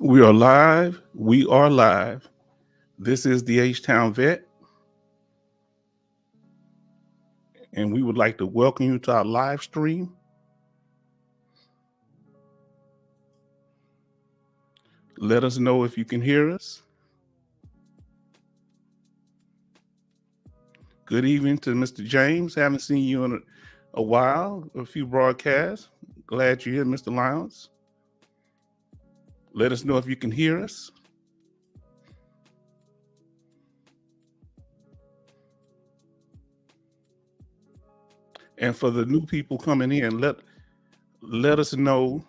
We are live. We are live. This is the H-Town Vet, and we would like to welcome you to our live stream. Let us know if you can hear us. Good evening to Mr. James. Haven't seen you in a while, a few broadcasts. Glad you're here, Mr. Lyons. Let us know if you can hear us. And for the new people coming in, let us know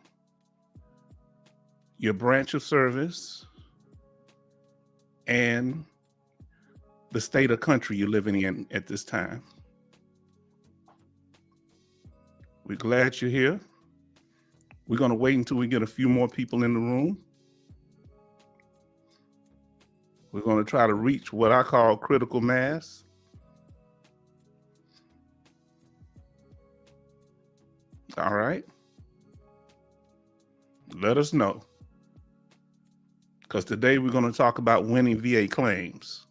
your branch of service and the state or country you're living in at this time. We're glad you're here. We're going to wait until we get a few more people in the room. We're going to try to reach what I call critical mass. All right. Let us know. Because today we're going to talk about winning VA claims,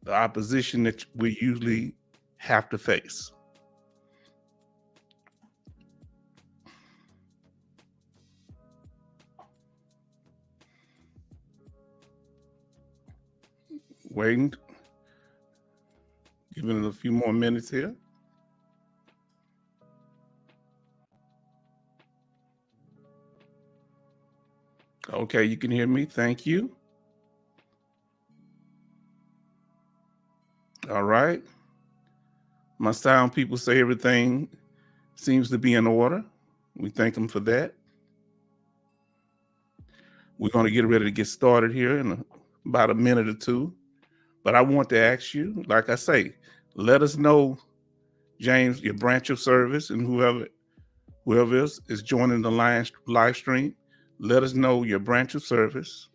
the opposition that we usually have to face. Waiting, giving it a few more minutes here. Okay, you can hear me. Thank you. All right. My sound people say everything seems to be in order. We thank them for that. We're going to get ready to get started here in about a minute or two. But I want to ask you, like I say, let us know, James, your branch of service, and whoever else is joining the live stream. Let us know your branch of service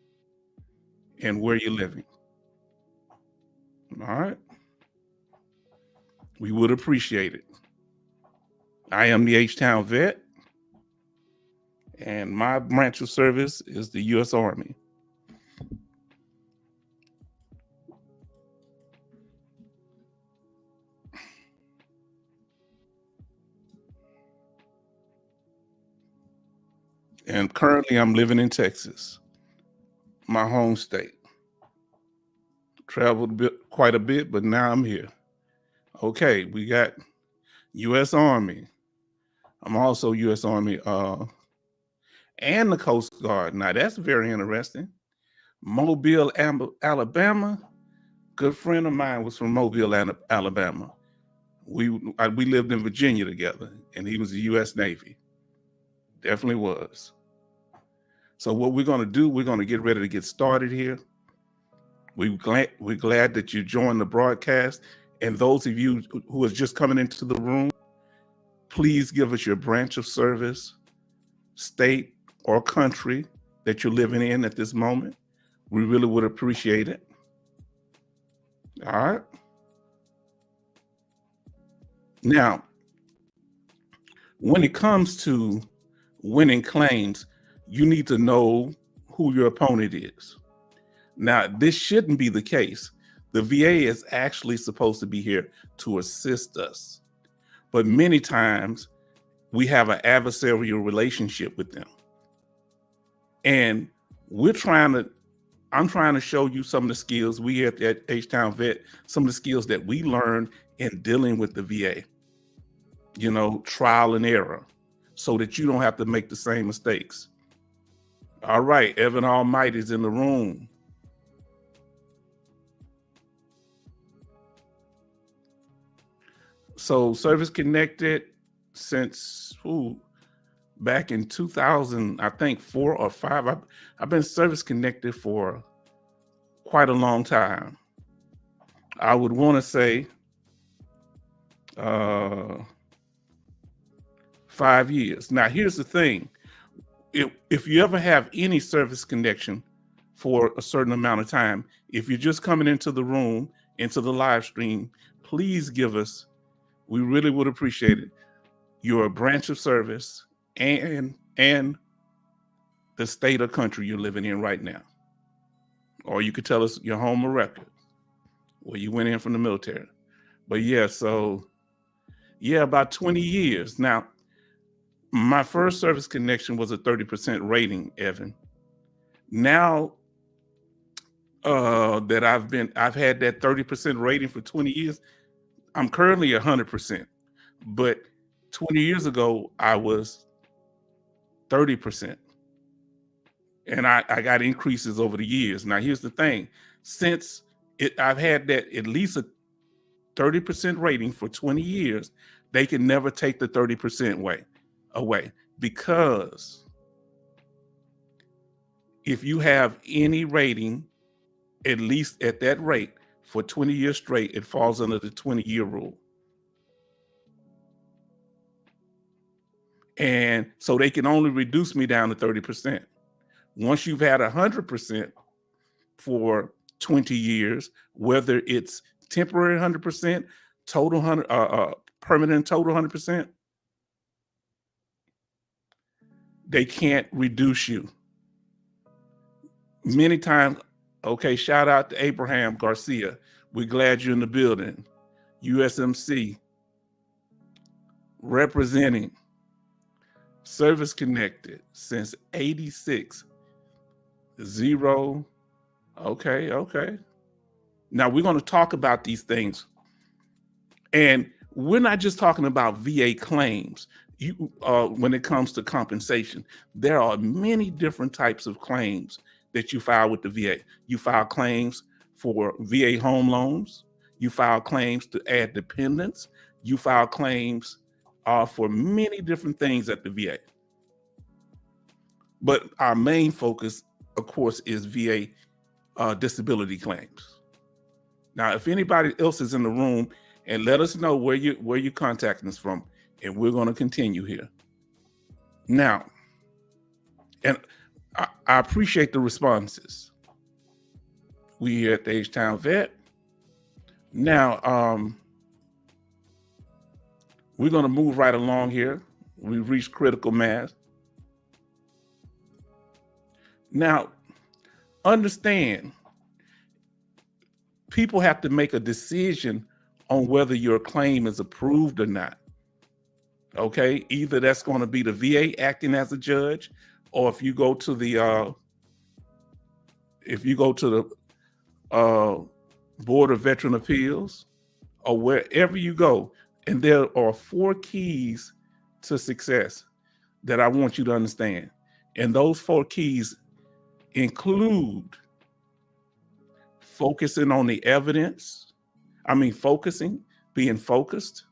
and where you're living. All right. We would appreciate it. I am the H-Town Vet, and my branch of service is the U.S. Army. And currently I'm living in Texas, my home state. Traveled quite a bit, but now I'm here. Okay, we got U.S. Army. I'm also U.S. Army and the Coast Guard. Now that's very interesting. Mobile, Alabama. Good friend of mine was from Mobile, Alabama. We lived in Virginia together, and he was the U.S. Navy. Definitely was. So what we're going to do, we're going to get ready to get started here. We're glad that you joined the broadcast. And those of you who are just coming into the room, please give us your branch of service, state, or country that you're living in at this moment. We really would appreciate it. All right. Now, when it comes to winning claims, you need to know who your opponent is. Now, this shouldn't be the case. The VA is actually supposed to be here to assist us. But many times we have an adversarial relationship with them. And I'm trying to show you some of the skills we at H-Town Vet, some of the skills that we learned in dealing with the VA, trial and error, so that you don't have to make the same mistakes. All right, Evan Almighty is in the room. So Service Connected since back in 2000, I think 4 or 5. I've been service connected for quite a long time. I would want to say 5 years. Now, here's the thing. If you ever have any service connection for a certain amount of time, if you're just coming into the room, into the live stream, please give us, we really would appreciate it, your branch of service and the state or country you're living in right now. Or you could tell us your home or record, where you went in from the military. But yeah, so yeah, about 20 years. Now, my first service connection was a 30% rating, Evan. Now that I've had that 30% rating for 20 years, I'm currently 100%. But 20 years ago, I was 30%. And I got increases over the years. Now, here's the thing. Since I've had that at least a 30% rating for 20 years, they can never take the 30% away. Because if you have any rating, at least at that rate, for 20 years straight, it falls under the 20-year rule. And so they can only reduce me down to 30%. Once you've had 100% for 20 years, whether it's temporary 100%, total 100, permanent total 100%, they can't reduce you. Many times, okay, shout out to Abraham Garcia. We're glad you're in the building. USMC, representing service connected since 86. Zero. Okay. Now we're going to talk about these things. And we're not just talking about VA claims. When it comes to compensation, there are many different types of claims that you file with the VA. You file claims for VA home loans. You file claims to add dependents. You file claims for many different things at the VA. But our main focus, of course, is VA disability claims. Now, if anybody else is in the room, and let us know where you're contacting us from, and we're going to continue here. Now, and I appreciate the responses. We here at the H-Town Vet. Now, we're going to move right along here. We've reached critical mass. Now, understand, people have to make a decision on whether your claim is approved or not. Okay, either that's going to be the VA acting as a judge, or if you go to the Board of Veteran Appeals, or wherever you go. And there are 4 keys to success that I want you to understand. And those 4 keys include focusing on the evidence. Being focused,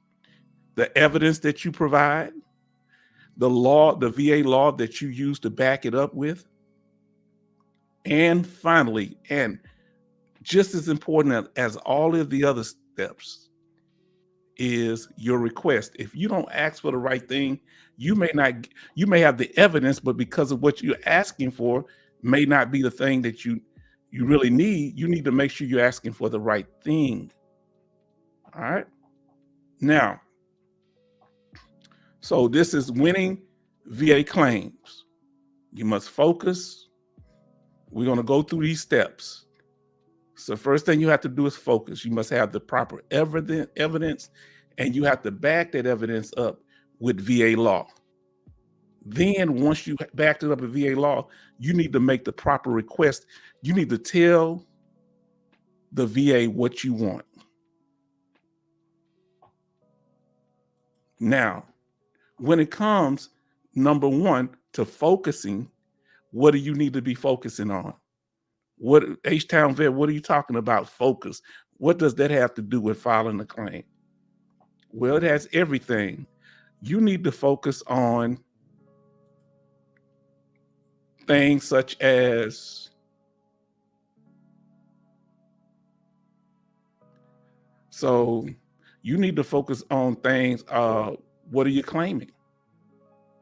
the evidence that you provide, the VA law that you use to back it up with. And finally, and just as important as all of the other steps, is your request. If you don't ask for the right thing, you may have the evidence, but because of what you're asking for may not be the thing that you really need. You need to make sure you're asking for the right thing. All right. Now, so this is winning VA claims. You must focus. We're going to go through these steps. So first thing you have to do is focus. You must have the proper evidence, and you have to back that evidence up with VA law. Then once you backed it up with VA law, you need to make the proper request. You need to tell the VA what you want. Now, when it comes, number one, to focusing, what do you need to be focusing on? What, H-Town Vet, what are you talking about, focus? What does that have to do with filing a claim? Well, it has everything. You need to focus on things such as you need to focus on things. What are you claiming?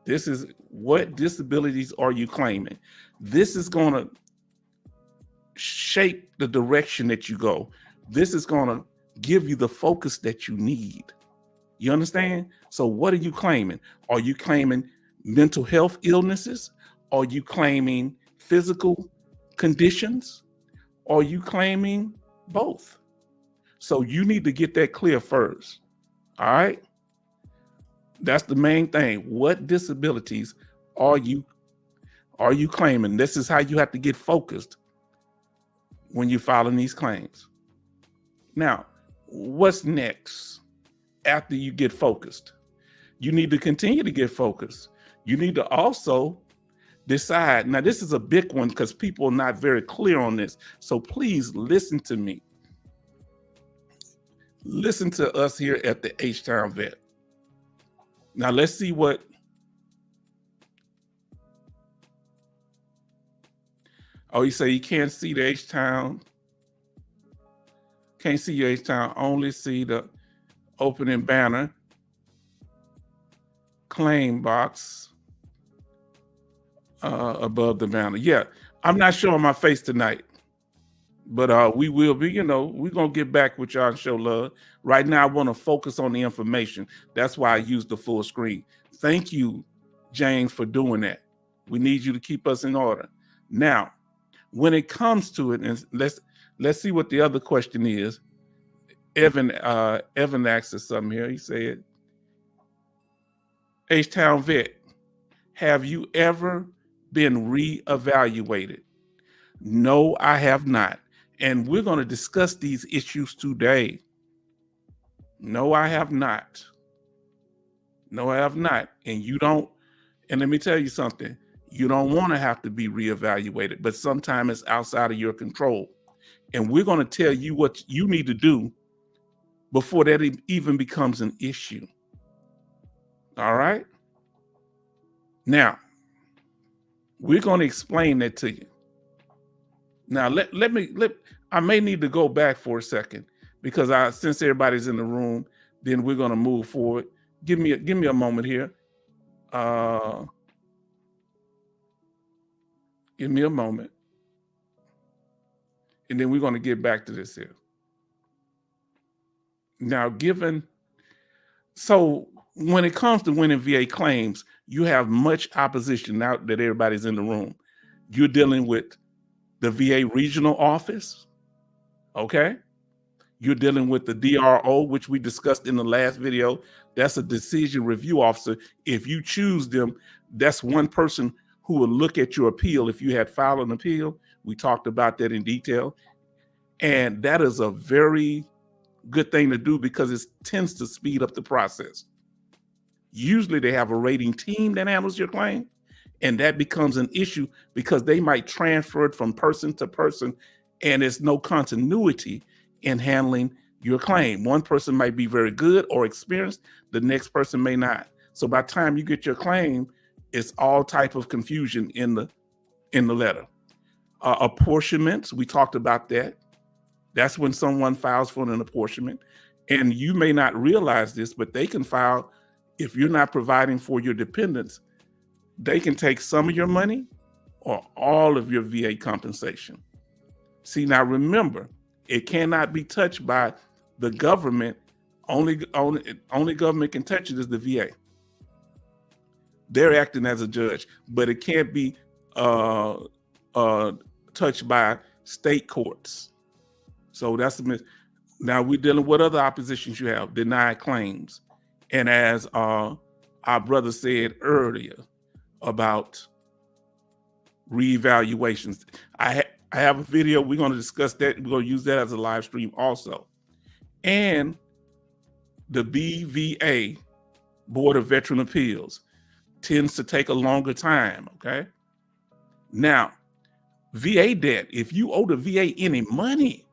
This is what disabilities are you claiming? This is going to shape the direction that you go. This is going to give you the focus that you need. You understand? So what are you claiming? Are you claiming mental health illnesses? Are you claiming physical conditions? Or are you claiming both? So you need to get that clear first. All right. That's the main thing. What disabilities are you claiming? This is how you have to get focused when you're filing these claims. Now, what's next after you get focused? You need to continue to get focused. You need to also decide. Now, this is a big one because people are not very clear on this. So please listen to me. Listen to us here at the H-Town Vet. Now, let's see what. Oh, you say you can't see the H-Town. Can't see your H-Town, only see the opening banner, claim box above the banner. Yeah, I'm not showing my face tonight, but we will be, we're going to get back with y'all and show love. Right now, I want to focus on the information. That's why I used the full screen. Thank you, James, for doing that. We need you to keep us in order. Now, when it comes to it, and let's see what the other question is. Evan asked us something here. He said, H-Town Vet, have you ever been reevaluated? No, I have not. And we're going to discuss these issues today. No, I have not. No, I have not. And you don't, and let me tell you something. You don't want to have to be reevaluated, but sometimes it's outside of your control. And we're going to tell you what you need to do before that even becomes an issue. All right? Now, we're going to explain that to you. Now, I may need to go back for a second because since everybody's in the room, then we're going to move forward. Give me a moment here. Give me a moment. And then we're going to get back to this here. Now, so when it comes to winning VA claims, you have much opposition now that everybody's in the room. You're dealing with the VA regional office, okay? You're dealing with the DRO, which we discussed in the last video. That's a decision review officer. If you choose them, that's one person who will look at your appeal. If you had filed an appeal, we talked about that in detail. And that is a very good thing to do because it tends to speed up the process. Usually they have a rating team that handles your claim, and that becomes an issue because they might transfer it from person to person, and there's no continuity in handling your claim. One person might be very good or experienced, the next person may not. So by the time you get your claim, it's all type of confusion in the letter. Apportionments, we talked about that. That's when someone files for an apportionment, and you may not realize this, but they can file, if you're not providing for your dependents, they can take some of your money or all of your VA compensation. See, now remember, it cannot be touched by the government. Only government can touch it is the VA. They're acting as a judge, but it can't be touched by state courts. So that's now we're dealing with other oppositions you have, denied claims. And as our brother said earlier about reevaluations, I have a video. We're going to discuss that. We're going to use that as a live stream also. And the BVA, Board of Veteran Appeals, tends to take a longer time, okay? Now, VA debt, if you owe the VA any money,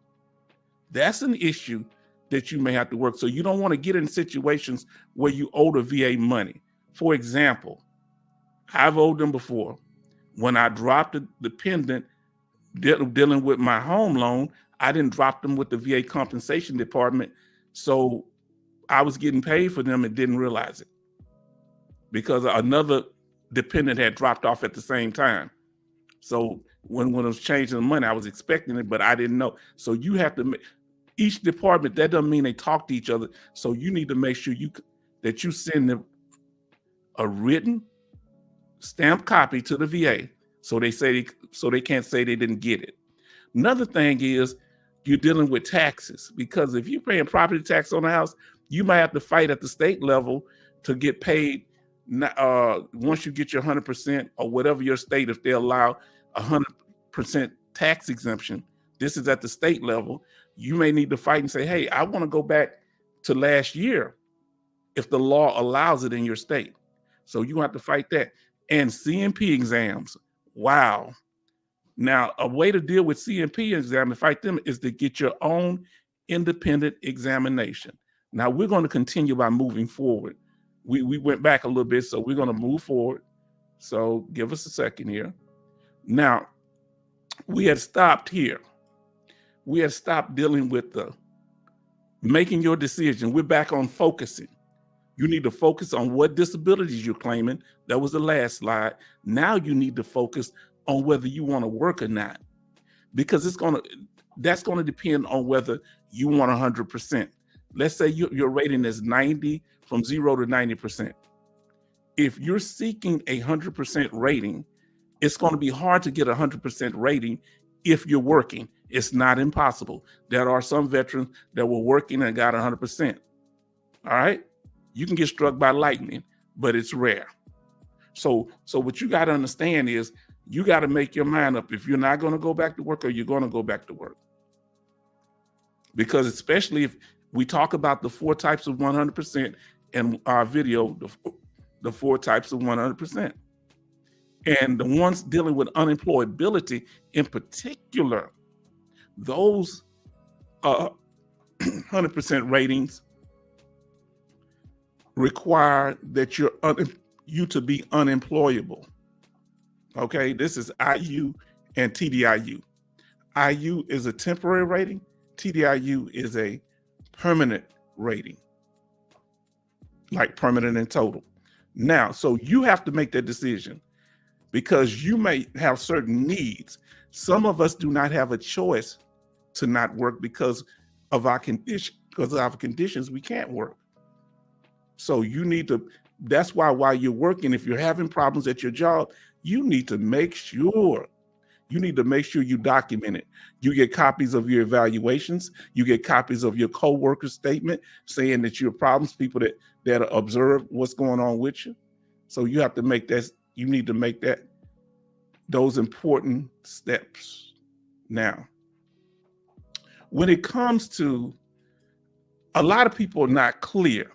that's an issue that you may have to work. So you don't want to get in situations where you owe the VA money. For example, I've owed them before. When I dropped the dependent dealing with my home loan, I didn't drop them with the VA compensation department. So I was getting paid for them and didn't realize it because another dependent had dropped off at the same time. So when it was changing the money, I was expecting it, but I didn't know. So you have to, each department, that doesn't mean they talk to each other. So you need to make sure that you send them a written Stamp copy to the VA, so they can't say they didn't get it. Another thing is you're dealing with taxes, because if you're paying property tax on the house, you might have to fight at the state level to get paid. Once you get your 100% or whatever your state, if they allow 100% tax exemption, this is at the state level. You may need to fight and say, hey, I want to go back to last year if the law allows it in your state. So you have to fight that. And CMP exams, wow. Now, a way to deal with CMP exam and fight them is to get your own independent examination. Now, we're going to continue by moving forward. We went back a little bit, so we're going to move forward. So give us a second here. Now, we had stopped here. We had stopped dealing with the making your decision. We're back on focusing. You need to focus on what disabilities you're claiming. That was the last slide. Now you need to focus on whether you want to work or not, because that's going to depend on whether you want 100%. Let's say your rating is 90, from 0 to 90%. If you're seeking a 100% rating, it's going to be hard to get a 100% rating if you're working. It's not impossible. There are some veterans that were working and got 100%. All right? You can get struck by lightning, but it's rare. So what you got to understand is you got to make your mind up if you're not going to go back to work or you're going to go back to work. Because especially if we talk about the 4 types of 100% in our video, the 4 types of 100%. And the ones dealing with unemployability in particular, those 100% ratings require that you to be unemployable. Okay, this is IU and TDIU. IU is a temporary rating. TDIU is a permanent rating, like permanent and total. Now, so you have to make that decision because you may have certain needs. Some of us do not have a choice to not work because of our condition, because of our conditions, we can't work. So you need to, that's why while you're working, if you're having problems at your job, you need to make sure you document it. You get copies of your evaluations. You get copies of your co-worker statement saying that your problems, people that observe what's going on with you. So you have to make that, you need to make those important steps. Now, when it comes to, a lot of people are not clear.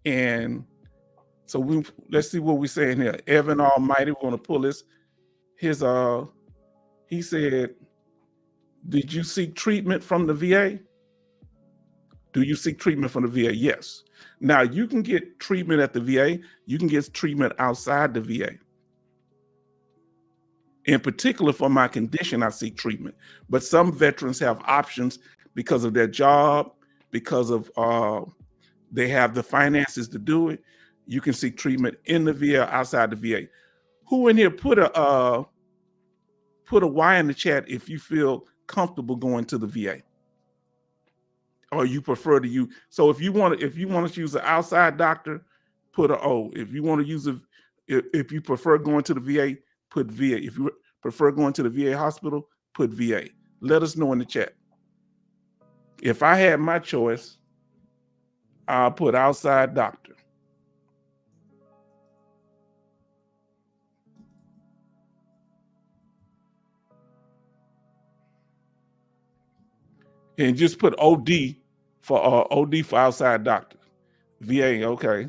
And so let's see what we're saying here. Evan Almighty, we're going to pull he said, did you seek treatment from the VA? Do you seek treatment from the VA? Yes. Now you can get treatment at the VA. You can get treatment outside the VA. In particular, for my condition, I seek treatment. But some veterans have options because of their job, because of they have the finances to do it. You can seek treatment in the VA, outside the VA. Who in here put a Y in the chat if you feel comfortable going to the VA, or you prefer to use? So if you want to use an outside doctor, put a O. If you want to use if you prefer going to the VA, put VA. If you prefer going to the VA hospital, put VA. Let us know in the chat. If I had my choice, I'll put outside doctor. And just put OD for outside doctor. VA, okay.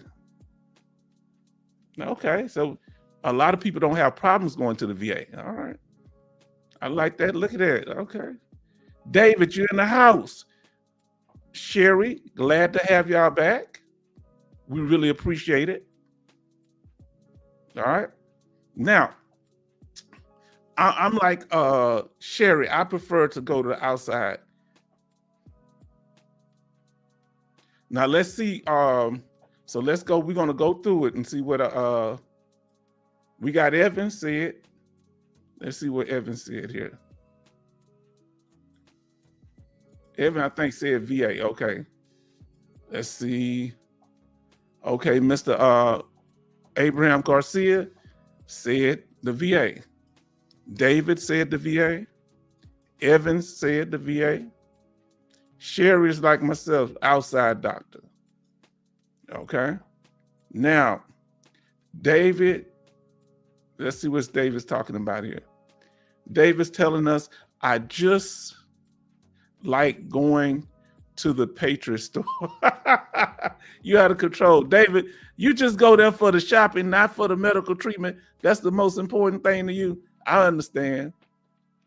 Okay, so a lot of people don't have problems going to the VA. All right. I like that. Look at that. Okay. David, you're in the house. Sherry, glad to have y'all back. We really appreciate it. All right. Now, I'm like Sherry, I prefer to go to the outside. Now let's see. So let's go. We're gonna go through it and see what we got. Evan said. Let's see what Evan said here. Evan, I think said VA. Okay. Let's see. Okay, Mr. Abraham Garcia. said the VA. David said the VA. Evans said the VA. Sherry is like myself, outside doctor. Okay. Now, David, let's see what David's talking about here. David's telling us, I just like going to the Patriot store. You out of control. David, you just go there for the shopping, not for the medical treatment. That's the most important thing to you. I understand.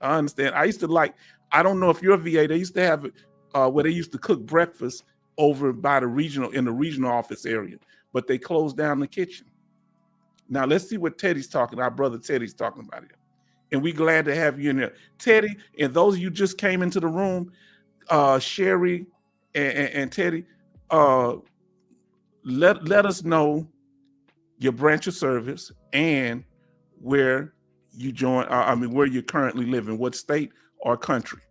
I used to I don't know if your VA, they used to have where they used to cook breakfast over by in the regional office area, but they closed down the kitchen. Now let's see what Teddy's talking, our brother Teddy's talking about here. And we glad to have you in there. Teddy, and those of you just came into the room, Sherry and Teddy, let us know your branch of service and where you join, where you're currently living, what state or country.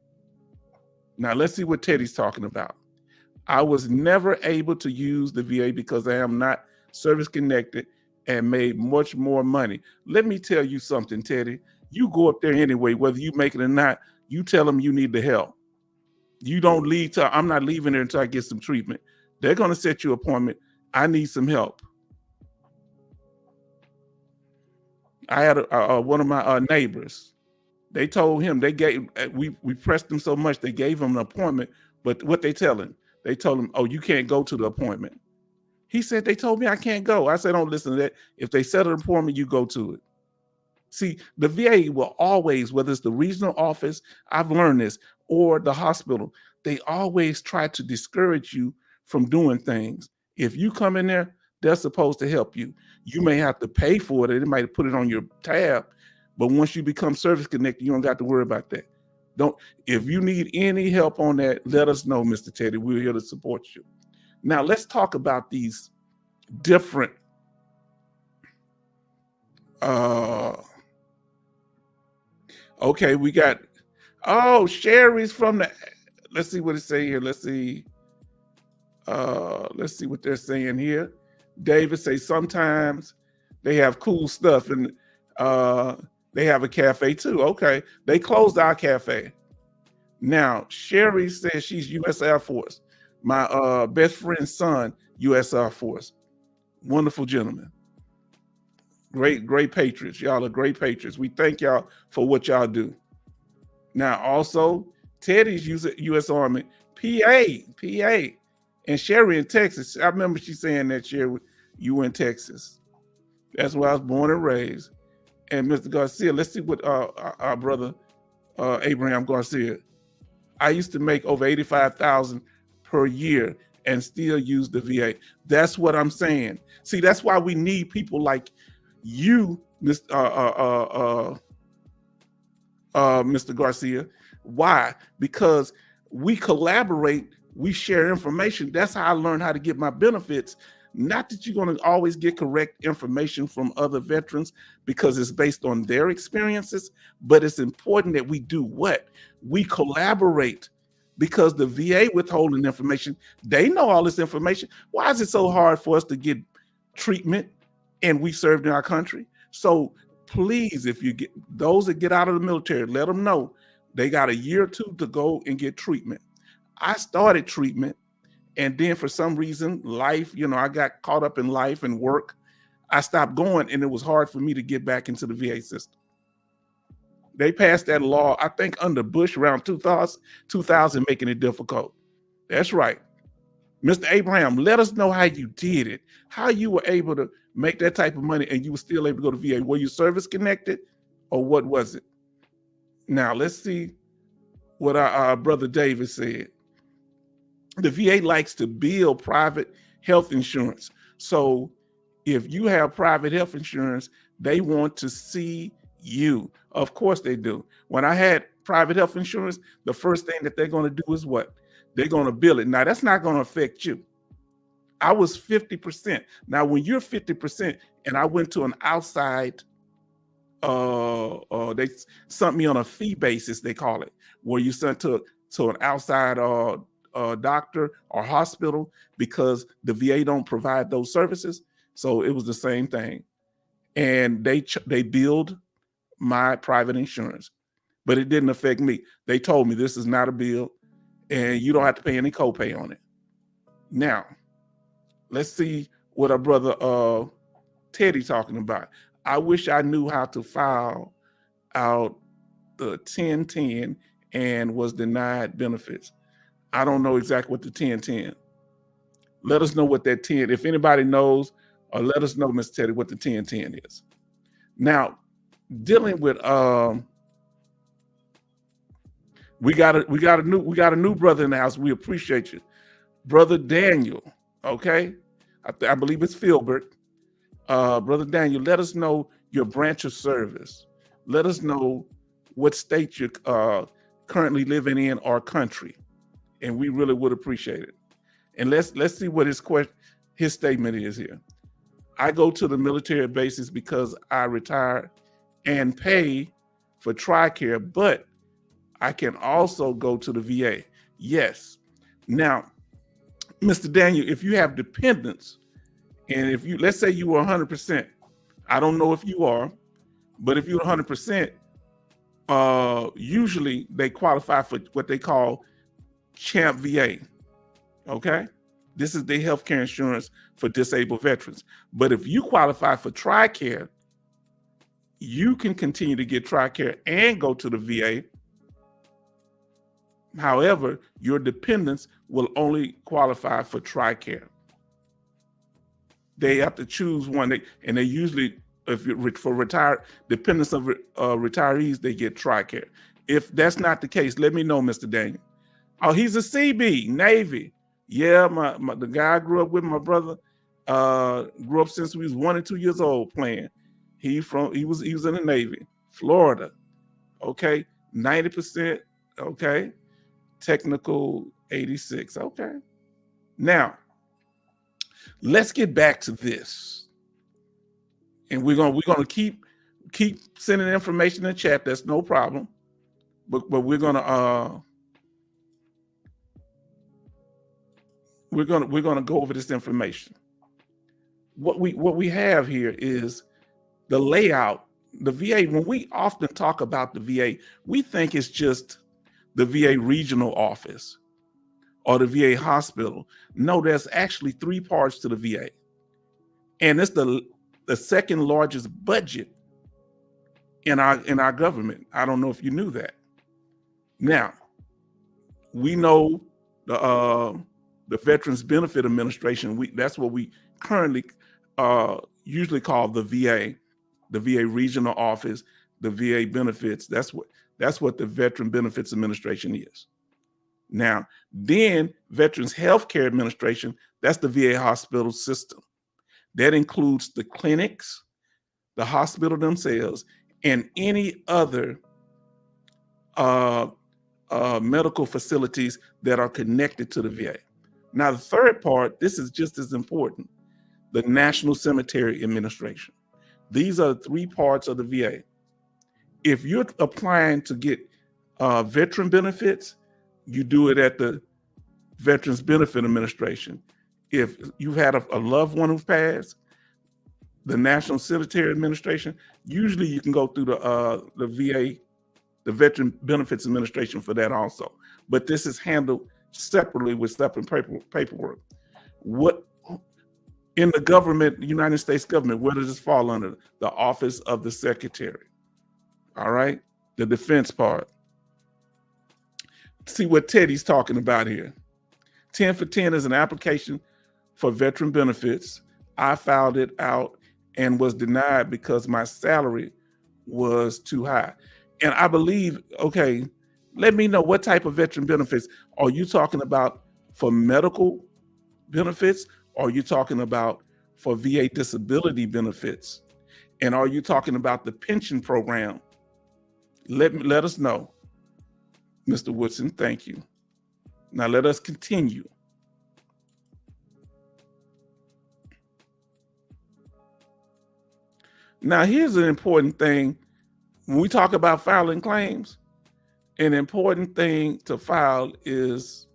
Now let's see what Teddy's talking about. I was never able to use the VA because I am not service connected and made much more money. Let me tell you something, Teddy. You go up there anyway, whether you make it or not, you tell them you need the help. You don't leave till I'm not leaving there until I get some treatment. They're going to set you an appointment. I need some help. I had one of my neighbors. They told him we pressed him so much they gave him an appointment. But what they tell him? They told him, "Oh, you can't go to the appointment." He said, "They told me I can't go." I said, "Don't listen to that. If they set an appointment, you go to it." See, the VA will always, whether it's the regional office, I've learned this, or the hospital, they always try to discourage you from doing things. If you come in there, they're supposed to help you. You may have to pay for it. They might put it on your tab, but once you become service connected, you don't got to worry about that. If you need any help on that, let us know, Mr. Teddy. We're here to support you. Now, let's talk about these different okay, we got, Sherry's from let's see what it say here. Let's see what they're saying here. David say sometimes they have cool stuff and they have a cafe too. Okay, they closed our cafe. Now, Sherry says she's U.S. Air Force. My best friend's son, U.S. Air Force. Wonderful gentleman. Great patriots. Y'all are great patriots. We thank y'all for what y'all do. Now, also, Teddy's U.S. Army, PA, and Sherry in Texas. I remember she saying that, Sherry, you were in Texas. That's where I was born and raised. And Mr. Garcia, let's see what our brother Abraham Garcia. I used to make over $85,000 per year and still use the VA. That's what I'm saying. See, that's why we need people like you, Mr. Garcia. Why? Because we collaborate, we share information. That's how I learned how to get my benefits. Not that you're going to always get correct information from other veterans because it's based on their experiences, but it's important that we do what? We collaborate, because the VA withholding information, they know all this information. Why is it so hard for us to get treatment and we served in our country? So please, if you get those that get out of the military, let them know they got a year or two to go and get treatment. I started treatment, and then for some reason, life, I got caught up in life and work. I stopped going, and it was hard for me to get back into the VA system. They passed that law, I think under Bush around 2000, making it difficult. That's right. Mr. Abraham, let us know how you did it, how you were able to make that type of money and you were still able to go to VA. Were you service connected or what was it? Now, let's see what our brother David said. The VA likes to build private health insurance. So if you have private health insurance, they want to see you. Of course they do. When I had private health insurance, the first thing that they're going to do is what? They're going to bill it. Now, that's not going to affect you. I was 50%. Now, when you're 50% and I went to an outside, they sent me on a fee basis, they call it, where you sent to an outside doctor or hospital because the VA don't provide those services. So it was the same thing. and they billed my private insurance, but it didn't affect me. They told me this is not a bill, and you don't have to pay any copay on it. Now, let's see what our brother Teddy talking about. I wish I knew how to file out the 1010 and was denied benefits. I don't know exactly what the 1010. Let us know what that 10, if anybody knows, or let us know, Mr. Teddy, what the 1010 is. Now, dealing with we got a new brother in the house. We appreciate you, Brother Daniel. Okay, I believe it's Filbert. Brother Daniel, let us know your branch of service. Let us know what state you're currently living in or country, and we really would appreciate it. And let's see what his statement is here. I go to the military bases because I retire and pay for TRICARE, but I can also go to the VA. Yes. Now, Mr. Daniel, if you have dependents, and if you, let's say you were 100%, I don't know if you are, but if you're 100%, usually they qualify for what they call CHAMP VA. Okay, this is the healthcare insurance for disabled veterans. But if you qualify for TRICARE, you can continue to get TRICARE and go to the VA. However, your dependents will only qualify for TRICARE. They have to choose one, and they usually, if you're for retired dependents of retirees, they get TRICARE. If that's not the case, let me know, Mr. Daniel. Oh, he's a CB, Navy. Yeah, the guy I grew up with, my brother, grew up since we was 1 and 2 years old playing. He was in the Navy, Florida. Okay, 90%. Okay, technical 86. Okay, now let's get back to this, and we're gonna keep sending information in the chat. That's no problem, but we're gonna go over this information. What we have here is the layout. The VA, when we often talk about the VA, we think it's just the VA regional office or the VA hospital. No, there's actually 3 parts to the VA. And it's the second largest budget in our government. I don't know if you knew that. Now, we know the Veterans Benefit Administration. That's what we currently usually call the VA regional office, the VA benefits. That's what the Veteran Benefits Administration is. Now, then Veterans Healthcare Administration, that's the VA hospital system. That includes the clinics, the hospital themselves, and any other medical facilities that are connected to the VA. Now, the third part, this is just as important, the National Cemetery Administration. These are the 3 parts of the VA. If you're applying to get veteran benefits, you do it at the Veterans Benefit Administration. If you've had a loved one who's passed, the National Cemetery Administration, usually you can go through the VA, the Veteran Benefits Administration for that also. But this is handled separately with separate paperwork. What in the government, United States government, where does this fall under? The Office of the Secretary. All right, the defense part. See what Teddy's talking about here. 10 for 10 is an application for veteran benefits. I filed it out and was denied because my salary was too high. And I believe, okay, let me know what type of veteran benefits. Are you talking about for medical benefits? Or are you talking about for VA disability benefits? And are you talking about the pension program? Let us know, Mr. Woodson. Thank you. Now let us continue. Now here's an important thing. When we talk about filing claims, an important thing to file is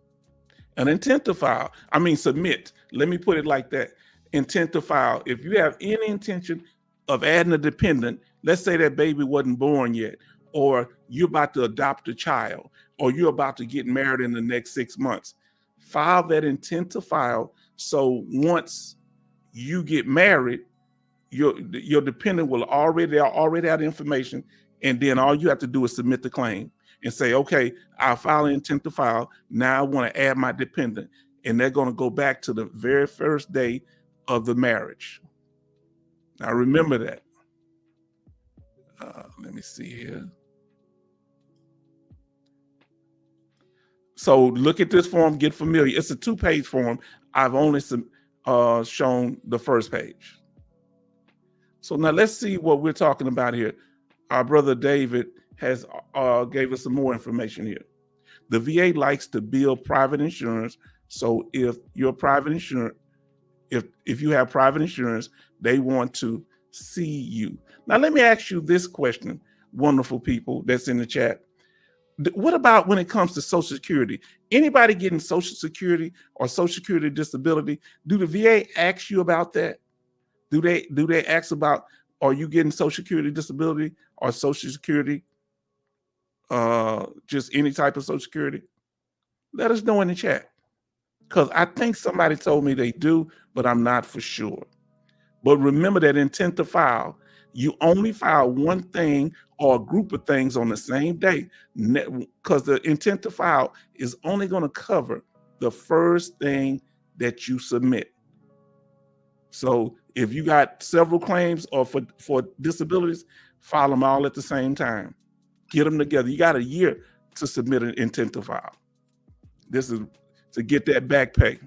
an intent to file. I mean, submit. Let me put it like that. Intent to file. If you have any intention of adding a dependent, let's say that baby wasn't born yet, or you're about to adopt a child, or you're about to get married in the next 6 months, file that intent to file. So once you get married, your dependent will already have the information, and then all you have to do is submit the claim and say, okay, I'll file an intent to file. Now I want to add my dependent, and they're going to go back to the very first day of the marriage. Now remember that. Let me see here. So look at this form, get familiar. It's a 2-page form. I've only shown the first page. So now let's see what we're talking about here. Our brother David has gave us some more information here. The VA likes to bill private insurance. So if you're private insurance, if you have private insurance, they want to see you. Now let me ask you this question, wonderful people that's in the chat. What about when it comes to Social Security? Anybody getting Social Security or Social Security disability? Do the VA ask you about that? Do they ask about, are you getting Social Security disability or Social Security, just any type of Social Security? Let us know in the chat, because I think somebody told me they do, but I'm not for sure. But remember that intent to file, you only file one thing or a group of things on the same day, because the intent to file is only going to cover the first thing that you submit. So if you got several claims or for disabilities, file them all at the same time. Get them together. You got a year to submit an intent to file. This is to get that back pay.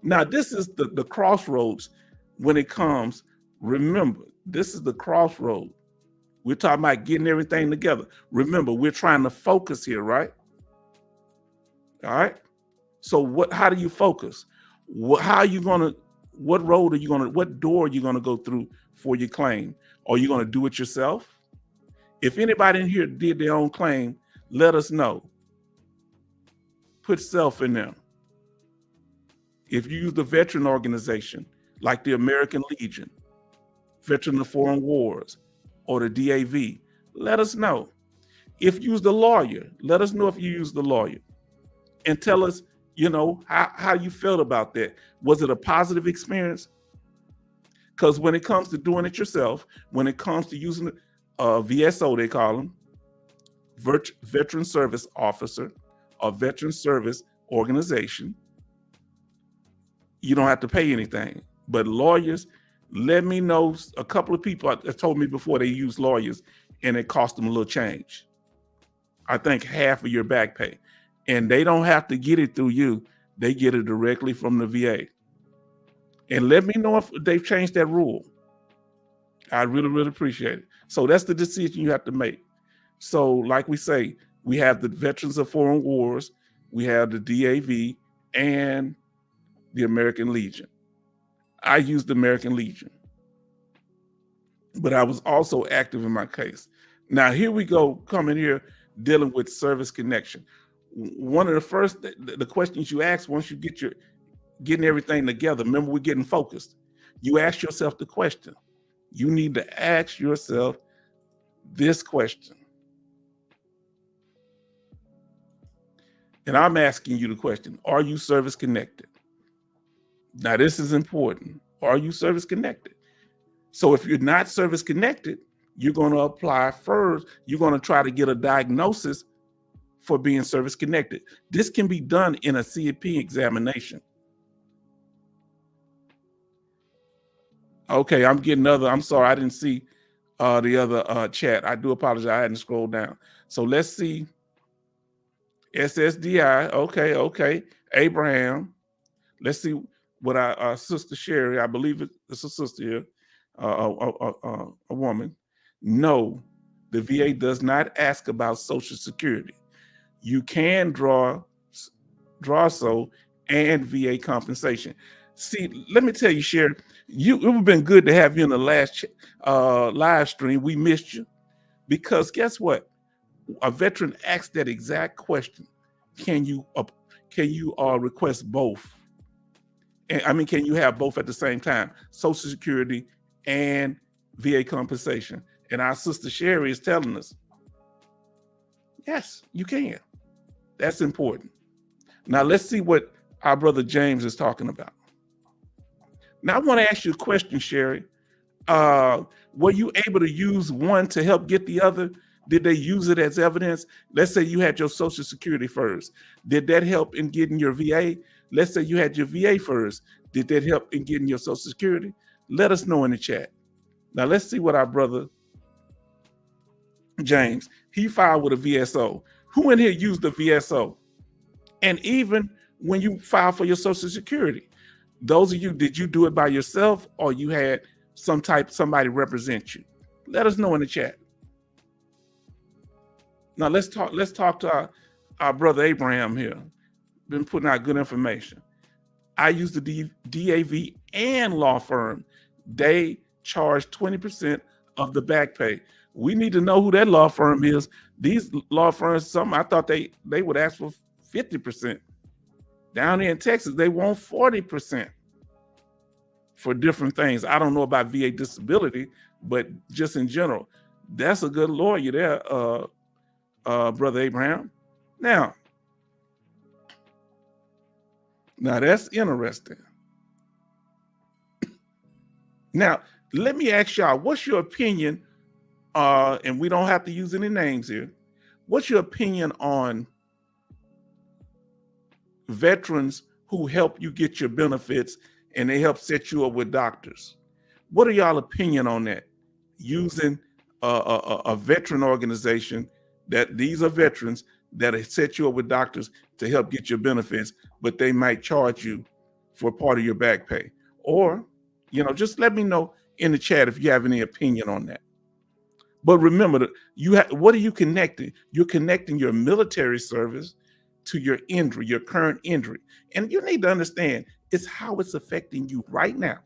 Now, this is the crossroads when it comes. Remember, this is the crossroad. We're talking about getting everything together. Remember, we're trying to focus here, right? All right. So how do you focus? How are you going to, what road are you going to, what door are you going to go through for your claim? Are you going to do it yourself? If anybody in here did their own claim, let us know. Put self in there. If you use the veteran organization, like the American Legion, Veteran of Foreign Wars, or the DAV, let us know. If you use the lawyer, let us know if you use the lawyer. And tell us, how you felt about that. Was it a positive experience? Because when it comes to doing it yourself, when it comes to using VSO, they call them, Veteran Service Officer or Veteran Service Organization, you don't have to pay anything. But lawyers, let me know. A couple of people have told me before they use lawyers and it cost them a little change. I think half of your back pay. And they don't have to get it through you. They get it directly from the VA. And let me know if they've changed that rule. I really, really appreciate it. So that's the decision you have to make. So like we say, we have the Veterans of Foreign Wars, we have the DAV, and the American Legion. I used the American Legion, but I was also active in my case. Now here we go, coming here, dealing with service connection. One of the first, the questions you ask once you getting everything together, remember we're getting focused. You ask yourself the question. You need to ask yourself this question. And I'm asking you the question, are you service connected? Now, this is important. Are you service connected? So if you're not service connected, you're going to apply first. You're going to try to get a diagnosis for being service connected. This can be done in a CEP examination. Okay, I'm sorry, I didn't see the other chat. I do apologize, I hadn't scrolled down. So let's see. SSDI, okay. Abraham. Let's see what our sister Sherry, I believe it's a sister here, a woman. No, the VA does not ask about Social Security. You can draw so and VA compensation. See, let me tell you, Sherry, it would have been good to have you in the last live stream. We missed you because guess what? A veteran asked that exact question. Can you request both? I mean, can you have both at the same time, Social Security and VA compensation. And our sister Sherry is telling us, yes, you can. That's important. Now let's see what our brother James is talking about. Now I want to ask you a question, Sherry. Were you able to use one to help get the other? Did they use it as evidence? Let's say you had your Social Security first. Did that help in getting your VA? Let's say you had your VA first. Did that help in getting your Social Security? Let us know in the chat. Now let's see what our brother James, he filed with a VSO. Who in here used the VSO? And even when you file for your Social Security, those of you, did you do it by yourself or you had somebody represent you? Let us know in the chat. Now let's talk to our brother Abraham here. Been putting out good information. I use the DAV and law firm. They charge 20% of the back pay. We need to know who that law firm is. These law firms, I thought they would ask for 50%. Down here in Texas, they want 40% for different things. I don't know about VA disability, but just in general, that's a good lawyer there, Brother Abraham. Now that's interesting. Now, let me ask y'all, what's your opinion? And we don't have to use any names here. What's your opinion on veterans who help you get your benefits and they help set you up with doctors? What are y'all opinion on that? Using a veteran organization, that these are veterans that set you up with doctors to help get your benefits, but they might charge you for part of your back pay. Or, just let me know in the chat if you have any opinion on that. But remember that what are you connecting? You're connecting your military service to your injury, your current injury. And you need to understand it's how it's affecting you right now.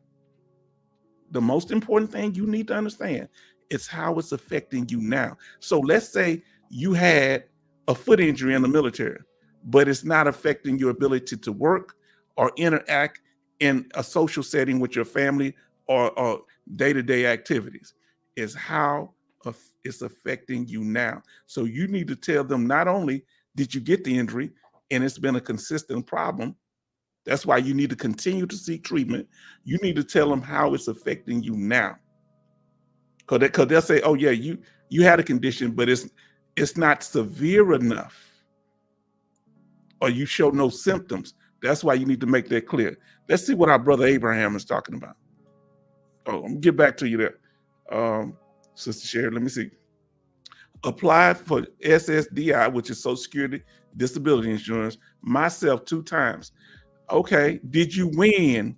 The most important thing you need to understand is how it's affecting you now. So let's say you had a foot injury in the military, but it's not affecting your ability to work or interact in a social setting with your family or day-to-day activities. Is how it's affecting you now. So you need to tell them, not only did you get the injury and it's been a consistent problem, that's why you need to continue to seek treatment. You need to tell them how it's affecting you now. Because they'll say, oh yeah, you had a condition, but it's not severe enough, or you show no symptoms. That's why you need to make that clear. Let's see what our brother Abraham is talking about. Oh, I'm gonna get back to you there. Sister Sherry, let me see. Applied for SSDI, which is Social Security Disability Insurance, myself 2 times. Okay, did you win,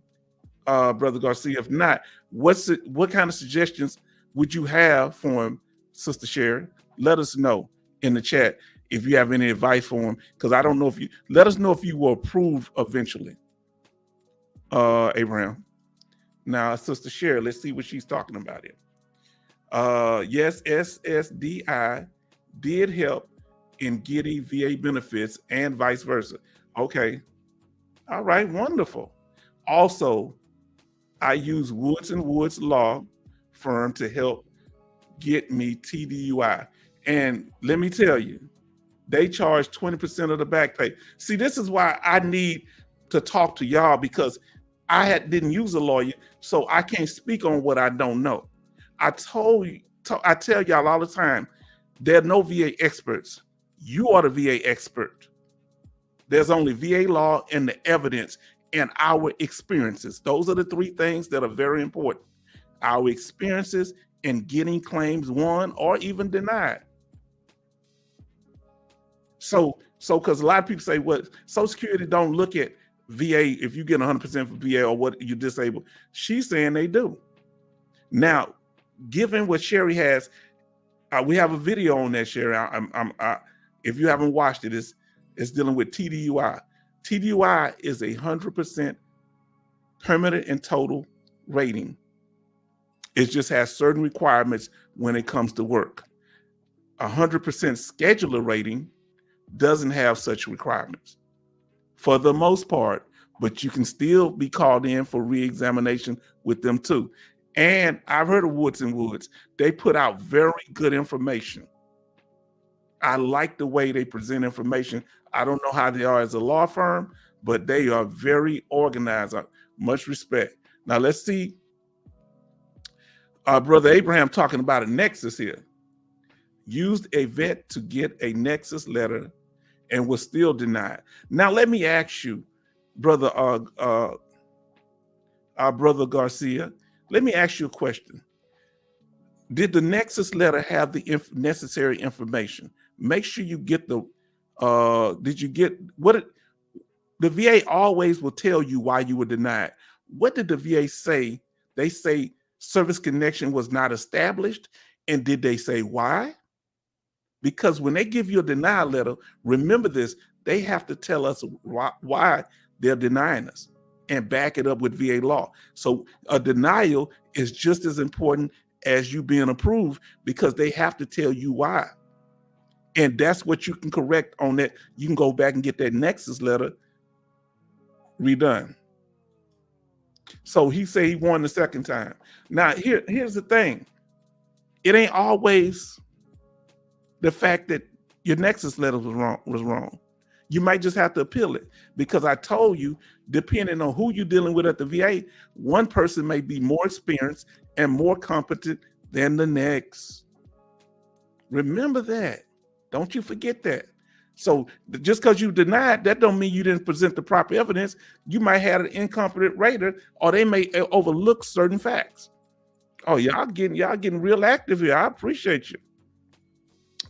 Brother Garcia? If not, what kind of suggestions would you have for him, Sister Sherry? Let us know in the chat if you have any advice for him, because I don't know if let us know if you will approve eventually, Abraham. Now, Sister Sherry, let's see what she's talking about here. Yes, SSDI did help in getting VA benefits and vice versa. Okay. All right. Wonderful. Also, I use Woods and Woods Law Firm to help get me TDUI. And let me tell you, they charge 20% of the back pay. See, this is why I need to talk to y'all, because I didn't use a lawyer, so I can't speak on what I don't know. I tell y'all all the time, there are no VA experts. You are the VA expert. There's only VA law and the evidence and our experiences. Those are the 3 things that are very important. Our experiences in getting claims won or even denied. So because a lot of people say, well, Social Security don't look at VA if you get 100% for VA or what you're disabled. She's saying they do. Now, given what Sherry has, we have a video on that, Sherry. If you haven't watched it, it's dealing with TDUI. TDUI is 100% permanent and total rating. It just has certain requirements when it comes to work. 100% scheduler rating doesn't have such requirements for the most part, but you can still be called in for re-examination with them too. And I've heard of Woods and Woods. They put out very good information. I like the way they present information. I don't know how they are as a law firm, but they are very organized. Much respect. Now let's see our brother Abraham talking about a nexus here. Used a vet to get a nexus letter and was still denied. Now let me ask you, brother, our brother Garcia, let me ask you a question. Did the nexus letter have the necessary information? Make sure you get the, did you get, the VA always will tell you why you were denied. What did the VA say? They say service connection was not established. And did they say why? Because when they give you a denial letter, remember this, they have to tell us why they're denying us and back it up with VA law. So a denial is just as important as you being approved, because they have to tell you why. And that's what you can correct on that. You can go back and get that nexus letter redone. So he said he won the second time. Now here's the thing. It ain't always the fact that your nexus letter was wrong. You might just have to appeal it, because I told you, depending on who you're dealing with at the VA, one person may be more experienced and more competent than the next. Remember that. Don't you forget that. So just because you denied, that don't mean you didn't present the proper evidence. You might have an incompetent rater, or they may overlook certain facts. Oh, y'all getting real active here. I appreciate you.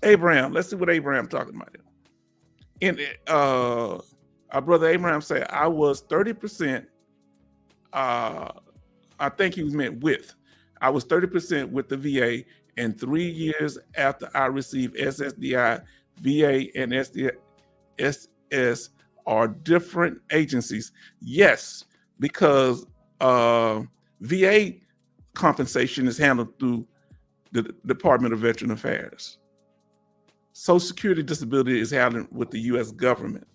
Abraham, let's see what Abraham talking about here. And our brother Abraham said, I was 30%, I think he was meant with. I was 30% with the VA, and 3 years after I received SSDI, VA and SS are different agencies. Yes, because VA compensation is handled through the Department of Veteran Affairs. Social Security disability is handled with the U.S. government,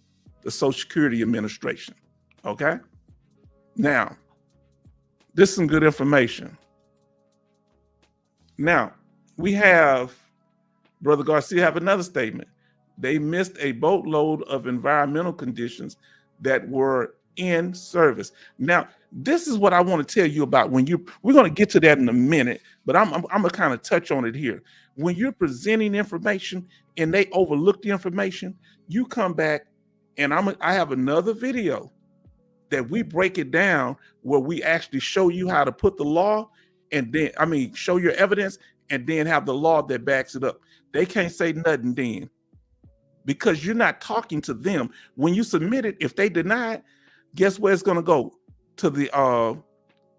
the Social Security Administration. Okay? Now, this is some good information. Now, we have, Brother Garcia have another statement. They missed a boatload of environmental conditions that were in service. Now, this is what I want to tell you about we're going to get to that in a minute, but I'm going to kind of touch on it here. When you're presenting information and they overlook the information, you come back and I have another video that we break it down where we actually show you how to put the law and then, show your evidence and then have the law that backs it up. They can't say nothing then, because you're not talking to them. When you submit it, if they deny it, guess where it's going to go? To the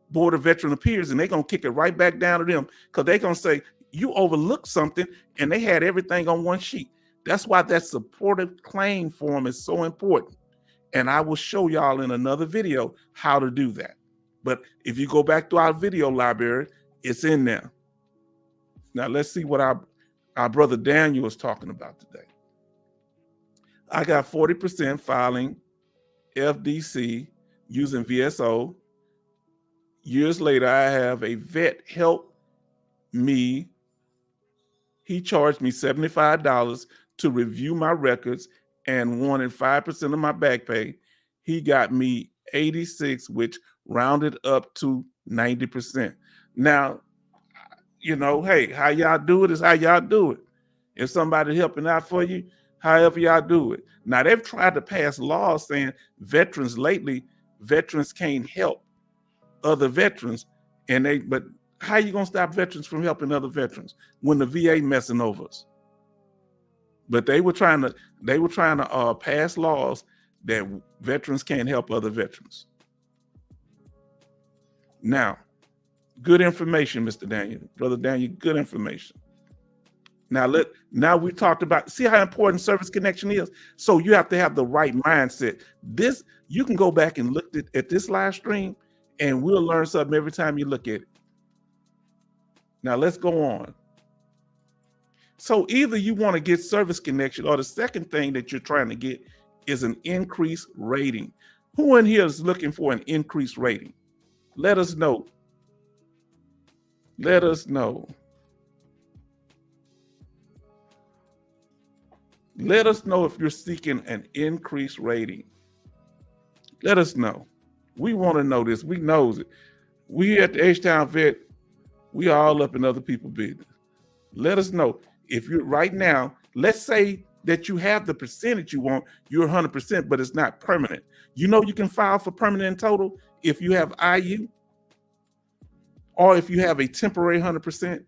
Board of Veteran Appeals, and they're going to kick it right back down to them, because they're going to say, you overlooked something, and they had everything on one sheet. That's why that supportive claim form is so important. And I will show y'all in another video how to do that. But if you go back to our video library, it's in there. Now let's see what our brother Daniel is talking about today. I got 40% filing FDC using VSO. Years later, I have a vet help me. He charged me $75 to review my records and wanted 5% of my back pay. He got me 86, which rounded up to 90%. Now, hey, how y'all do it is how y'all do it. If somebody helping out for you, however y'all do it. Now, they've tried to pass laws saying veterans can't help other veterans, but how you gonna stop veterans from helping other veterans when the VA messing over us? But they were trying to pass laws that veterans can't help other veterans. Now, good information, Mr. Daniel, Brother Daniel, good information. Now we talked about, see how important service connection is. So you have to have the right mindset. This, you can go back and look at this live stream, and we'll learn something every time you look at it. Now let's go on. So either you want to get service connection, or the second thing that you're trying to get is an increased rating. Who in here is looking for an increased rating? Let us know. Let us know. Let us know if you're seeking an increased rating. Let us know. We want to know this. We knows it. We at the H-Town Vet, we all up in other people's business. Let us know if you're right now. Let's say that you have the percentage you want, you're 100%, but it's not permanent. You know you can file for permanent and total if you have IU or if you have a temporary 100%.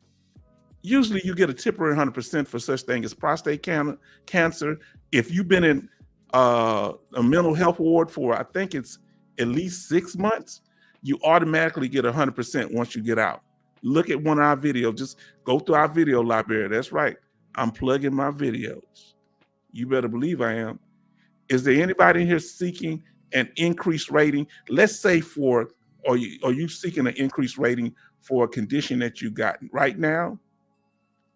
Usually you get a temporary 100% for such thing as prostate cancer. If you've been in a mental health ward for, I think it's at least 6 months, you automatically get 100% once you get out. Look at one of our videos. Just go through our video library. That's right. I'm plugging my videos. You better believe I am. Is there anybody in here seeking an increased rating? Let's say are you seeking an increased rating for a condition that you got right now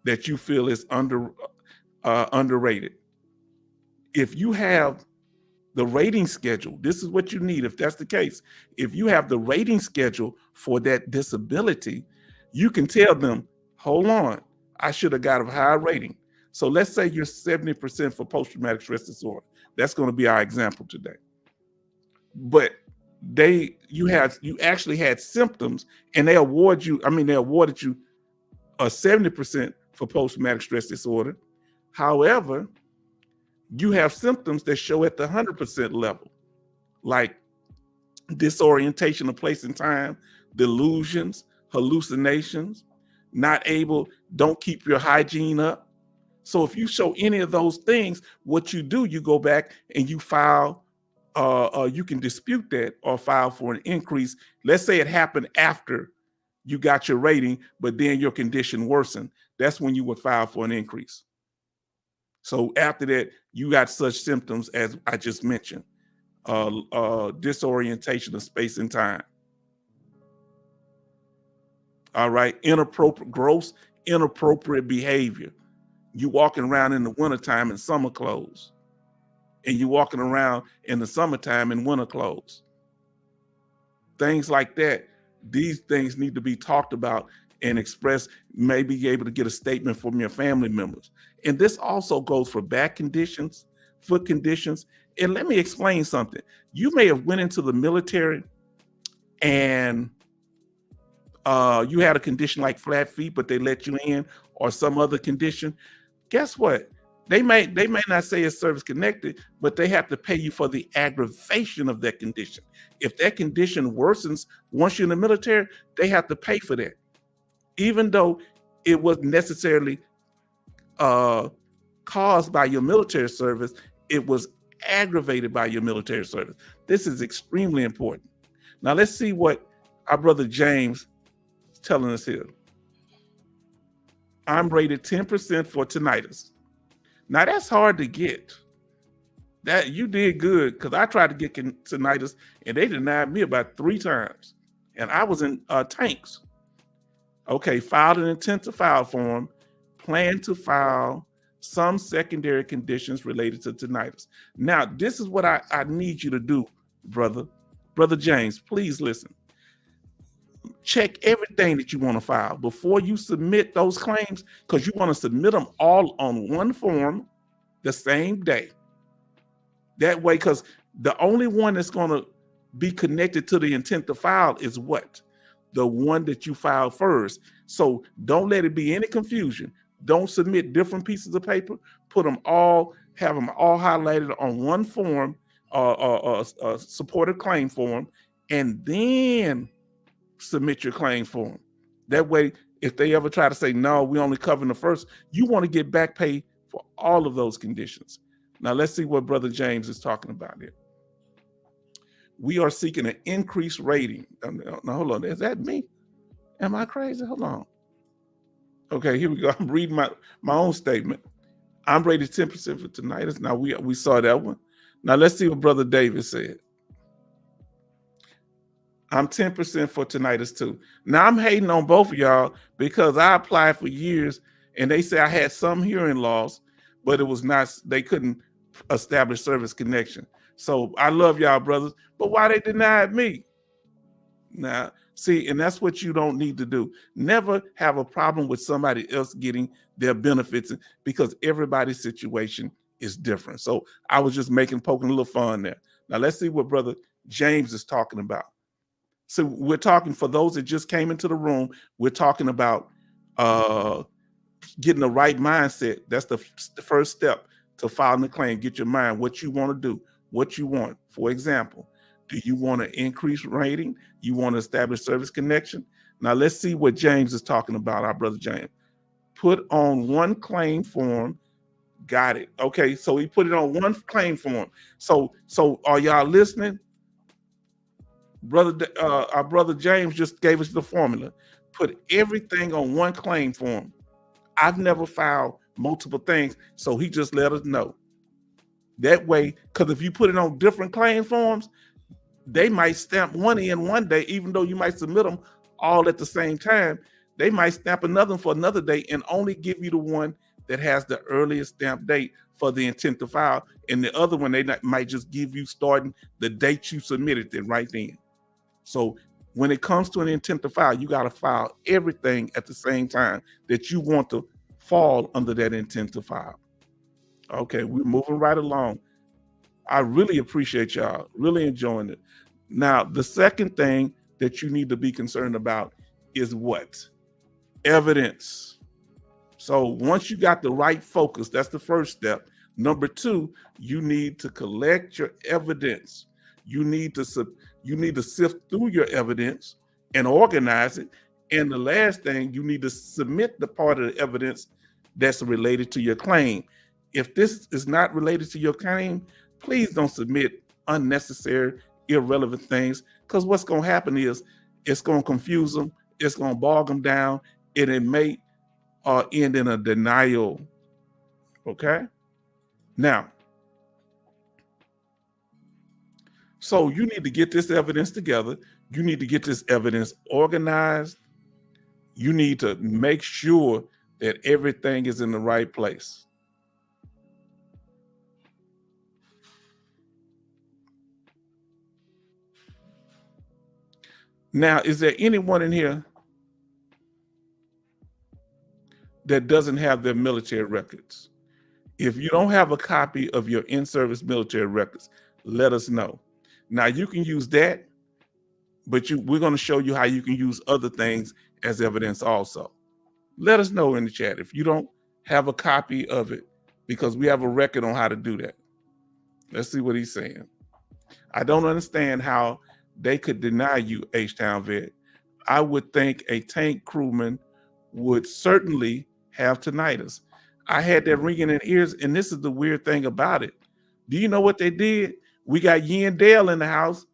that you feel is underrated? If you have the rating schedule, this is what you need. If that's the case, if you have the rating schedule for that disability, you can tell them, hold on, I should have got a higher rating. So let's say you're 70% for post-traumatic stress disorder. That's going to be our example today. But you actually had symptoms and they awarded you a 70% for post-traumatic stress disorder. However, you have symptoms that show at the 100% level, like disorientation of place and time, delusions, hallucinations, don't keep your hygiene up. So if you show any of those things, what you do, you go back and you file, you can dispute that or file for an increase. Let's say it happened after you got your rating, but then your condition worsened. That's when you would file for an increase. So after that, you got such symptoms as I just mentioned, disorientation of space and time. All right, gross inappropriate behavior. You walking around in the wintertime in summer clothes, and you walking around in the summertime in winter clothes. Things like that. These things need to be talked about and expressed, maybe be able to get a statement from your family members. And this also goes for back conditions, foot conditions. And let me explain something. You may have went into the military and you had a condition like flat feet, but they let you in, or some other condition. Guess what? They may not say it's service connected, but they have to pay you for the aggravation of that condition. If that condition worsens once you're in the military, they have to pay for that, even though it wasn't necessarily caused by your military service. It was aggravated by your military service. This is extremely important. Now let's see what our brother James is telling us here. I'm rated 10% for tinnitus. Now that's hard to get. That you did good, because I tried to get tinnitus and they denied me about 3 times, and I was in tanks. Okay, filed an intent to file form, plan to file some secondary conditions related to tinnitus. Now, this is what I need you to do, brother. Brother James, please listen. Check everything that you want to file before you submit those claims, because you want to submit them all on one form the same day. That way, because the only one that's going to be connected to the intent to file is what? The one that you filed first. So don't let it be any confusion. Don't submit different pieces of paper. Have them all highlighted on one form, a supported claim form, and then submit your claim form. That way, if they ever try to say, no, we only cover the first, you want to get back pay for all of those conditions. Now, let's see what Brother James is talking about here. We are seeking an increased rating. Now, hold on. Is that me? Am I crazy? Hold on. Okay, here we go. I'm reading my own statement. I'm rated 10% for tinnitus. Now, we saw that one. Now, let's see what Brother David said. I'm 10% for tinnitus too. Now, I'm hating on both of y'all because I applied for years and they say I had some hearing loss, but it was not, they couldn't establish service connection. So I love y'all, brothers, but why they denied me? Now, see, and that's what you don't need to do. Never have a problem with somebody else getting their benefits because everybody's situation is different. So I was just poking a little fun there. Now let's see what Brother James is talking about. So we're talking, for those that just came into the room, we're talking about getting the right mindset. That's the first step to filing the claim. Get your mind, what you want to do, what you want. For example, do you want to increase rating? You want to establish service connection? Now let's see what James is talking about, our brother James. Put on one claim form. Got it. Okay, so he put it on one claim form. So are y'all listening? Our brother James just gave us the formula. Put everything on one claim form. I've never filed multiple things, so he just let us know. That way, because if you put it on different claim forms, they might stamp one in one day, even though you might submit them all at the same time. They might stamp another for another day and only give you the one that has the earliest stamp date for the intent to file. And the other one, they might just give you starting the date you submitted it right then. So when it comes to an intent to file, you got to file everything at the same time that you want to fall under that intent to file. Okay, we're moving right along. I really appreciate y'all, really enjoying it. Now, the second thing that you need to be concerned about is what? Evidence. So once you got the right focus, that's the first step. Number two, you need to collect your evidence. You need to sift through your evidence and organize it. And the last thing, you need to submit the part of the evidence that's related to your claim. If this is not related to your claim, please don't submit unnecessary, irrelevant things, because what's going to happen is it's going to confuse them, it's going to bog them down, and it may end in a denial. Okay? Now, so you need to get this evidence together. You need to get this evidence organized. You need to make sure that everything is in the right place. Now, is there anyone in here that doesn't have their military records? If you don't have a copy of your in-service military records, let us know. Now, you can use that, but we're going to show you how you can use other things as evidence also. Let us know in the chat if you don't have a copy of it, because we have a record on how to do that. Let's see what he's saying. I don't understand how they could deny you, H-Town Vet. I would think a tank crewman would certainly have tinnitus. I had that ringing in ears, and this is the weird thing about it. Do you know what they did? We got Yin Dale in the house.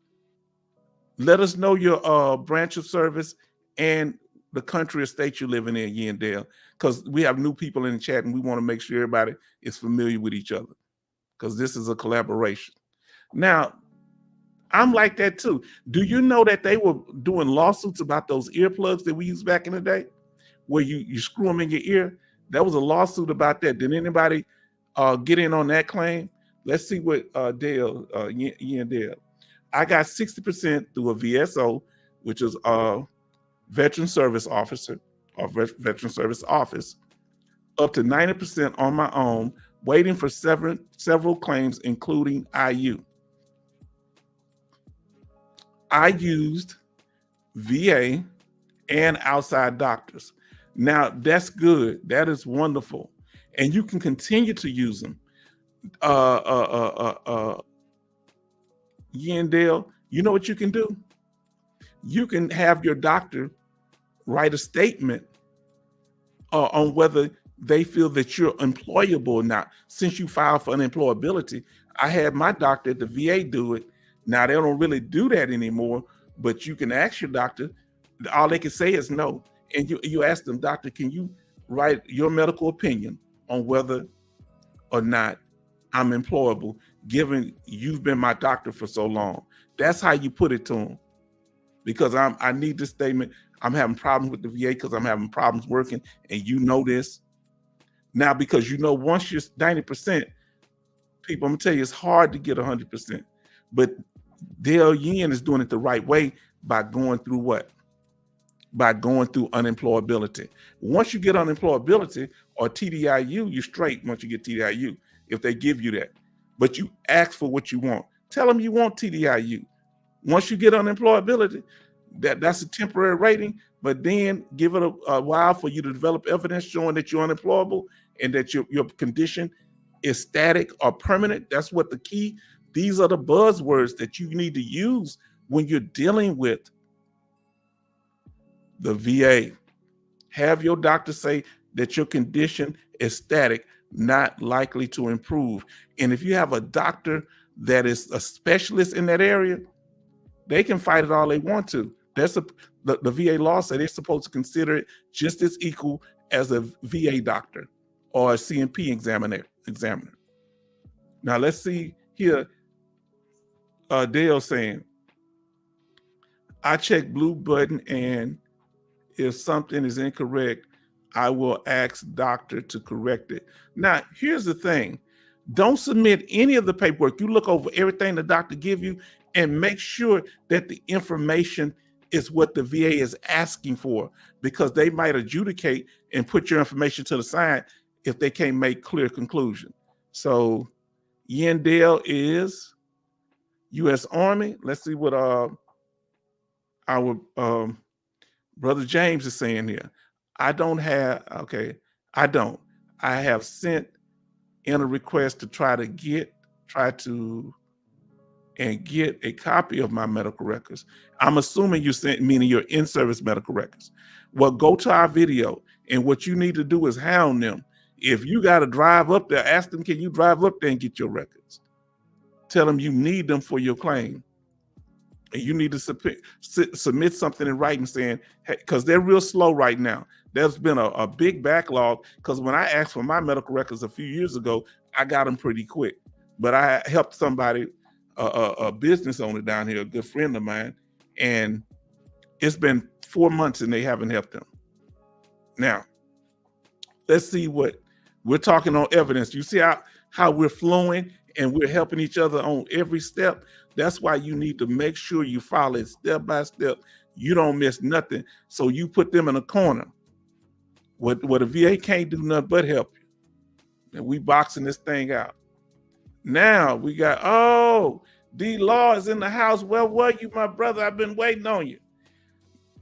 Let us know your branch of service and the country or state you're living in, Yin Dale, because we have new people in the chat, and we want to make sure everybody is familiar with each other, because this is a collaboration. Now, I'm like that too. Do you know that they were doing lawsuits about those earplugs that we used back in the day, where you screw them in your ear? That was a lawsuit about that. Did anybody get in on that claim? Let's see what Ian Dale. I got 60% through a VSO, which is a veteran service officer or veteran service office, up to 90% on my own, waiting for several claims, including IU. I used VA and outside doctors. Now, that's good. That is wonderful. And you can continue to use them. Yandale, you know what you can do? You can have your doctor write a statement on whether they feel that you're employable or not. Since you filed for unemployability, I had my doctor at the VA do it. Now, they don't really do that anymore, but you can ask your doctor. All they can say is no. And you ask them, doctor, can you write your medical opinion on whether or not I'm employable, given you've been my doctor for so long? That's how you put it to them. Because I need this statement. I'm having problems with the VA because I'm having problems working, and you know this. Now, because you know once you're 90%, people, I'm gonna tell you, it's hard to get 100%. But Dale Yin is doing it the right way. by going through what? By going through unemployability. Once you get unemployability or TDIU, you're straight once you get TDIU, if they give you that. But you ask for what you want. Tell them you want TDIU. Once you get unemployability, that's a temporary rating, but then give it a while for you to develop evidence showing that you're unemployable and that your condition is static or permanent. That's what the key. These are the buzzwords that you need to use when you're dealing with the VA. Have your doctor say that your condition is static, not likely to improve. And if you have a doctor that is a specialist in that area, they can fight it all they want to. The VA law said they're supposed to consider it just as equal as a VA doctor or a CMP examiner. Now let's see here. Dale saying, I check blue button, and if something is incorrect, I will ask doctor to correct it. Now, here's the thing. Don't submit any of the paperwork. You look over everything the doctor give you and make sure that the information is what the VA is asking for, because they might adjudicate and put your information to the side if they can't make clear conclusion. So Yandale is U.S. Army. Let's see what our Brother James is saying here. I have sent in a request to try to get a copy of my medical records. I'm assuming you sent, meaning your in-service medical records. Well, go to our video, and what you need to do is hound them. If you got to drive up there, ask them, can you drive up there and get your records? Tell them you need them for your claim. And you need to submit something in writing saying, hey, because they're real slow right now. There's been a big backlog, because when I asked for my medical records a few years ago, I got them pretty quick. But I helped somebody, a business owner down here, a good friend of mine, and it's been 4 months and they haven't helped them. Now, let's see what we're talking on evidence. You see how we're flowing and we're helping each other on every step. That's why you need to make sure you follow it step by step. You don't miss nothing. So you put them in a corner. What a VA can't do nothing but help you. And we boxing this thing out. Now we got, D Law is in the house. Where were you, my brother? I've been waiting on you.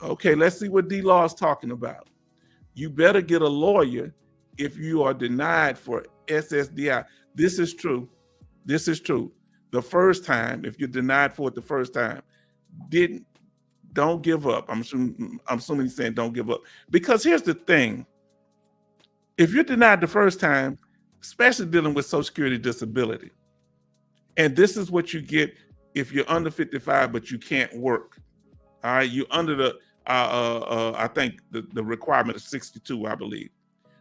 Okay, let's see what D Law is talking about. You better get a lawyer if you are denied for SSDI. This is true. This is true. The first time, if you're denied for it the first time, don't give up. I'm assuming he's saying don't give up. Because here's the thing. If you're denied the first time, especially dealing with Social Security disability, and this is what you get if you're under 55 but you can't work. All right, you're under the I think the requirement is 62, I believe.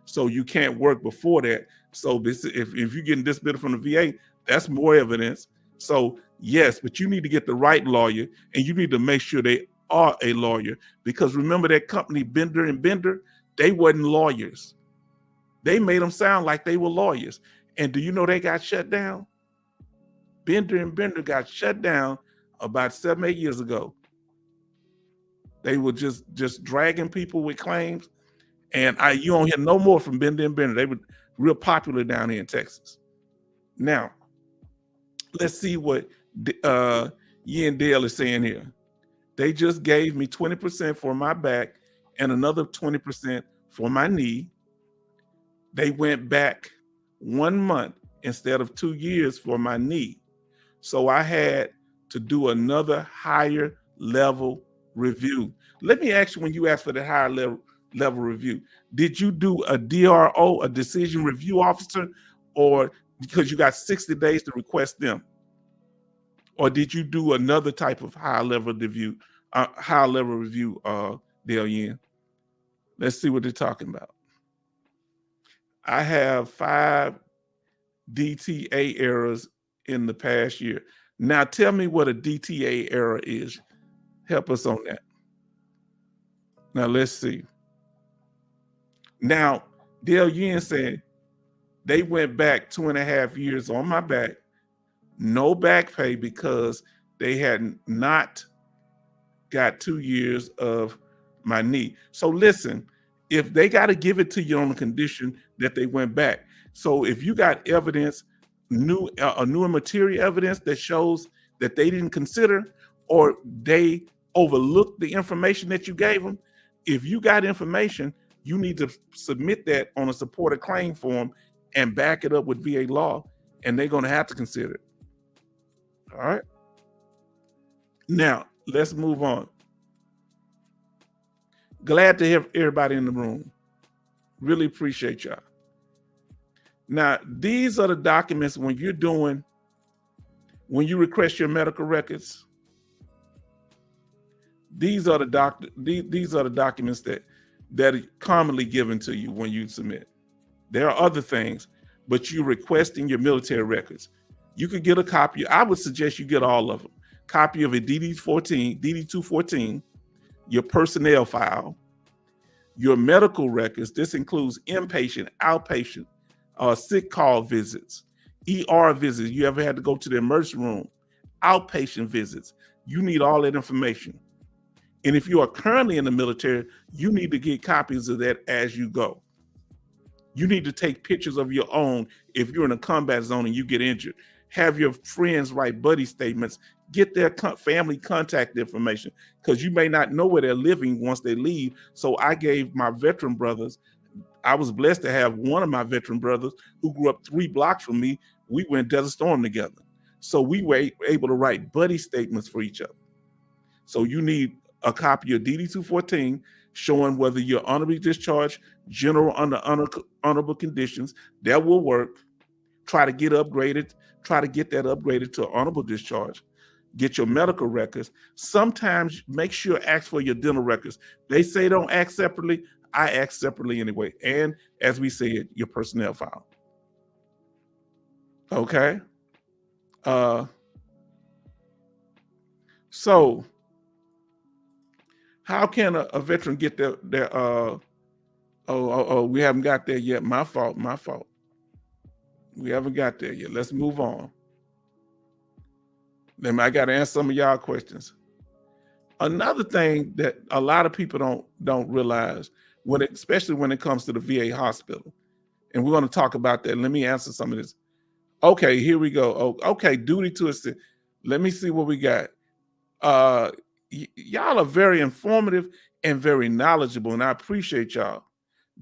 So you can't work before that. So if you're getting disability from the VA, that's more evidence. So yes, but you need to get the right lawyer, and you need to make sure they are a lawyer, because remember that company Bender and Bender, they wasn't lawyers. They made them sound like they were lawyers. And do you know they got shut down? Bender and Bender got shut down about 7-8 years ago. They were just dragging people with claims. And you don't hear no more from Bender and Bender. They were real popular down here in Texas. Now, let's see what Yandale is saying here. They just gave me 20% for my back and another 20% for my knee. They went back 1 month instead of 2 years for my knee. So I had to do another higher level review. Let me ask you, when you asked for the higher level review, did you do a DRO, a decision review officer, or because you got 60 days to request them? Or did you do another type of high level review, Dale Yin? Let's see what they're talking about. I have 5 DTA errors in the past year. Now tell me what a DTA error is. Help us on that. Now let's see. Now, Dale Yin said they went back 2.5 years on my back, no back pay, because they had not got 2 years of my knee. So listen, if they got to give it to you on the condition that they went back. So if you got evidence, new and material evidence that shows that they didn't consider or they overlooked the information that you gave them, if you got information, you need to submit that on a supported claim form and back it up with VA law, and they're going to have to consider it. All right. Now, let's move on. Glad to have everybody in the room. Really appreciate y'all. Now, these are the documents when you request your medical records. These are the documents that are commonly given to you when you submit. There are other things, but you're requesting your military records. You could get a copy. I would suggest you get all of them. Copy of a DD-214, your personnel file, your medical records. This includes inpatient, outpatient, sick call visits, ER visits. You ever had to go to the emergency room, outpatient visits. You need all that information. And if you are currently in the military, you need to get copies of that as you go. You need to take pictures of your own if you're in a combat zone and you get injured. Have your friends write buddy statements, get their family contact information, because you may not know where they're living once they leave. So I gave my veteran brothers, I was blessed to have one of my veteran brothers who grew up 3 blocks from me. We went Desert Storm together. So we were able to write buddy statements for each other. So you need a copy of DD-214 showing whether you're honorably discharged, general under honorable conditions. That will work. Try to get upgraded. Try to get that upgraded to honorable discharge. Get your medical records. Sometimes make sure ask for your dental records. They say don't ask separately. I ask separately anyway. And as we said, your personnel file. Okay. So how can a veteran get their we haven't got there yet. My fault. We haven't got there yet. Let's move on. Then I got to answer some of y'all questions. Another thing that a lot of people don't realize, especially when it comes to the VA hospital, and we're going to talk about that. Let me answer some of this. Okay, here we go. Oh, okay, duty to assist. Let me see what we got. Y'all are very informative and very knowledgeable, and I appreciate y'all.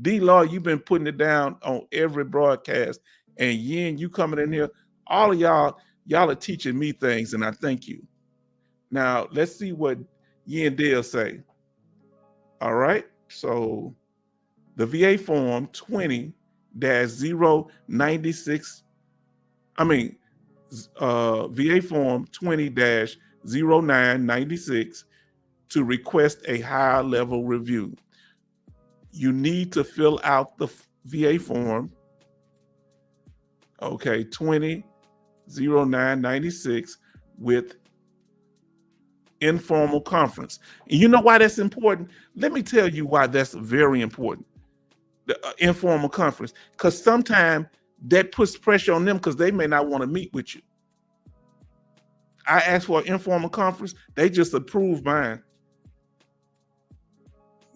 D-Law, you've been putting it down on every broadcast, and Yin, you coming in here. All of y'all are teaching me things, and I thank you. Now, let's see what Yin Dale say. All right, so the VA form 20-096, VA form 20-0996 to request a higher level review. You need to fill out the VA form, okay, 20-0996 with informal conference. And you know why that's important? Let me tell you why that's very important, the informal conference, because sometimes that puts pressure on them because they may not want to meet with you. I asked for an informal conference. They just approved mine.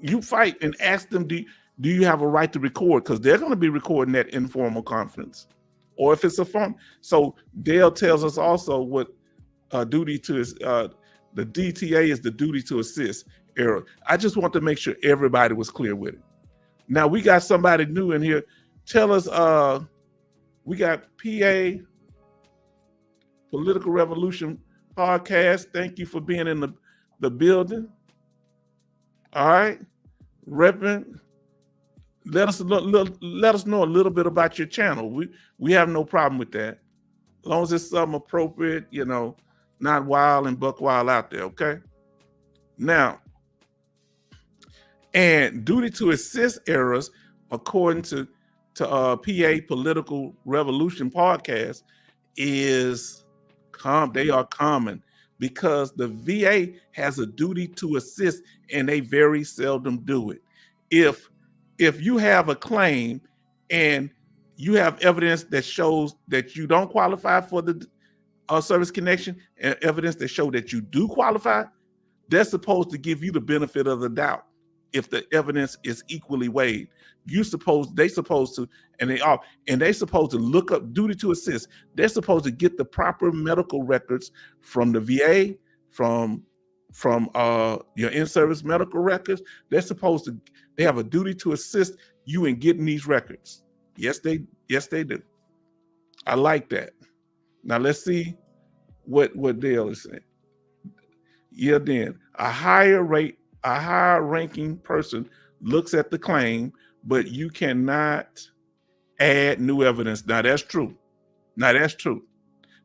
You fight and ask them, do you have a right to record? Because they're going to be recording that informal conference. Or if it's a phone. So Dale tells us also what duty to the DTA is the duty to assist era. I just want to make sure everybody was clear with it. Now we got somebody new in here. Tell us, we got PA Political Revolution Podcast. Thank you for being in the building. All right, Reverend, let us know a little bit about your channel. We have no problem with that, as long as it's something appropriate, not wild and buck wild out there. Okay. Now, and duty to assist errors, according to PA Political Revolution Podcast, they are common because the VA has a duty to assist and they very seldom do it. If you have a claim and you have evidence that shows that you don't qualify for the service connection and evidence that show that you do qualify, They're supposed to give you the benefit of the doubt if the evidence is equally weighed. They supposed to, and they supposed to look up duty to assist. They're supposed to get the proper medical records from the VA, from your in-service medical records. They have a duty to assist you in getting these records. Yes, they do. I like that. Now let's see what Dale is saying. Yeah, then a higher ranking person looks at the claim, but you cannot add new evidence. Now that's true.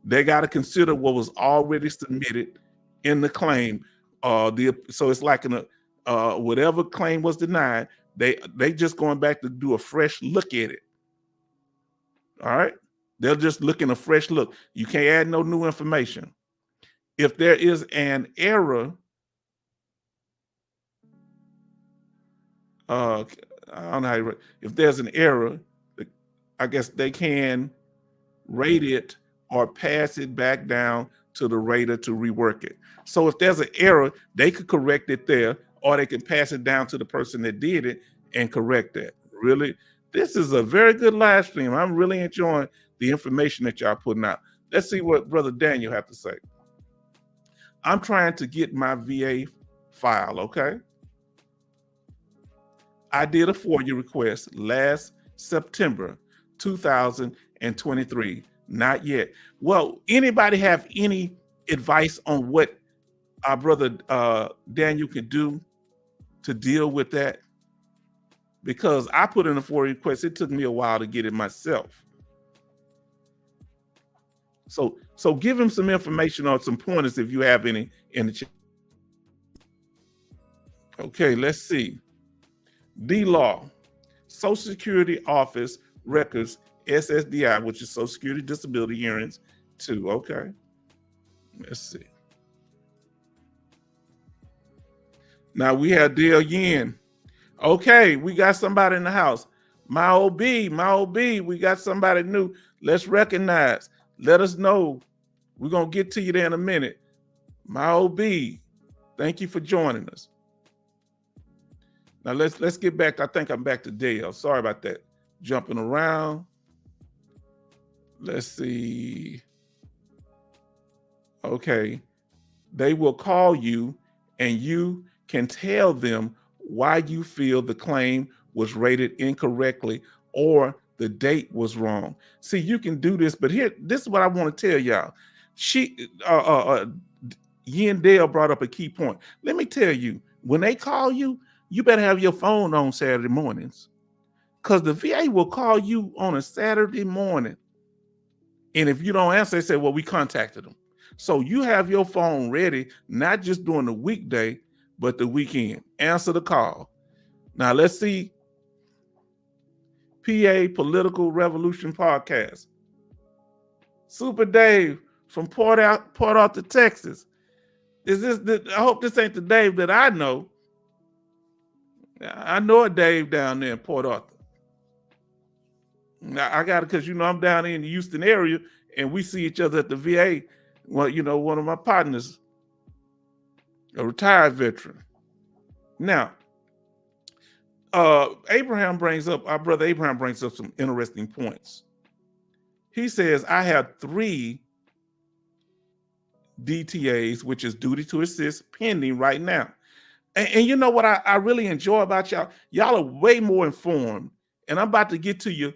They got to consider what was already submitted in the claim. So it's like whatever claim was denied, they just going back to do a fresh look at it. All right, they're just looking a fresh look. You can't add no new information. If there is an error, I don't know how if there's an error, I guess they can rate it or pass it back down to the rater to rework it. So if there's an error, they could correct it there, or they can pass it down to the person that did it and correct that. Really, this is a very good live stream. I'm really enjoying the information that y'all putting out. Let's see what Brother Daniel have to say. I'm trying to get my VA file, okay? I did a FOIA request last September 2023. Not yet. Well, anybody have any advice on what our brother Daniel can do to deal with that? Because I put in a FOIA request. It took me a while to get it myself. So give him some information or some pointers if you have any in the chat. Okay, let's see. D-Law, Social Security Office Records, SSDI, which is Social Security Disability Hearings 2. Okay, let's see. Now we have Dale Yin. Okay, we got somebody in the house. My OB, we got somebody new. Let's recognize. Let us know. We're going to get to you there in a minute. My OB, thank you for joining us. Now let's get back. I think I'm back to Dale. Sorry about that. Jumping around. Let's see. Okay. They will call you and you can tell them why you feel the claim was rated incorrectly or the date was wrong. See, you can do this, but here, this is what I want to tell y'all. Yin Dale brought up a key point. Let me tell you, when they call you, you better have your phone on Saturday mornings, because the VA will call you on a Saturday morning. And if you don't answer, they say, well, we contacted them. So you have your phone ready, not just during the weekday, but the weekend. Answer the call. Now let's see. PA Political Revolution Podcast. Super Dave from Port Arthur, Texas. I hope this ain't the Dave that I know. I know a Dave down there in Port Arthur. I got it because, I'm down in the Houston area and we see each other at the VA. Well, one of my partners, a retired veteran. Now, our brother Abraham brings up some interesting points. He says, I have 3 DTAs, which is duty to assist, pending right now. And you know what I really enjoy about y'all? Y'all are way more informed. And I'm about to get to you,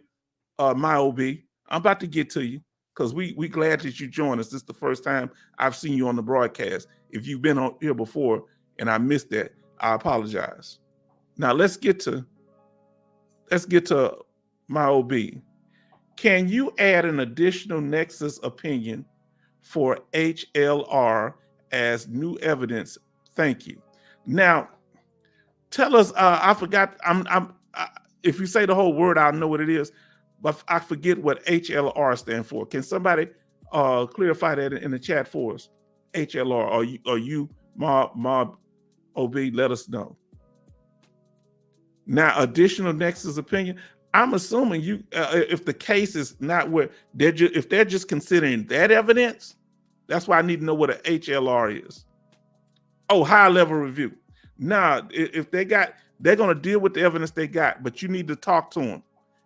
my OB. I'm about to get to you because we glad that you joined us. This is the first time I've seen you on the broadcast. If you've been on here before and I missed that, I apologize. Now let's get to my OB. Can you add an additional nexus opinion for HLR as new evidence? Thank you. Now, tell us. I forgot. If you say the whole word, I'll know what it is. But I forget what HLR stand for. Can somebody clarify that in the chat for us? HLR. Or you, Mob OB? Let us know. Now, additional nexus opinion. I'm assuming if the case is not where if they're just considering that evidence, that's why I need to know what an HLR is. Oh, high level review. Now, if they're going to deal with the evidence they got, but you need to talk to them.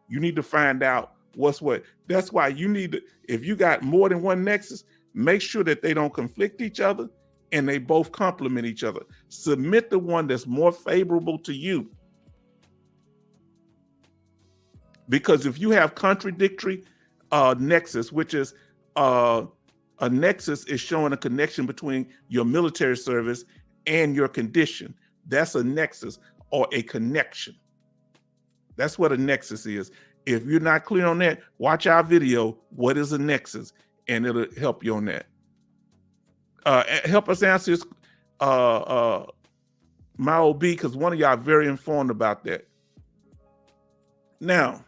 You need to find out what's what. That's why you need to, if you got more than one nexus, make sure that they don't conflict each other and they both complement each other. Submit the one that's more favorable to you. Because if you have contradictory nexus, which is a nexus is showing a connection between your military service and your condition. That's a nexus or a connection. That's what a nexus is. If you're not clear on that, watch our video, What is a Nexus? And it'll help you on that. Help us answer this, my OB, because one of y'all very informed about that. Now,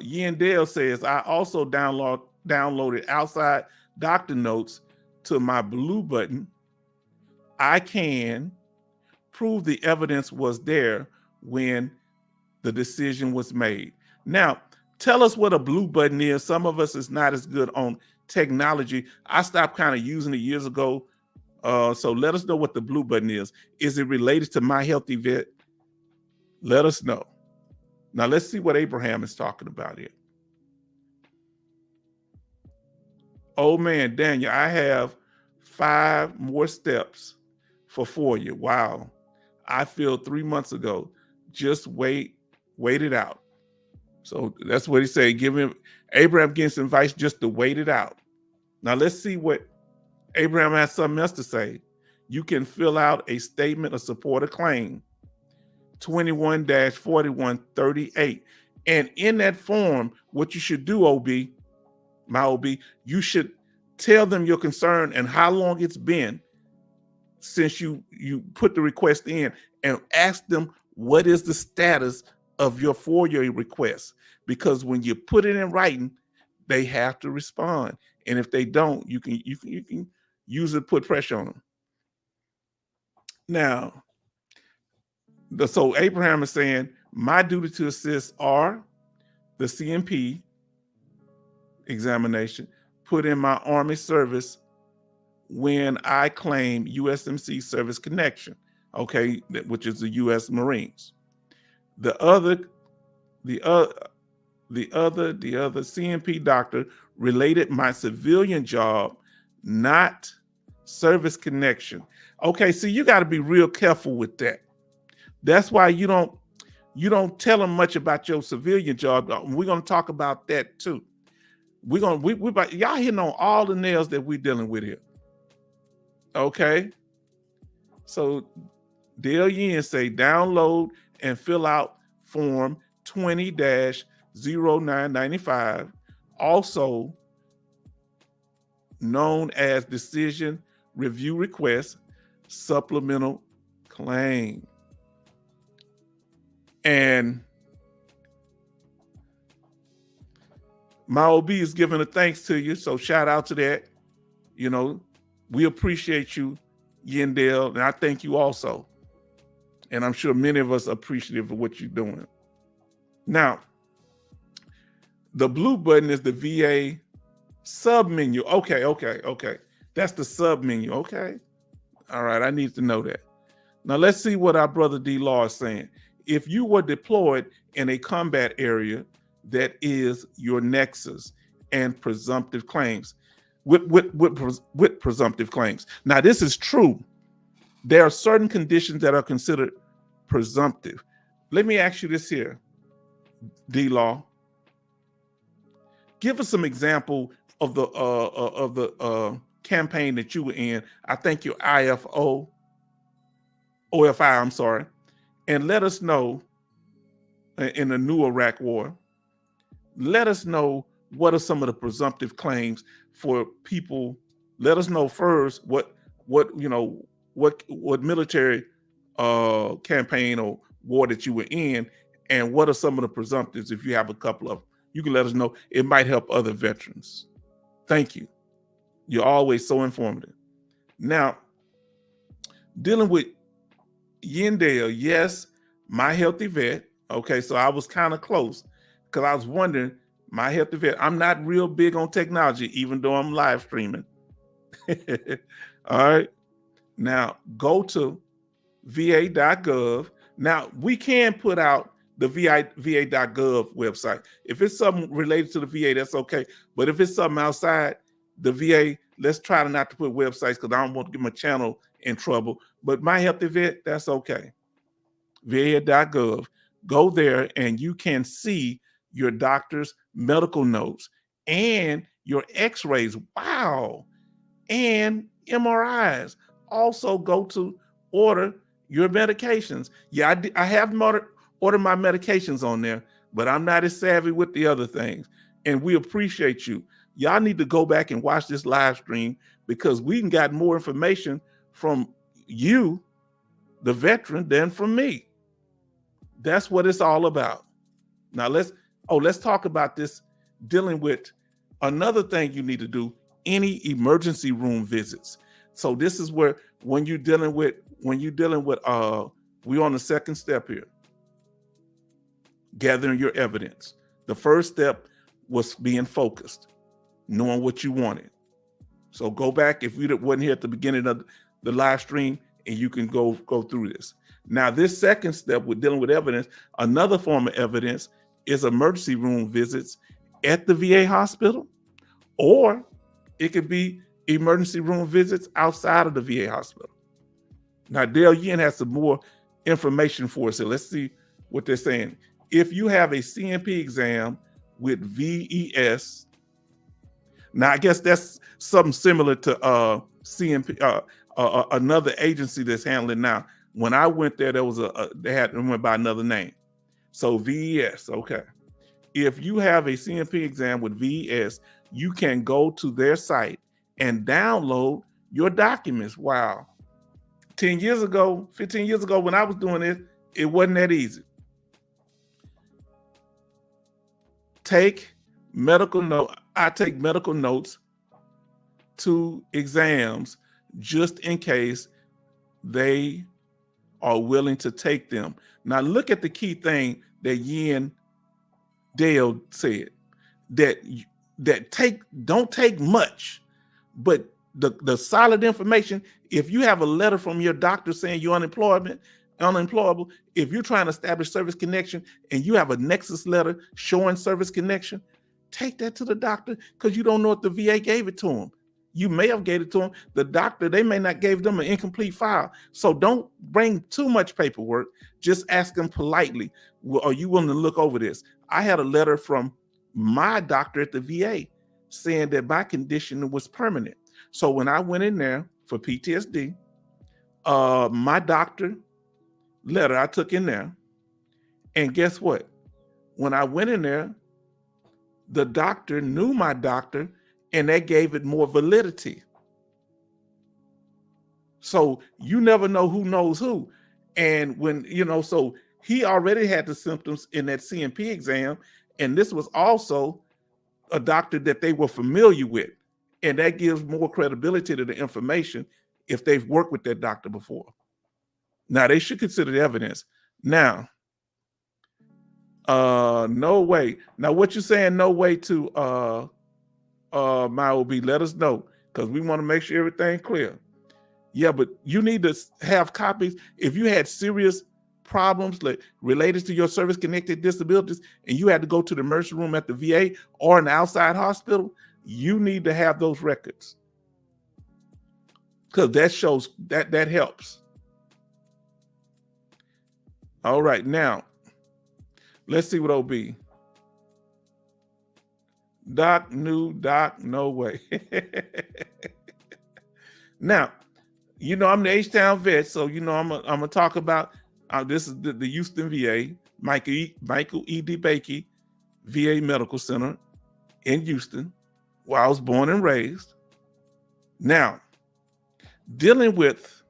Yin Dale says, I also downloaded outside doctor notes to my blue button. I can prove the evidence was there when the decision was made. Now, tell us what a blue button is. Some of us is not as good on technology. I stopped kind of using it years ago. So let us know what the blue button is. Is it related to My Healthy Vet? Let us know. Now let's see what Abraham is talking about here. Oh man, Daniel, I have 5 more steps for 4 years. Wow. I feel 3 months ago. Just wait it out. So that's what he said. Abraham gives advice just to wait it out. Now let's see what Abraham has something else to say. You can fill out a statement of support or claim, 21-4138. And in that form, what you should do, my OB, you should tell them your concern and how long it's been since you put the request in, and ask them what is the status of your 4-year request. Because when you put it in writing, they have to respond. And if they don't, you can use it to put pressure on them. Now, so Abraham is saying, my duty to assist are the CMP examination, put in my Army service when I claim USMC service connection, okay, which is the U.S. Marines. The other CMP doctor related my civilian job, not service connection. Okay, so you got to be real careful with that. That's why you don't tell them much about your civilian job. We're going to talk about that too. Y'all hitting on all the nails that we're dealing with here. Okay. So Dale Yin say download and fill out form 20-0995, also known as decision review request supplemental claim. And my OB is giving a thanks to you, so shout out to that. You know, we appreciate you, Yendell, and I thank you also. And I'm sure many of us are appreciative of what you're doing. Now, the blue button is the VA sub menu. Okay. That's the sub menu. Okay. All right. I need to know that. Now, let's see what our brother D. Law is saying. If you were deployed in a combat area, that is your nexus and presumptive claims with presumptive claims. Now, this is true. There are certain conditions that are considered presumptive. Let me ask you this here, D. Law. Give us some example of the campaign that you were in. I think you're OFI, I'm sorry. And let us know, in the new Iraq war, let us know what are some of the presumptive claims for people. Let us know first what military campaign or war that you were in, and what are some of the presumptives. If you have a couple of them, you can let us know. It might help other veterans. Thank you. You're always so informative. Now, dealing with Yendell, yes, My Healthy Vet. Okay, so I was kind of close because I was wondering, My Healthy Vet. I'm not real big on technology, even though I'm live streaming. All right. Now go to va.gov. Now we can put out the va.gov website. If it's something related to the VA, that's okay. But if it's something outside the VA, let's try not to put websites because I don't want to get my channel in trouble. But My Healthy Vet, that's okay. va.gov. Go there and you can see your doctor's medical notes and your x-rays. Wow. And MRIs. Also go to order your medications. Yeah, I have ordered my medications on there, but I'm not as savvy with the other things. And we appreciate you. Y'all need to go back and watch this live stream because we can got more information from you, the veteran, than from me. That's what it's all about. Now let's talk about this, dealing with another thing you need to do, any emergency room visits. So this is where when you're dealing with we're on the second step here, gathering your evidence. The first step was being focused, knowing what you wanted. So go back if you wasn't here at the beginning of the live stream, and you can go through this. Now, this second step with dealing with evidence, another form of evidence is emergency room visits at the VA hospital, or it could be emergency room visits outside of the VA hospital. Now, Dale Yin has some more information for us. So let's see what they're saying. If you have a CMP exam with VES, now I guess that's something similar to CMP, another agency that's handling now. When I went there, there was they went by another name. So VES, okay. If you have a CMP exam with VES, you can go to their site and download your documents. Wow. 15 years ago, when I was doing this, it wasn't that easy. Take medical note. I take medical notes to exams just in case they are willing to take them. Now look at the key thing that Yin Dale said, that don't take much, but the solid information. If you have a letter from your doctor saying you're unemployable, if you're trying to establish service connection and you have a nexus letter showing service connection, take that to the doctor, because you don't know if the VA gave it to them. You may have gave it to them. The doctor, they may not gave them an incomplete file. So don't bring too much paperwork. Just ask them politely, are you willing to look over this? I had a letter from my doctor at the VA saying that my condition was permanent. So when I went in there for PTSD, my doctor letter I took in there, and guess what? When I went in there, the doctor knew my doctor, and that gave it more validity. So you never know who knows who. And when, so he already had the symptoms in that CMP exam, and this was also a doctor that they were familiar with. And that gives more credibility to the information if they've worked with that doctor before. Now, they should consider the evidence. Now, no way. Now, what you're saying, no way to my OB, let us know, because we want to make sure everything's clear. Yeah, but you need to have copies. If you had serious problems related to your service-connected disabilities and you had to go to the emergency room at the VA or an outside hospital, you need to have those records, because that shows that helps. All right, now let's see what OB. Doc, no way. Now, I'm the H-Town vet, so I'm gonna talk about this is the Houston VA, Michael E. DeBakey VA Medical Center in Houston, where I was born and raised. Now, dealing with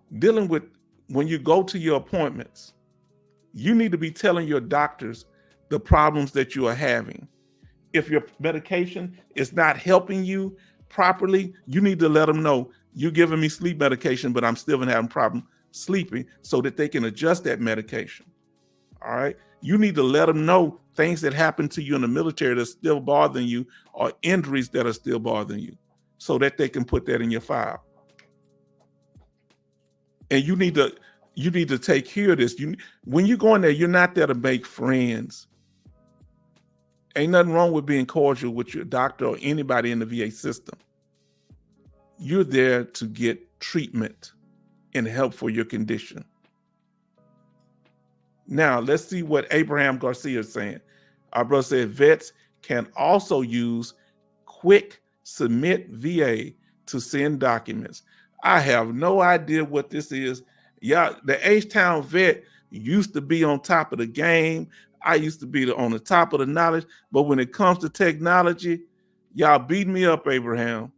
when you go to your appointments, you need to be telling your doctors the problems that you are having. If your medication is not helping you properly, you need to let them know, you're giving me sleep medication, but I'm still having problem sleeping, so that they can adjust that medication. All right. You need to let them know things that happen to you in the military that's still bothering you, or injuries that are still bothering you. so that they can put that in your file. And you need to take care of this. When you go in there, you're not there to make friends. Ain't nothing wrong with being cordial with your doctor or anybody in the VA system. You're there to get treatment and help for your condition. Now, let's see what Abraham Garcia is saying. Our brother said vets can also use Quick Submit VA to send documents. I have no idea what this is. Yeah, the H-Town vet used to be on top of the game. I used to be on the top of the knowledge. But when it comes to technology, y'all beat me up, Abraham.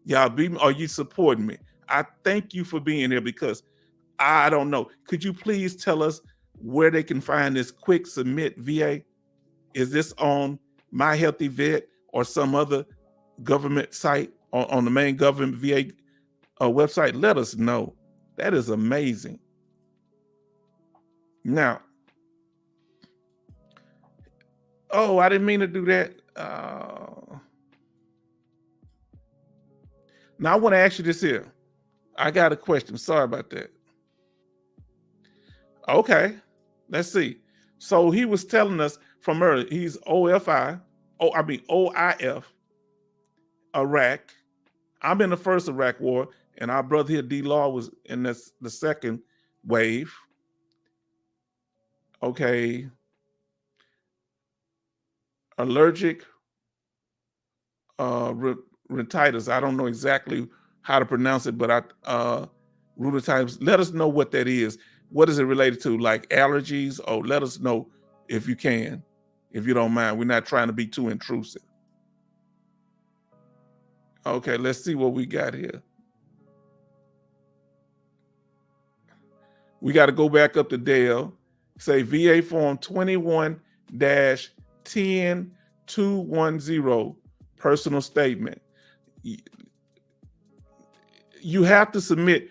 Y'all beat me, or you supporting me. I thank you for being here because I don't know. Could you please tell us where they can find this Quick Submit VA? Is this on My Healthy Vet or some other government site on the main government VA website? Let us know. That is amazing. Now, oh, I didn't mean to do that. Now I want to ask you this here. I got a question. Sorry about that. Okay, let's see. So he was telling us from earlier, he's OIF, Iraq. I'm in the first Iraq war, and our brother here, D-Law, was in the second wave. Okay. Allergic rhinitis. I don't know exactly how to pronounce it, but rhinitis. Let us know what that is. What is it related to? Like allergies? Oh, let us know if you can, if you don't mind. We're not trying to be too intrusive. Okay, let's see what we got here. We got to go back up to Dale. Say VA form 21-10210 personal statement. You have to submit.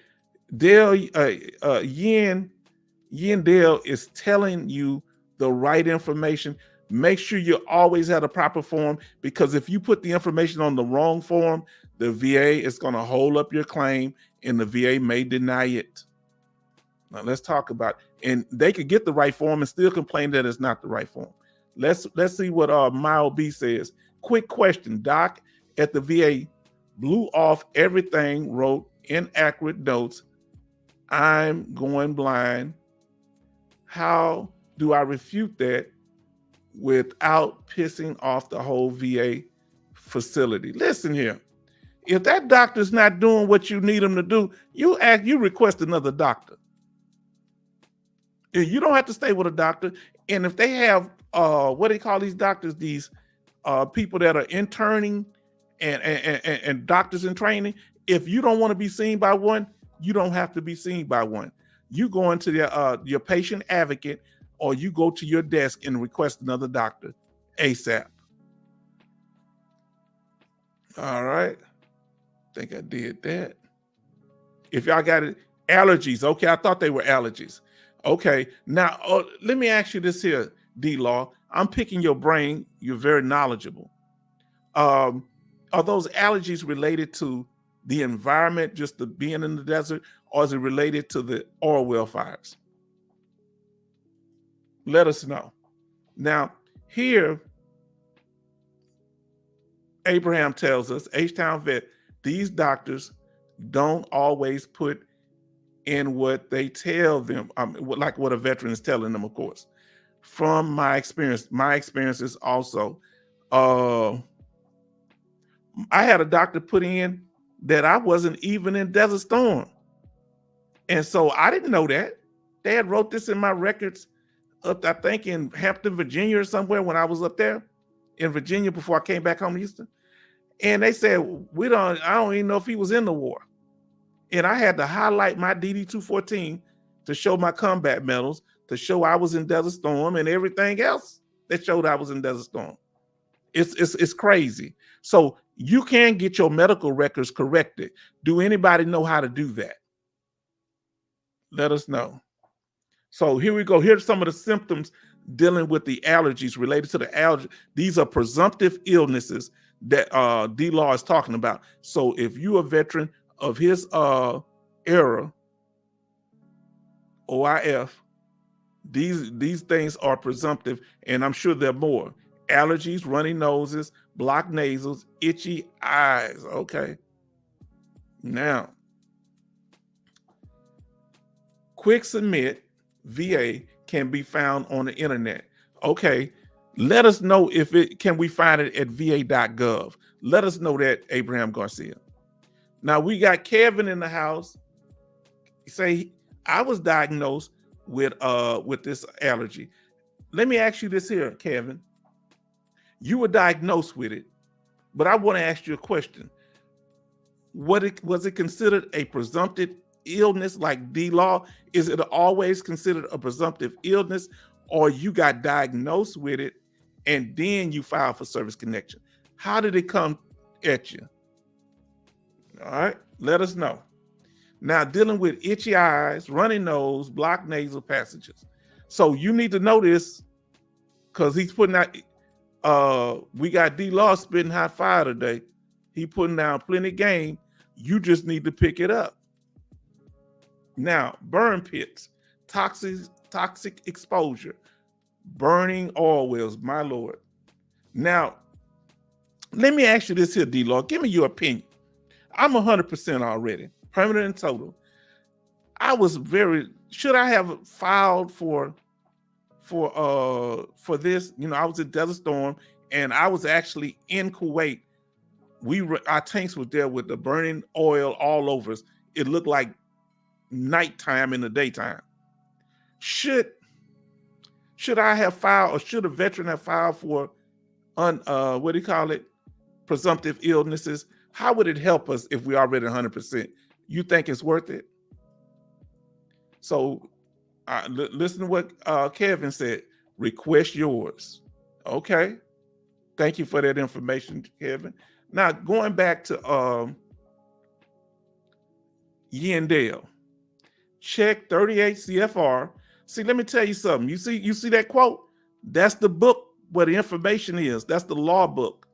Dale, Yin Dale is telling you the right information. Make sure you always have a proper form, because if you put the information on the wrong form, the VA is going to hold up your claim and the VA may deny it. Now let's talk about it. And they could get the right form and still complain that it's not the right form. Let's see what Mile B says. Quick question, Doc at the VA blew off everything, wrote inaccurate notes. I'm going blind. How do I refute that without pissing off the whole VA facility? Listen here. If that doctor's not doing what you need him to do, you request another doctor. You don't have to stay with a doctor. And if they have what do they call these doctors? These people that are interning and doctors in training. If you don't want to be seen by one, you don't have to be seen by one. You go into your patient advocate, or you go to your desk and request another doctor ASAP. All right. I think I did that. If y'all got it, allergies. Okay, I thought they were allergies. Okay, now let me ask you this here, D-Law. I'm picking your brain. You're very knowledgeable. Are those allergies related to the environment, just the being in the desert, or is it related to the oil well fires? Let us know. Now, here, Abraham tells us, H-Town vet, these doctors don't always put in what they tell them, like what a veteran is telling them, of course. From my experiences also, I had a doctor put in that I wasn't even in Desert Storm. And so I didn't know that. They had wrote this in my records up, I think, in Hampton, Virginia or somewhere when I was up there in Virginia before I came back home to Houston. And they said, I don't even know if he was in the war. And I had to highlight my DD-214 to show my combat medals, to show I was in Desert Storm, and everything else that showed I was in Desert Storm. It's crazy. So you can get your medical records corrected. Do anybody know how to do that? Let us know. So here we go. Here's some of the symptoms dealing with the allergies related to the allergy. These are presumptive illnesses that D-Law is talking about. So if you're a veteran of his era, OIF, these things are presumptive, and I'm sure there are more. Allergies, runny noses, blocked nasals, itchy eyes. Okay. Now, Quick Submit VA can be found on the internet. Okay. Let us know if can we find it at va.gov. Let us know that, Abraham Garcia. Now we got Kevin in the house. Say, I was diagnosed with this allergy. Let me ask you this here, Kevin. You were diagnosed with it, but I want to ask you a question. Was it considered a presumptive illness like D-Law? Is it always considered a presumptive illness, or you got diagnosed with it and then you filed for service connection? How did it come at you? All right, let us know. Now, dealing with itchy eyes, runny nose, blocked nasal passages. So you need to know this, because he's putting out, we got D-Law spitting hot fire today. He putting down plenty game. You just need to pick it up. Now, burn pits, toxic exposure, burning oil wells, my Lord. Now, let me ask you this here, D-Law. Give me your opinion. I'm 100% already, permanent and total. Should I have filed for this? You know, I was at Desert Storm, and I was actually in Kuwait. Our tanks were there with the burning oil all over us. It looked like nighttime in the daytime. Should I have filed, or should a veteran have filed for presumptive illnesses? How would it help us if we already 100%? You think it's worth it? So listen to what Kevin said. Request yours. Okay. Thank you for that information, Kevin. Now, going back to Yandale, check 38 CFR. See, let me tell you something. You see that quote? That's the book where the information is. That's the law book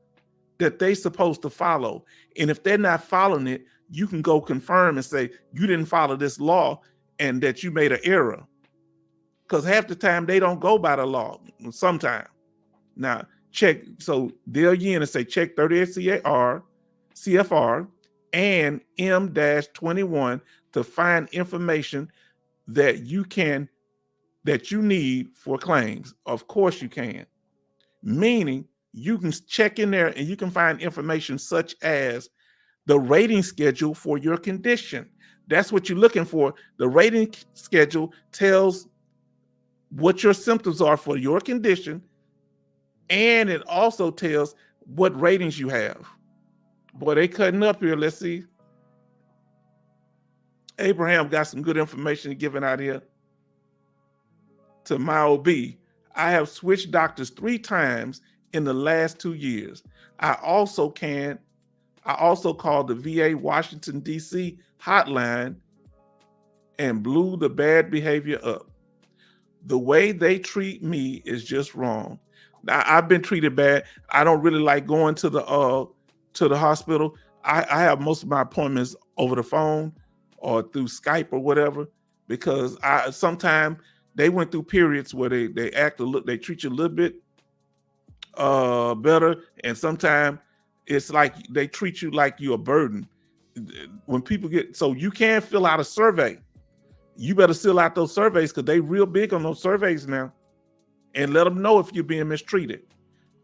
that they're supposed to follow. And if they're not following it, you can go confirm and say you didn't follow this law and that you made an error. Because half the time they don't go by the law. Sometimes. Now, check. So they'll again and say check 38 CFR and M-21 to find information that you need for claims. Of course you can. Meaning you can check in there and you can find information such as the rating schedule for your condition. That's what you're looking for. The rating schedule tells what your symptoms are for your condition, and it also tells what ratings you have. Boy, they cutting up here. Let's see. Abraham got some good information given out here. To my OB, I have switched doctors 3 times in the last 2 years. I also called the VA Washington, D.C. hotline and blew the bad behavior up. The way they treat me is just wrong. Now, I've been treated bad. I don't really like going to the hospital. I have most of my appointments over the phone or through Skype or whatever, because sometimes they went through periods where they treat you a little bit better, and sometimes it's like they treat you like you're a burden. When people so you can fill out a survey. You better fill out those surveys, because they real big on those surveys now, and let them know if you're being mistreated,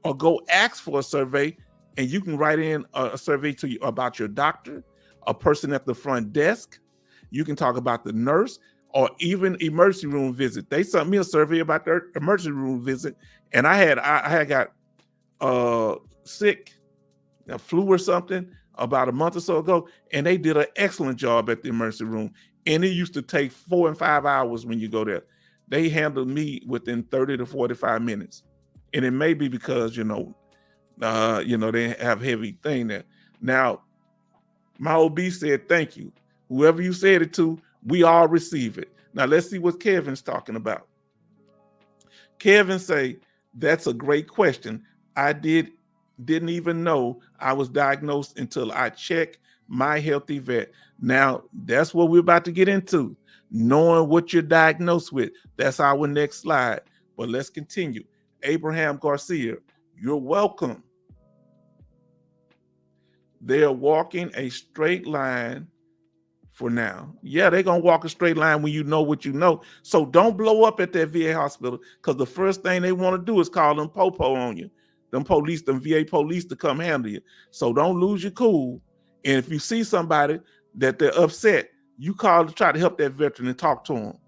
or go ask for a survey, and you can write in a survey to you about your doctor, a person at the front desk. You can talk about the nurse, or even emergency room visit. They sent me a survey about their emergency room visit, and I had got sick, a flu or something, about a month or so ago, and they did an excellent job at the emergency room. And it used to take 4 and 5 hours when you go there. They handled me within 30 to 45 minutes. And it may be because, they have heavy thing there. Now, my OB said, thank you. Whoever you said it to, we all receive it. Now, let's see what Kevin's talking about. Kevin say, that's a great question. I did didn't even know I was diagnosed until I checked my healthy vet. Now, that's what we're about to get into. Knowing what you're diagnosed with. That's our next slide. But let's continue. Abraham Garcia, you're welcome. They're walking a straight line for now. Yeah, they're going to walk a straight line when you know what you know. So don't blow up at that VA hospital, because the first thing they want to do is call them popo on you. Them police, them VA police to come handle you. So don't lose your cool. And if you see somebody that they're upset, you call to try to help that veteran and talk to him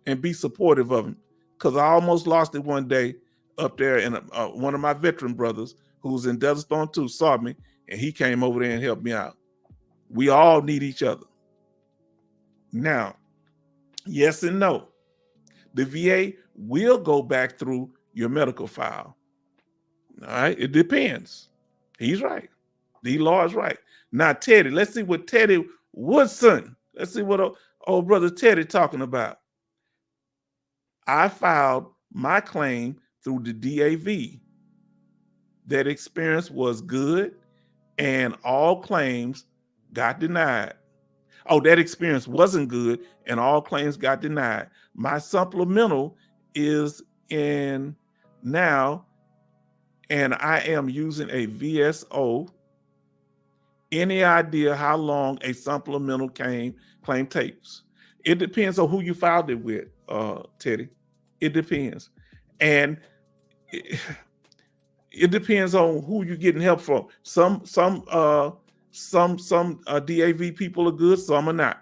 and be supportive of him. Because I almost lost it one day up there, and one of my veteran brothers who's in Desert Storm 2 saw me, and he came over there and helped me out. We all need each other. Now, yes and no. The VA will go back through your medical file. All right, it depends. He's right. D-Law is right. Now, Teddy, let's see what Teddy Woodson, let's see what old brother Teddy talking about. I filed my claim through the DAV. That experience was good, and all claims got denied. Oh, that experience wasn't good, and all claims got denied. My supplemental is in now, and I am using a VSO. Any idea how long a supplemental claim takes? It depends on who you filed it with, Teddy. It depends. And it depends on who you're getting help from. Some DAV people are good, some are not.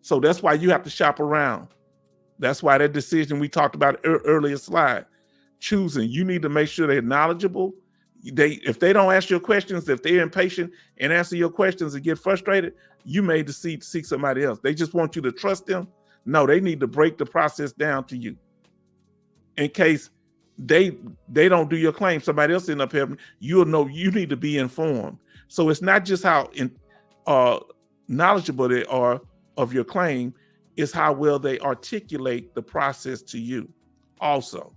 So that's why you have to shop around. That's why that decision we talked about earlier slide, choosing, you need to make sure they're knowledgeable. If they don't ask your questions, if they're impatient and answer your questions and get frustrated, you may seek somebody else. They just want you to trust them. No, they need to break the process down to you. In case they don't do your claim, somebody else end up helping, you'll know you need to be informed. So it's not just how knowledgeable they are of your claim, it's how well they articulate the process to you also.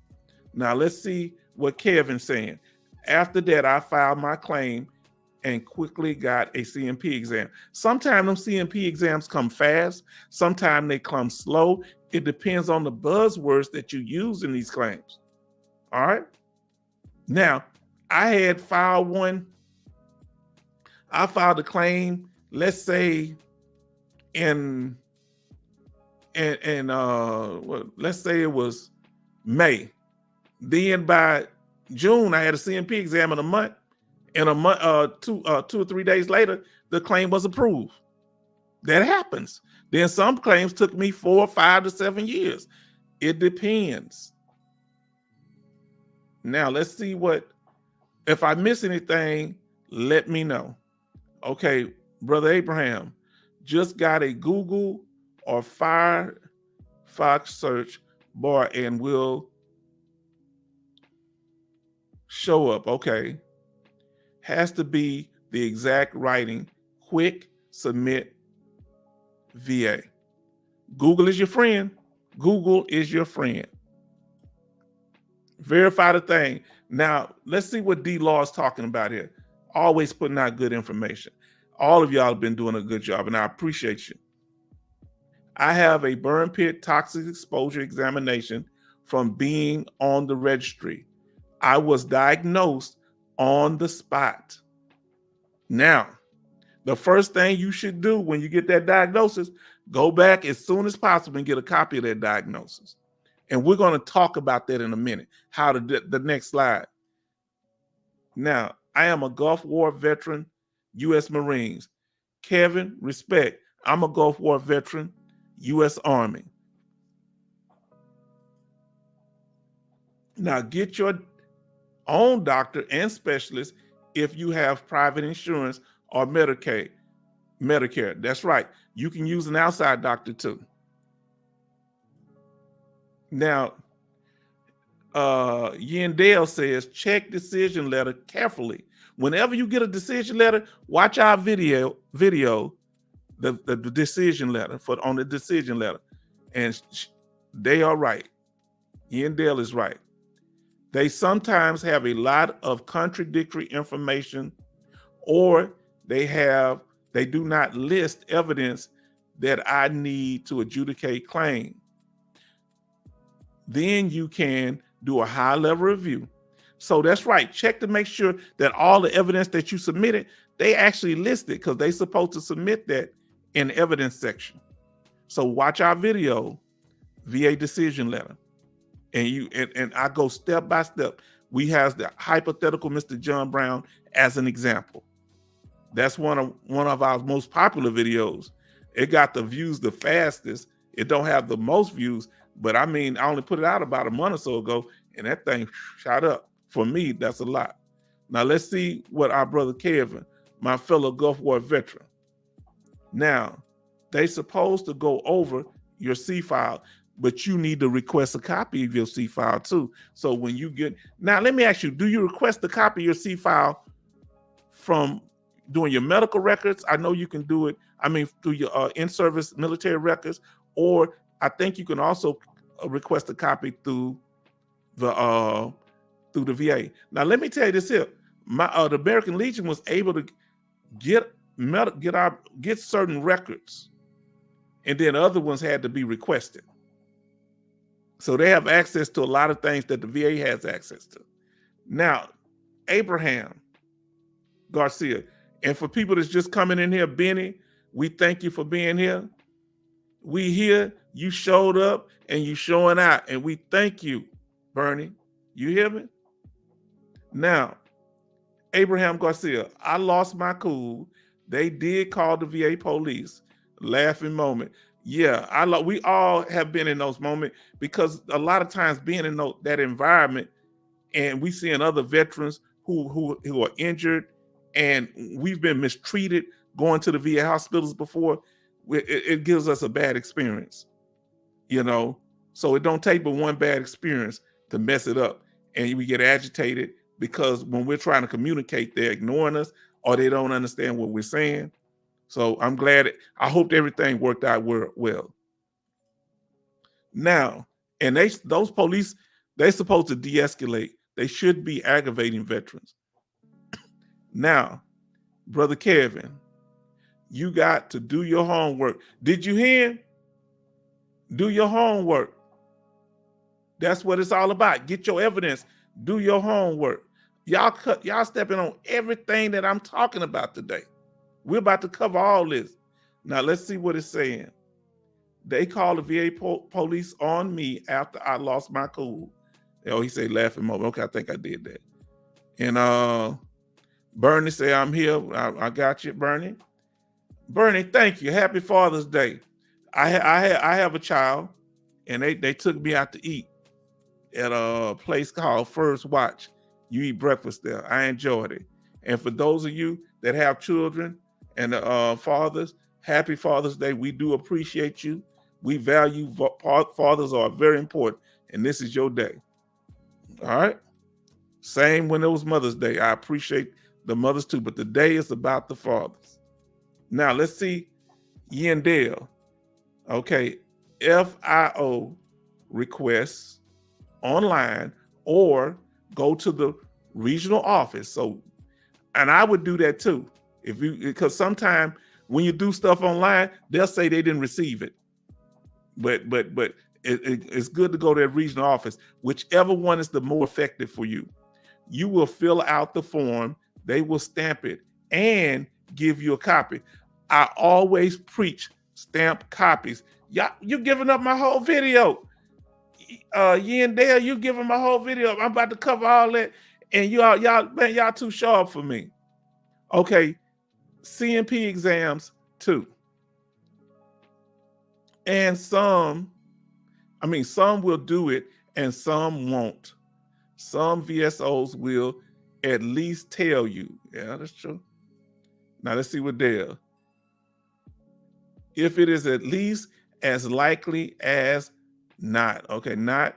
Now let's see what Kevin's saying. After that, I filed my claim and quickly got a CMP exam. Sometimes them CMP exams come fast, sometimes they come slow. It depends on the buzzwords that you use in these claims. All right. Now, I had filed one. I filed a claim, let's say let's say it was May. Then by June, I had a CMP exam in a month. And two or 3 days later, the claim was approved. That happens. Then some claims took me 4, 5 to 7 years. It depends. Now let's see if I miss anything, let me know. Okay, Brother Abraham, just got a Google or Firefox search bar and will show up. Okay. Has to be the exact writing. Quick submit VA. Google is your friend. Google is your friend. Verify the thing. Now, let's see what D-Law is talking about here. Always putting out good information. All of y'all have been doing a good job, and I appreciate you. I have a burn pit toxic exposure examination from being on the registry. I was diagnosed on the spot. Now, the first thing you should do when you get that diagnosis, go back as soon as possible and get a copy of that diagnosis. And we're going to talk about that in a minute, how to do the next slide. Now, I am a Gulf War veteran, U.S. Marines. Kevin, respect. I'm a Gulf War veteran, U.S. Army. Now, get your own doctor and specialist if you have private insurance or Medicare. That's right. You can use an outside doctor too. Now, Yandale says, check decision letter carefully. Whenever you get a decision letter, watch our video, the decision letter on the decision letter. And they are right. Yandale is right. They sometimes have a lot of contradictory information, or they do not list evidence that I need to adjudicate claim. Then you can do a high level review. So that's right. Check to make sure that all the evidence that you submitted, they actually listed, because they're supposed to submit that in the evidence section. So watch our video, VA decision letter. And I go step by step. We have the hypothetical Mr. John Brown as an example. That's one of our most popular videos. It got the views the fastest. It don't have the most views, but I mean, I only put it out about a month or so ago, and that thing shot up. For me, that's a lot. Now let's see what our brother Kevin, my fellow Gulf War veteran. Now, they supposed to go over your C file, but you need to request a copy of your C file too. So when you get, now let me ask you, do you request a copy of your C file from doing your medical records? I know you can do it, I mean, through your in-service military records, or I think you can also request a copy through the VA. Now let me tell you this here. The American Legion was able to get certain records, and then other ones had to be requested. So they have access to a lot of things that the VA has access to. Now, Abraham Garcia, and for people that's just coming in here, Benny, we thank you for being here. We here, you showed up and you showing out, and we thank you, Bernie. You hear me? Now, Abraham Garcia, I lost my cool. They did call the VA police. Laughing moment. Yeah, we all have been in those moments, because a lot of times being in that environment, and we seeing other veterans who are injured, and we've been mistreated going to the VA hospitals before, it gives us a bad experience, you know? So it don't take but one bad experience to mess it up, and we get agitated because when we're trying to communicate, they're ignoring us or they don't understand what we're saying. So I'm glad, I hope everything worked out well. Now, and those police, they're supposed to de-escalate. They should be aggravating veterans. Now, Brother Kevin, you got to do your homework. Did you hear? Do your homework. That's what it's all about. Get your evidence. Do your homework. Y'all stepping on everything that I'm talking about today. We're about to cover all this. Now let's see what it's saying. They called the VA police on me after I lost my cool. Oh, he said laughing moment. Okay, I think I did that. And Bernie say I'm here. I got you, Bernie. Bernie, thank you. Happy Father's Day. I have a child, and they took me out to eat at a place called First Watch. You eat breakfast there. I enjoyed it. And for those of you that have children and fathers, happy Father's Day. We do appreciate you. We value fathers are very important, and this is your day. All right. Same when it was Mother's Day. I appreciate the mothers too, but today is about the fathers. Now let's see Yandale. Okay, FIO requests online or go to the regional office. So, and I would do that too. Because sometimes when you do stuff online, they'll say they didn't receive it. But it's good to go to that regional office, whichever one is the more effective for you. You will fill out the form, they will stamp it and give you a copy. I always preach stamped copies. Y'all, you giving up my whole video. Yandale, you giving my whole video. I'm about to cover all that. And y'all too sharp for me. Okay, CMP exams too. And some will do it and some won't. Some VSOs will at least tell you. Yeah, that's true. Now let's see what Dale. If it is at least as likely as not. Okay, not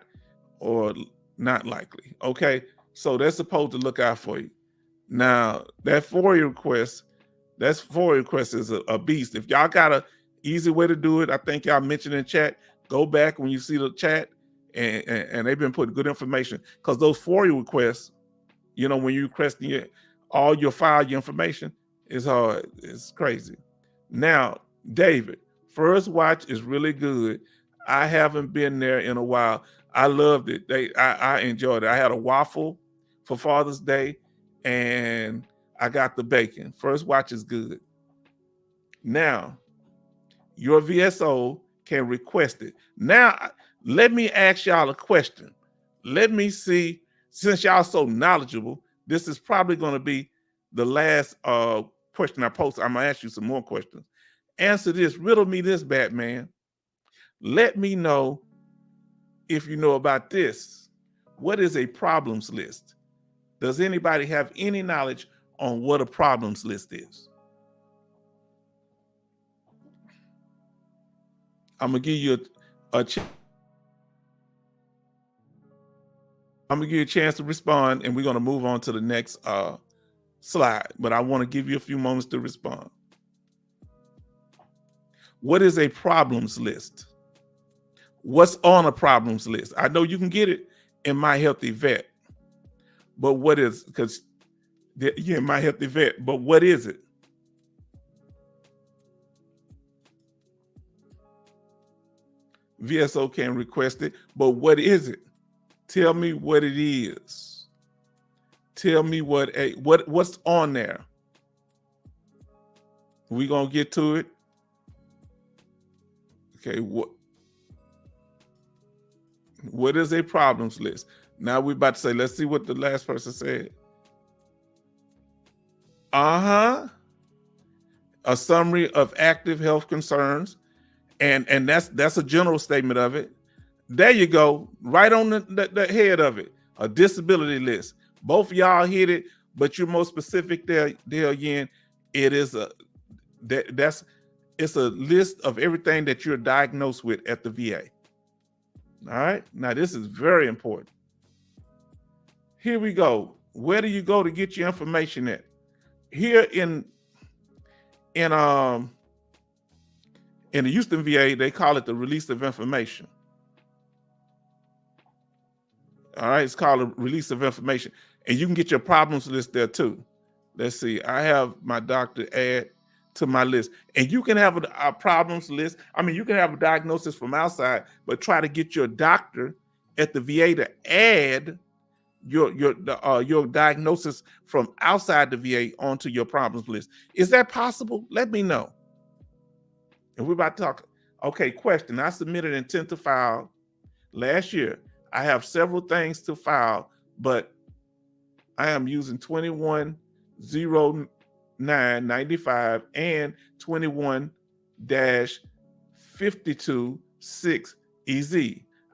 or not likely. Okay, so they're supposed to look out for you. Now, that FOIA request is a beast. If y'all got an easy way to do it, I think y'all mentioned in chat, go back when you see the chat and they've been putting good information, because those FOIA requests, you know, when you requesting all your file, your information, is hard. It's crazy. Now, David, First Watch is really good. I haven't been there in a while. I loved it. I enjoyed it. I had a waffle for Father's Day, and I got the bacon. First Watch is good. Now, your VSO can request it. Now, let me ask y'all a question. Let me see, since y'all so knowledgeable, this is probably going to be the last question I post. I'm going to ask you some more questions. Answer this. Riddle me this, Batman. Let me know if you know about this. What is a problems list? Does anybody have any knowledge on what a problems list is? I'm going to give you a chance to respond, and we're going to move on to the next slide. But I want to give you a few moments to respond. What is a problems list? What's on a problems list? I know you can get it in My Healthy Vet, but what is, because yeah, My Healthy Vet, but what is it? VSO can request it, but what is it? Tell me what it is. Tell me what's on there. We gonna get to it. Okay, what is a problems list? Now we're about to say, let's see what the last person said. A summary of active health concerns. And that's a general statement of it. There you go, right on the head of it, a disability list. Both of y'all hit it, but you're more specific there again. It is it's a list of everything that you're diagnosed with at the VA. All right, now this is very important. Here we go. Where do you go to get your information at? Here in the Houston VA, they call it the release of information. All right, it's called a release of information. And you can get your problems list there too. Let's see, I have my doctor add to my list. And you can have a problems list. I mean, you can have a diagnosis from outside, but try to get your doctor at the VA to add your diagnosis from outside the VA onto your problems list. Is that possible? Let me know. And we're about to talk. Okay, question. I submitted intent to file last year. I have several things to file, but I am using 210995 and 21-526 EZ.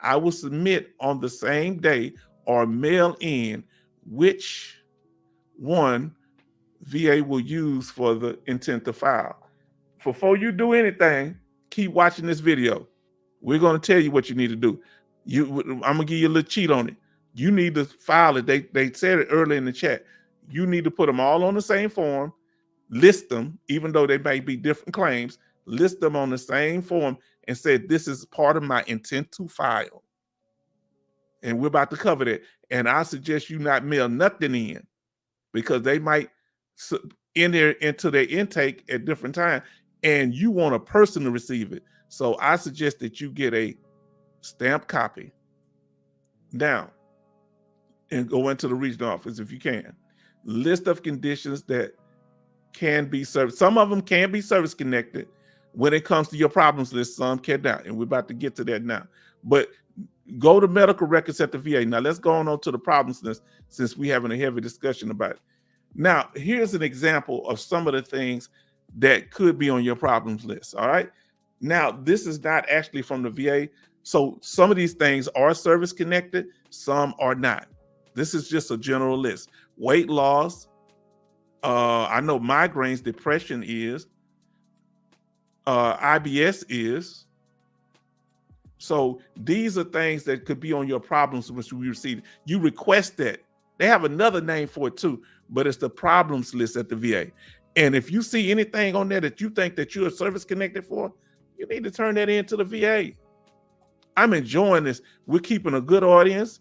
I will submit on the same day or mail in which one VA will use for the intent to file. Before you do anything, keep watching this video. We're going to tell you what you need to do. I'm going to give you a little cheat on it. You need to file it. They said it earlier in the chat. You need to put them all on the same form, list them, even though they may be different claims, list them on the same form and say, this is part of my intent to file. And we're about to cover that. And I suggest you not mail nothing in, because they might enter into their intake at different times, and you want a person to receive it. So I suggest that you get a stamped copy now and go into the regional office if you can. List of conditions that can be service. Some of them can be service connected when it comes to your problems list. Some cannot, and we're about to get to that now. But go to medical records at the VA. Now let's go on to the problems list, since we're having a heavy discussion about it. Now, here's an example of some of the things that could be on your problems list. All right. Now, this is not actually from the VA. So some of these things are service connected, some are not. This is just a general list. Weight loss. I know migraines, depression is. IBS is. So these are things that could be on your problems which we receive. You request that. They have another name for it too, but it's the problems list at the VA. And if you see anything on there that you think that you're service connected for, you need to turn that into the VA. I'm enjoying this. We're keeping a good audience.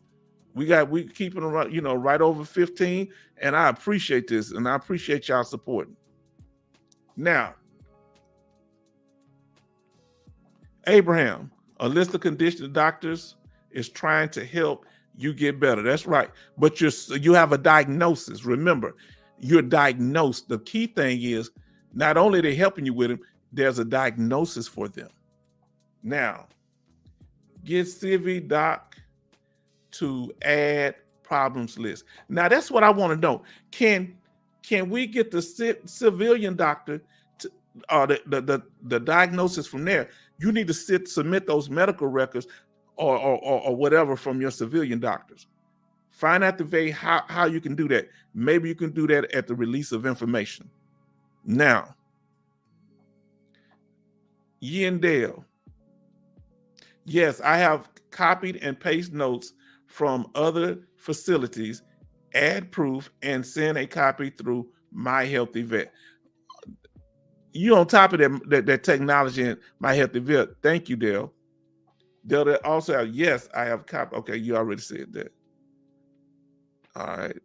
We keeping around, right over 15, and I appreciate this, and I appreciate y'all supporting. Now, Abraham, a list of condition doctors is trying to help you get better. That's right. But you have a diagnosis. Remember, you're diagnosed. The key thing is not only are they helping you with it, there's a diagnosis for them. Now, get CiviDoc to add problems list. Now, that's what I want to know. Can we get the civilian doctor to the diagnosis from there? You need to submit those medical records or whatever from your civilian doctors. Find out the VA how you can do that. Maybe you can do that at the release of information. Now, Yandale. Yes, I have copied and pasted notes from other facilities, add proof, and send a copy through My Healthy Vet. You on top of that technology in My Healthy Vet. Thank you, Dale. Dale also have, yes, I have copied. Okay, you already said that. All right.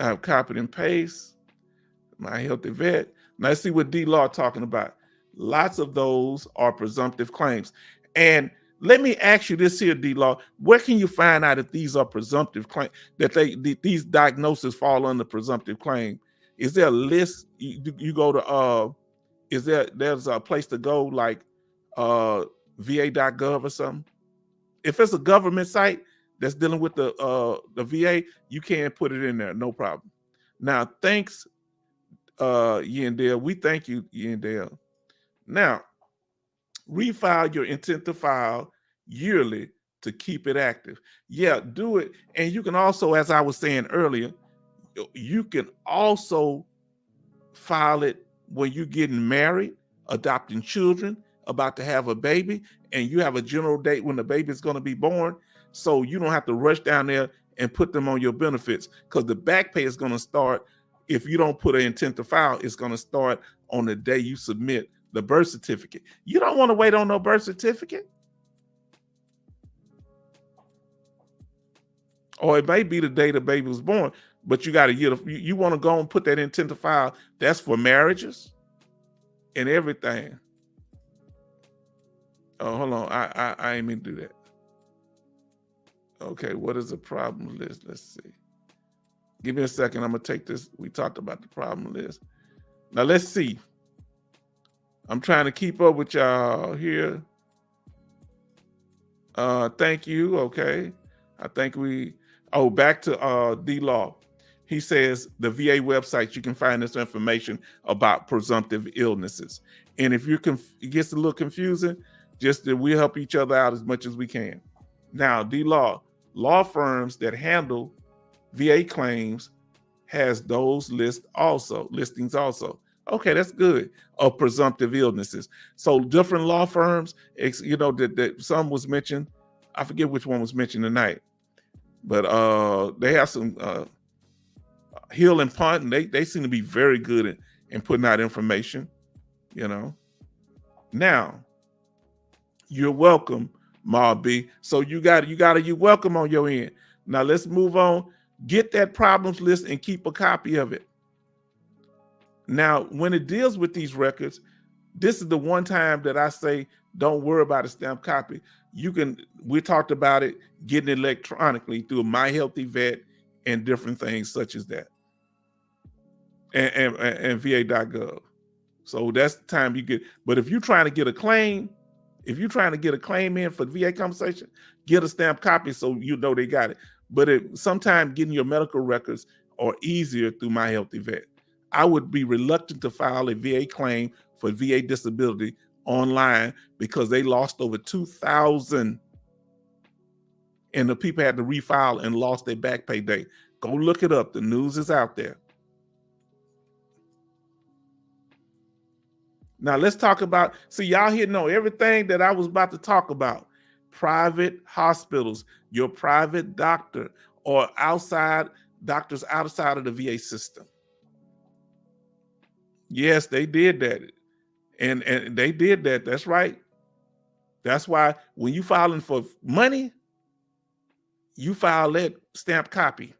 I have copied and pasted My Healthy Vet. Now let's see what D-Law talking about. Lots of those are presumptive claims. And let me ask you this here, D-Law. Where can you find out if these are presumptive claims, that these diagnoses fall under presumptive claim? Is there a list you go to? There's a place to go like va.gov or something? If it's a government site that's dealing with the VA, you can put it in there, no problem. Now, thanks, Yandale. We thank you, Yandale. Now, refile your intent to file yearly to keep it active. Yeah, do it. And you can also, as I was saying earlier, you can also file it when you're getting married, adopting children, about to have a baby, and you have a general date when the baby is going to be born. So you don't have to rush down there and put them on your benefits, because the back pay is going to start. If you don't put an intent to file, it's going to start on the day you submit the birth certificate. You don't want to wait on no birth certificate. Or it may be the day the baby was born, but you got to you want to go and put that intent to file. That's for marriages and everything. Oh, hold on. I ain't mean to do that. Okay, what is the problem list? Let's see. Give me a second. I'm going to take this. We talked about the problem list. Now, let's see. I'm trying to keep up with y'all here. Thank you. Okay. I think back to D-Law. He says the VA website, you can find this information about presumptive illnesses. And if it gets a little confusing, just that we help each other out as much as we can. Now, D-Law, law firms that handle VA claims has those listings also. Okay, that's good. Of presumptive illnesses. So different law firms, that some was mentioned. I forget which one was mentioned tonight, but they have some Hill and Punt, and they seem to be very good in putting out information. Now, you're welcome, Ma B. So you're welcome on your end. Now let's move on. Get that problems list and keep a copy of it. Now, when it deals with these records, this is the one time that I say, don't worry about a stamped copy. We talked about it, getting it electronically through My Healthy Vet and different things such as that. And va.gov. So that's the time you get. But if you're trying to get a claim, in for VA compensation, get a stamped copy so you know they got it. But sometimes getting your medical records are easier through My Healthy Vet. I would be reluctant to file a VA claim for VA disability online because they lost over 2,000 and the people had to refile and lost their back pay day. Go look it up. The news is out there. Now let's talk about, y'all here know everything that I was about to talk about. Private hospitals, your private doctor, or doctors outside of the VA system. Yes, they did that. And they did that. That's right. That's why when you filing for money, you file that stamped copy.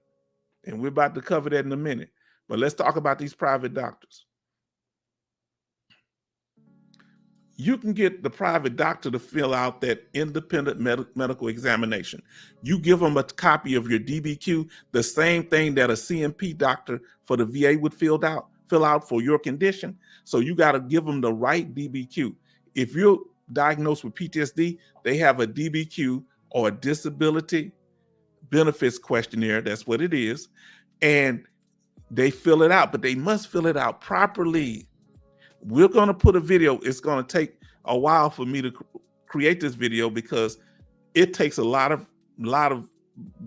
And we're about to cover that in a minute. But let's talk about these private doctors. You can get the private doctor to fill out that independent medical examination. You give them a copy of your DBQ, the same thing that a CMP doctor for the VA would fill out for your condition. So you got to give them the right DBQ. If you're diagnosed with PTSD, they have a DBQ, or a disability benefits questionnaire. That's what it is. And they fill it out, but they must fill it out properly. We're going to put a video. It's going to take a while for me to create this video because it takes a lot of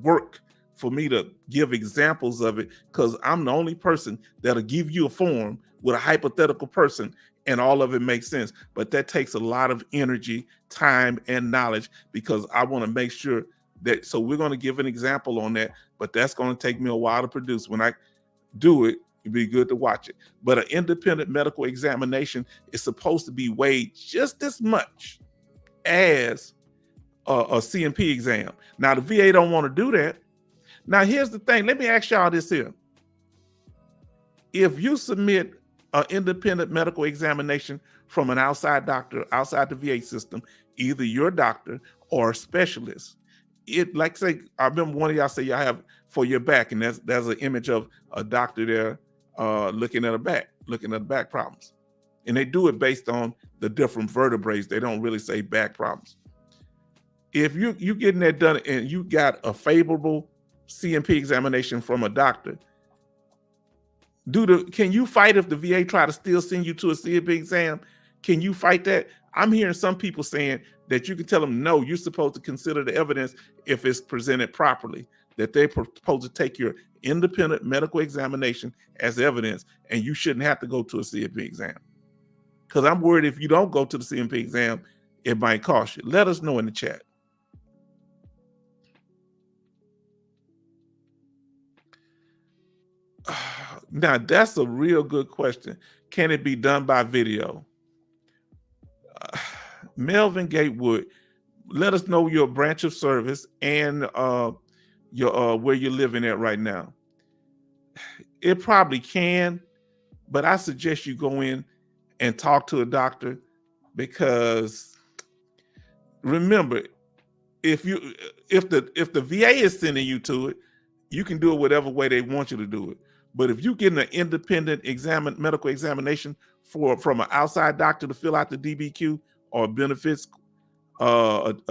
work for me to give examples of it, because I'm the only person that'll give you a form with a hypothetical person and all of it makes sense. But that takes a lot of energy, time, and knowledge, because I want to make sure that, so we're going to give an example on that, but that's going to take me a while to produce. When I do it, it'd be good to watch it. But an independent medical examination is supposed to be weighed just as much as a CMP exam. Now, the VA don't want to do that. Now, here's the thing. Let me ask y'all this here. If you submit an independent medical examination from an outside doctor, outside the VA system, either your doctor or a specialist, it, like say, I remember one of y'all say y'all have for your back, and there's an image of a doctor there looking at back problems. And they do it based on the different vertebrae. They don't really say back problems. If you getting that done and you got a favorable CMP examination from a doctor, can you fight if the VA try to still send you to a CMP exam? Can you fight that? I'm hearing some people saying that you can tell them, no, you're supposed to consider the evidence if it's presented properly, that they're supposed to take your independent medical examination as evidence, and you shouldn't have to go to a CMP exam. Because I'm worried if you don't go to the CMP exam, it might cost you. Let us know in the chat. Now, that's a real good question. Can it be done by video? Melvin Gatewood, let us know your branch of service and your where you're living at right now. It probably can, but I suggest you go in and talk to a doctor, because remember, if the VA is sending you to it, you can do it whatever way they want you to do it. But if you get an independent medical examination from an outside doctor to fill out the DBQ or benefits, a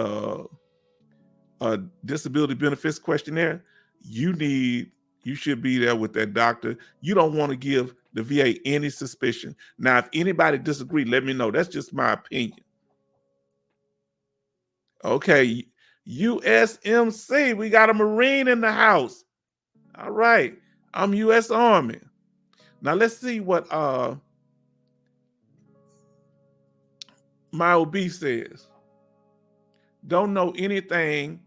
disability benefits questionnaire, you should be there with that doctor. You don't want to give the VA any suspicion. Now, if anybody disagree, let me know. That's just my opinion. Okay, USMC, we got a Marine in the house. All right, I'm U.S. Army. Now let's see what my OB says. Don't know anything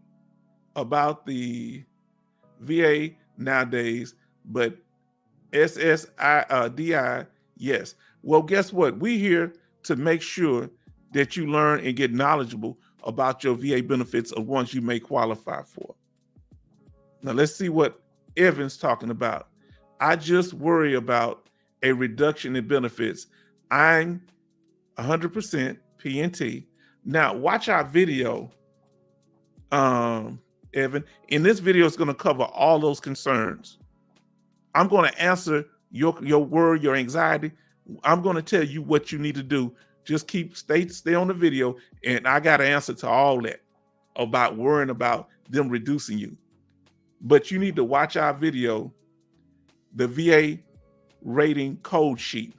about the VA nowadays, but SSDI, yes. Well, guess what? We're here to make sure that you learn and get knowledgeable about your VA benefits of ones you may qualify for. Now let's see what Evan's talking about. I just worry about a reduction in benefits. I'm 100% PNT. Now watch our video, Evan. In this video, it's going to cover all those concerns. I'm going to answer your worry, your anxiety. I'm going to tell you what you need to do. Just stay on the video, and I got an answer to all that about worrying about them reducing you. But you need to watch our video, the VA rating code sheet.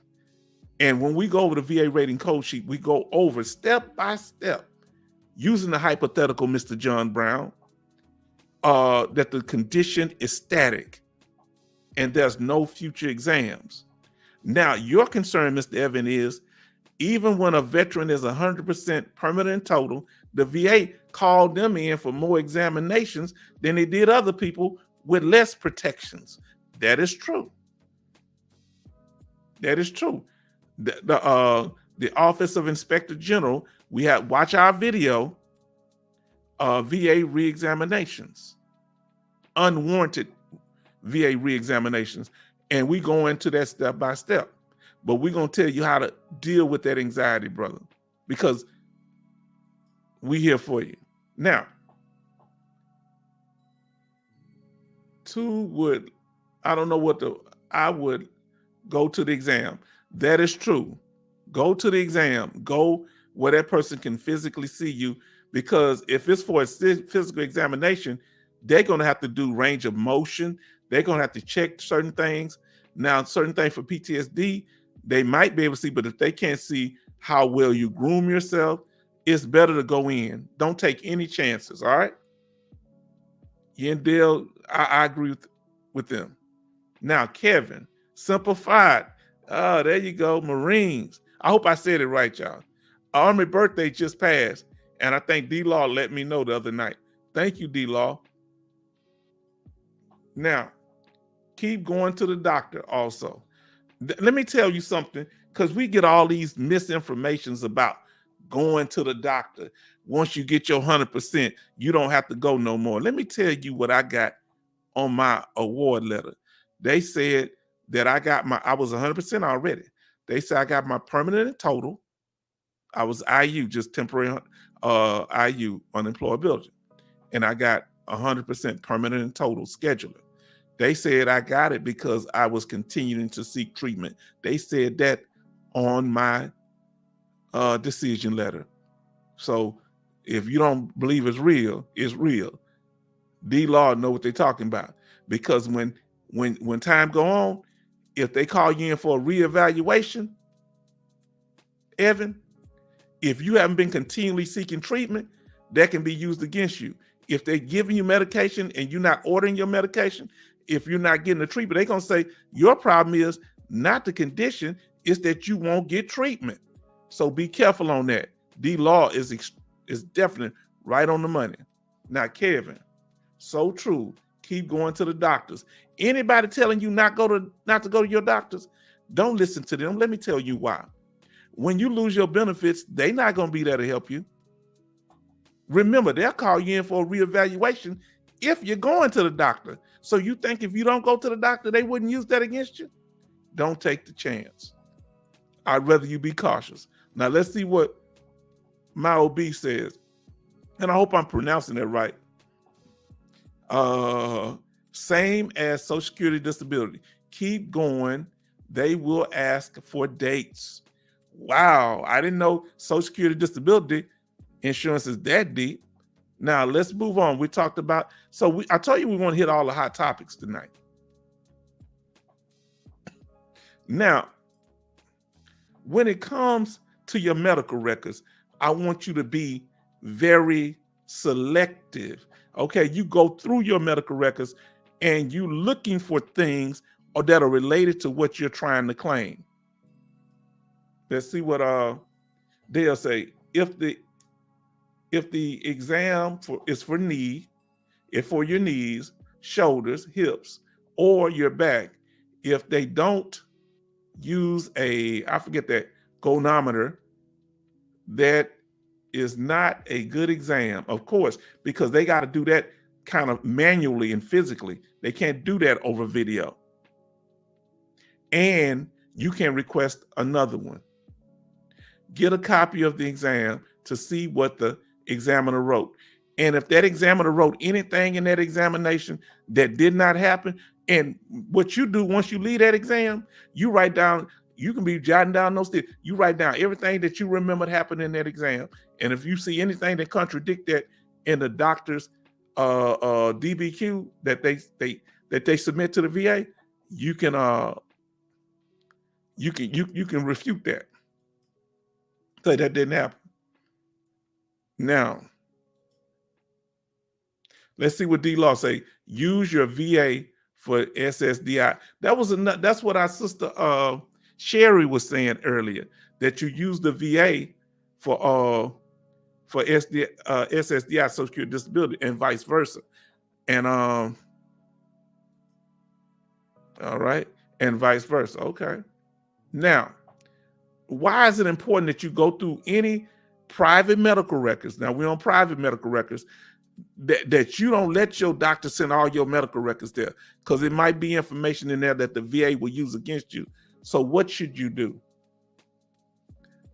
And when we go over the VA rating code sheet, we go over step by step, using the hypothetical, Mr. John Brown, that the condition is static and there's no future exams. Now, your concern, Mr. Evan, is even when a veteran is 100% permanent total, the VA called them in for more examinations than they did other people with less protections. That is true. That is true. The Office of Inspector General, we have, watch our video, VA reexaminations, unwarranted VA reexaminations. And we go into that step by step. But we're going to tell you how to deal with that anxiety, brother, because we here for you. Now, I don't know what I would go to the exam. That is true. Go to the exam. Go where that person can physically see you, because if it's for a physical examination, they're going to have to do range of motion. They're going to have to check certain things. Now, certain things for PTSD, they might be able to see, but if they can't see how well you groom yourself, it's better to go in. Don't take any chances, all right? Yandel, I agree with them. Now, Kevin, Simplified. Oh, there you go, Marines. I hope I said it right, y'all. Army birthday just passed, and I think D-Law let me know the other night. Thank you, D-Law. Now, keep going to the doctor also. Let me tell you something, because we get all these misinformations about going to the doctor. Once you get your 100%, you don't have to go no more. Let me tell you what I got on my award letter. They said that I was 100% already. They said I got my permanent and total. I was IU, just temporary IU, unemployability. And I got 100% permanent and total scheduler. They said I got it because I was continuing to seek treatment. They said that on my decision letter. So if you don't believe it's real, it's real. D-Law know what they're talking about. Because when time go on, if they call you in for a reevaluation, Evan, if you haven't been continually seeking treatment, that can be used against you. If they're giving you medication and you're not ordering your medication, if you're not getting the treatment, they're going to say your problem is not the condition, it's that you won't get treatment. So be careful on that. D-Law is definitely right on the money. Now, Kevin, so true. Keep going to the doctors. Anybody telling you not to go to your doctors, don't listen to them. Let me tell you why. When you lose your benefits, they're not going to be there to help you. Remember, they'll call you in for a reevaluation if you're going to the doctor. So you think if you don't go to the doctor, they wouldn't use that against you? Don't take the chance. I'd rather you be cautious. Now, let's see what my OB says. And I hope I'm pronouncing that right. Same as Social Security disability. Keep going. They will ask for dates. Wow, I didn't know Social Security disability insurance is that deep. Now let's move on. We talked about, I told you we want to hit all the hot topics tonight. Now, when it comes to your medical records, I want you to be very selective. Okay, you go through your medical records and you looking for things that are related to what you're trying to claim. Let's see what they'll say. If the exam is for for your knees, shoulders, hips, or your back, if they don't use I forget that goniometer, that is not a good exam, of course, because they got to do that kind of manually and physically. They can't do that over video. And you can request another one. Get a copy of the exam to see what the examiner wrote. And if that examiner wrote anything in that examination that did not happen, and what you do once you leave that exam, you write down, you can be jotting down those things. You write down everything that you remembered happened in that exam. And if you see anything that contradict that in the doctor's DBQ that they submit to the VA, you can refute that. Say that didn't happen. Now, let's see what D-Law say. Use your VA for SSDI. That's what our sister Sherry was saying earlier, that you use the VA for SSDI, Social Security Disability, and vice versa. And all right, and vice versa. Okay. Now, Why is it important that you go through any private medical records? Now we're on private medical records, that you don't let your doctor send all your medical records there, because it might be information in there that the VA will use against you. So what should you do?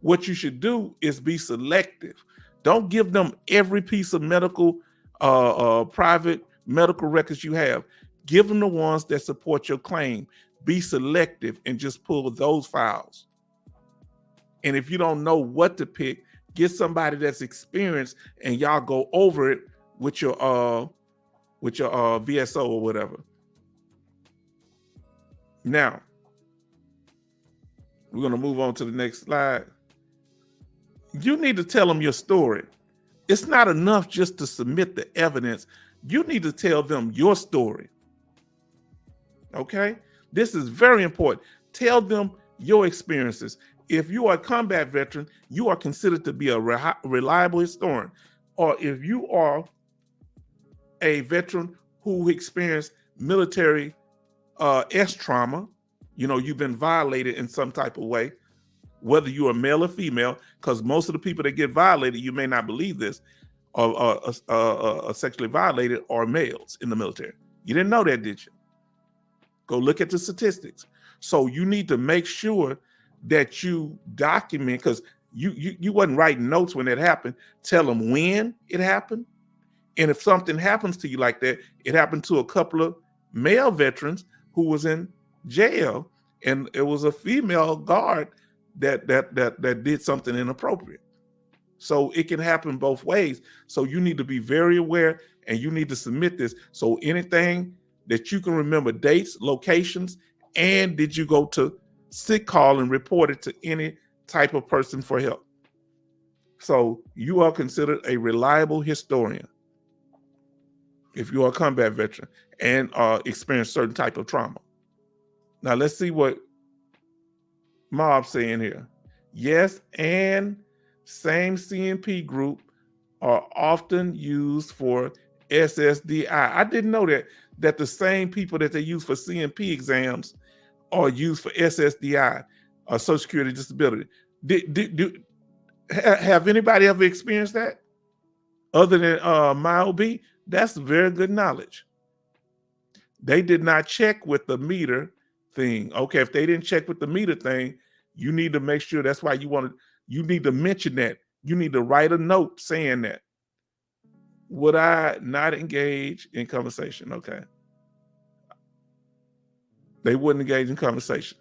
What you should do is be selective. Don't give them every piece of medical, private medical records you have. Give them the ones that support your claim. Be selective and just pull those files. And if you don't know what to pick, get somebody that's experienced and y'all go over it with your VSO or whatever. Now, we're going to move on to the next slide. You need to tell them your story. It's not enough just to submit the evidence. You need to tell them your story. Okay? This is very important. Tell them your experiences. If you are a combat veteran, you are considered to be a reliable historian. Or if you are a veteran who experienced military S trauma, you've been violated in some type of way, whether you are male or female, because most of the people that get violated, you may not believe this, are sexually violated are males in the military. You didn't know that, did you? Go look at the statistics. So you need to make sure that you document, because you wasn't writing notes when it happened. Tell them when it happened. And if something happens to you like that, it happened to a couple of male veterans who was in jail, and it was a female guard that did something inappropriate. So it can happen both ways. So you need to be very aware, and you need to submit this. So anything that you can remember, dates, locations, and did you go to sick call and report it to any type of person for help. So you are considered a reliable historian if you are a combat veteran and experience certain type of trauma. Now let's see what Mob's saying here. Yes, and same CMP group are often used for SSDI. I didn't know that the same people that they use for CMP exams are used for SSDI, Social Security Disability. Have anybody ever experienced that other than MyOB? That's very good knowledge. They did not check with the meter thing. Okay, if they didn't check with the meter thing, you need to make sure. That's why you need to mention that. You need to write a note saying that. Would I not engage in conversation? Okay. They wouldn't engage in conversation.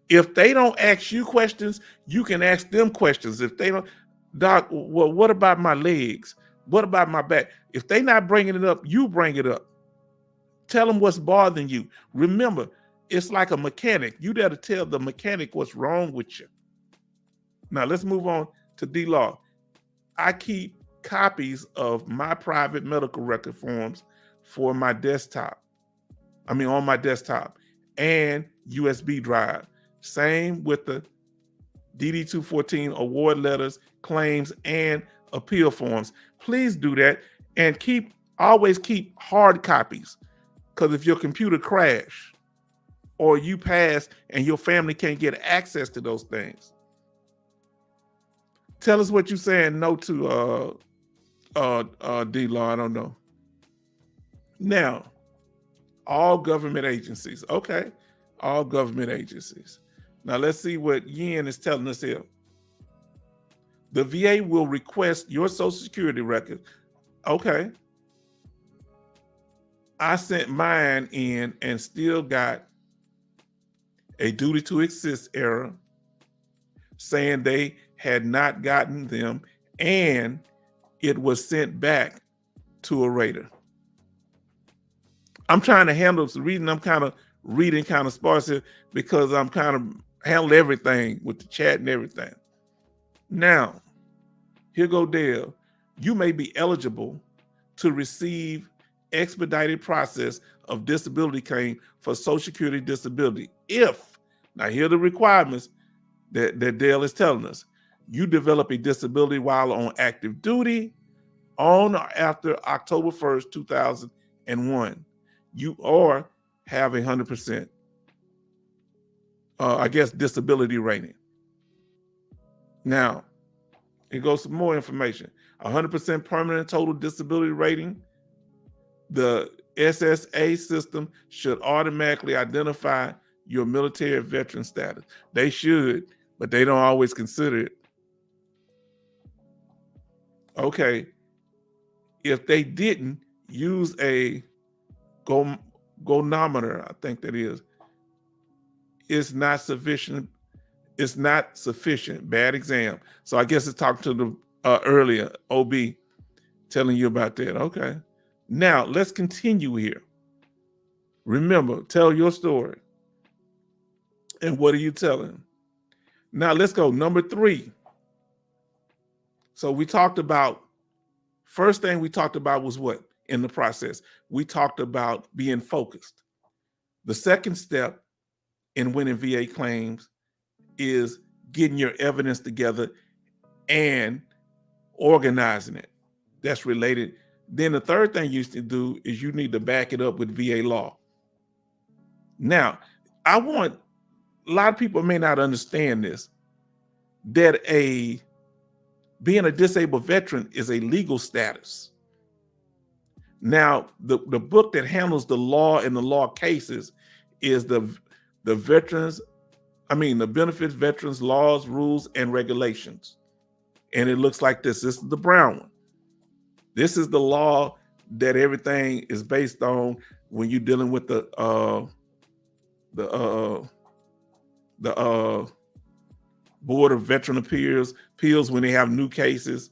If they don't ask you questions, you can ask them questions. If they don't, Doc, well, what about my legs? What about my back? If they not bringing it up, you bring it up. Tell them what's bothering you. Remember, it's like a mechanic. You got to tell the mechanic what's wrong with you. Now let's move on to D-Law. I keep copies of my private medical record forms for my desktop. On my desktop and USB drive. Same with the DD-214 award letters, claims, and appeal forms. Please do that, and always keep hard copies, because if your computer crash or you pass and your family can't get access to those things. Tell us what you're saying no to D-Law. I don't know. Now, all government agencies. Okay, all government agencies. Now let's see what Yin is telling us here. The VA will request your Social Security record. Okay. I sent mine in and still got a duty to assist error saying they had not gotten them, and it was sent back to a rater. I'm trying to handle the reading. I'm kind of reading kind of sparse here because I'm kind of handling everything with the chat and everything. Now, here go Dale. You may be eligible to receive expedited process of disability claim for Social Security disability if, now here are the requirements that Dale is telling us. You develop a disability while on active duty on or after October 1st, 2001. You or have 100%, disability rating. Now, it goes some more information. 100% permanent total disability rating. The SSA system should automatically identify your military veteran status. They should, but they don't always consider it. Okay, if they didn't, use a gonometer, I think that is. It's not sufficient. It's not sufficient. Bad exam. So I guess it's talking to the earlier OB telling you about that. Okay. Now let's continue here. Remember, tell your story. And what are you telling? Now let's go. Number 3. So we talked about, first thing we talked about was what in the process? We talked about being focused. The second step in winning VA claims is getting your evidence together and organizing it. That's related. Then the third thing you used to do is you need to back it up with VA law. Now, a lot of people may not understand this, that being a disabled veteran is a legal status. Now, the book that handles the law and the law cases is the Benefits Veterans Laws, Rules, and Regulations. And it looks like this. This is the brown one. This is the law that everything is based on when you're dealing with the Board of Veteran Appeals when they have new cases.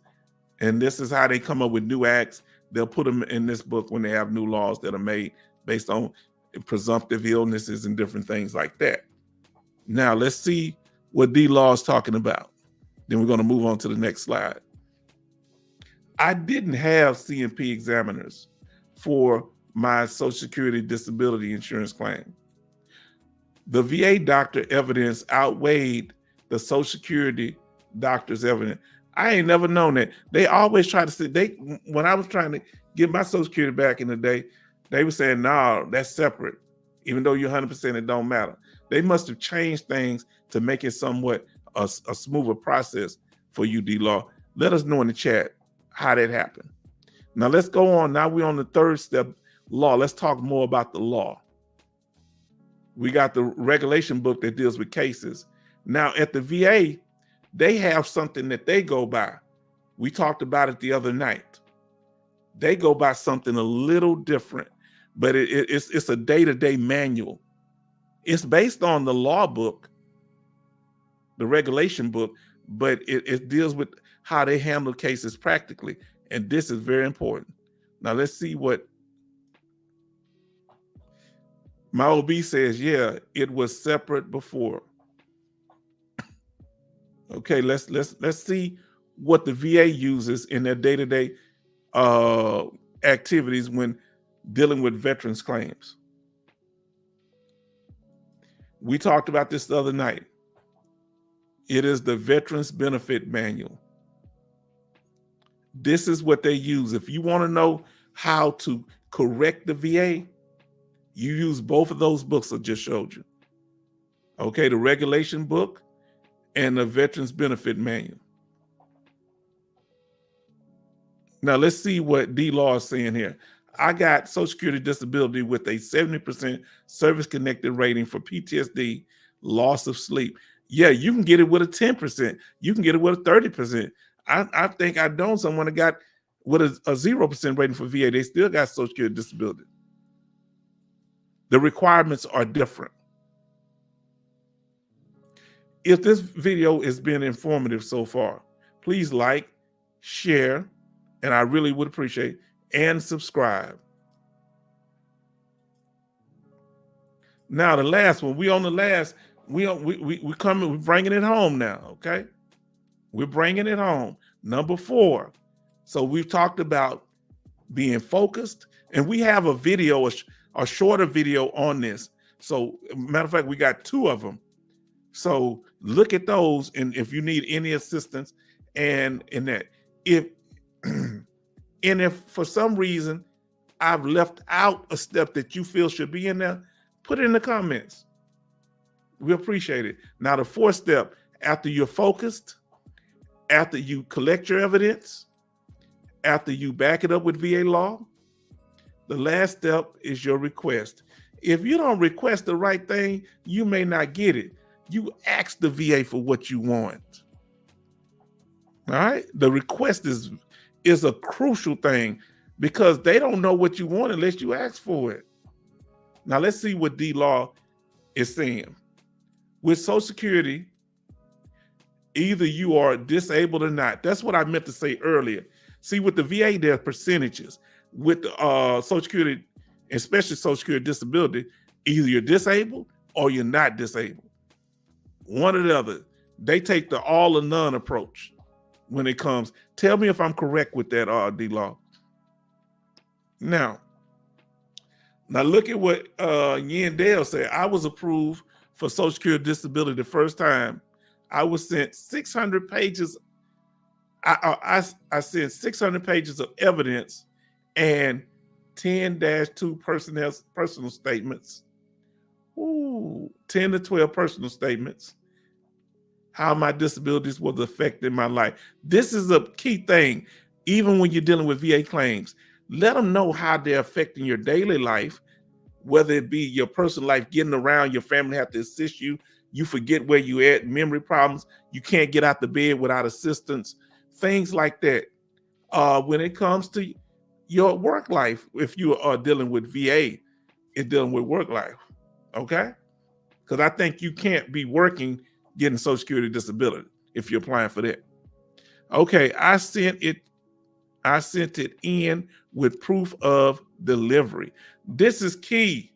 And this is how they come up with new acts. They'll put them in this book when they have new laws that are made based on presumptive illnesses and different things like that. Now let's see what D-Law is talking about. Then we're going to move on to the next slide. I didn't have C&P examiners for my Social Security disability insurance claim. The VA doctor evidence outweighed the Social Security doctor's evidence. I ain't never known that. They always try to say, when I was trying to get my Social Security back in the day, they were saying, no, that's separate. Even though you're 100%, it don't matter. They must have changed things to make it somewhat a smoother process for you, D-Law. Let us know in the chat how that happened. Now let's go on. Now we're on the third step, law. Let's talk more about the law. We got the regulation book that deals with cases. Now at the VA, they have something that they go by. We talked about it the other night. They go by something a little different, but it's a day-to-day manual. It's based on the law book, the regulation book, but it deals with how they handle cases practically. And this is very important. Now let's see what my OB says. Yeah, it was separate before. Okay, let's see what the VA uses in their day-to-day activities when dealing with veterans claims. We talked about this the other night. It is the Veterans Benefit Manual. This is what they use. If you want to know how to correct the VA, you use both of those books I just showed you. Okay, the regulation book and the Veterans Benefit Manual. Now let's see what D-Law is saying here. I got Social Security disability with a 70% service-connected rating for PTSD, loss of sleep. Yeah, you can get it with a 10%. You can get it with a 30%. I think I know someone that got with a 0% rating for VA. They still got Social Security disability. The requirements are different. If this video has been informative so far, please like, share, and I really would appreciate, and subscribe. Now the last one, we're bringing it home now, okay? We're bringing it home. Number 4. So we've talked about being focused, and we have a video, a shorter video on this. So matter of fact, we got 2 of them. So look at those, and if you need any assistance, and in that, if for some reason I've left out a step that you feel should be in there, put it in the comments. We appreciate it. Now the 4th step, after you're focused, After you collect your evidence, after you back it up with VA law, the last step is your request. If you don't request the right thing, you may not get it. You ask the VA for what you want. All right? The request is a crucial thing because they don't know what you want unless you ask for it. Now let's see what D-Law is saying. With Social Security, either you are disabled or not. That's what I meant to say earlier. See, with the VA, there are percentages. With Social Security, especially Social Security disability, either you're disabled or you're not disabled. One or the other. They take the all or none approach when it comes. Tell me if I'm correct with that, D-Law. Now look at what Yen Dale said. I was approved for Social Security disability the first time. I was sent 600 pages. I sent 600 pages of evidence and 10-2 personal statements. 10 to 12 personal statements. How my disabilities was affecting my life. This is a key thing, even when you're dealing with VA claims. Let them know how they're affecting your daily life, whether it be your personal life, getting around, your family have to assist you, you forget where you at, memory problems, you can't get out the bed without assistance, things like that. When it comes to your work life, if you are dealing with VA, it's dealing with work life, okay? Because I think you can't be working getting Social Security disability if you're applying for that. Okay, I sent it in with proof of delivery. This is key.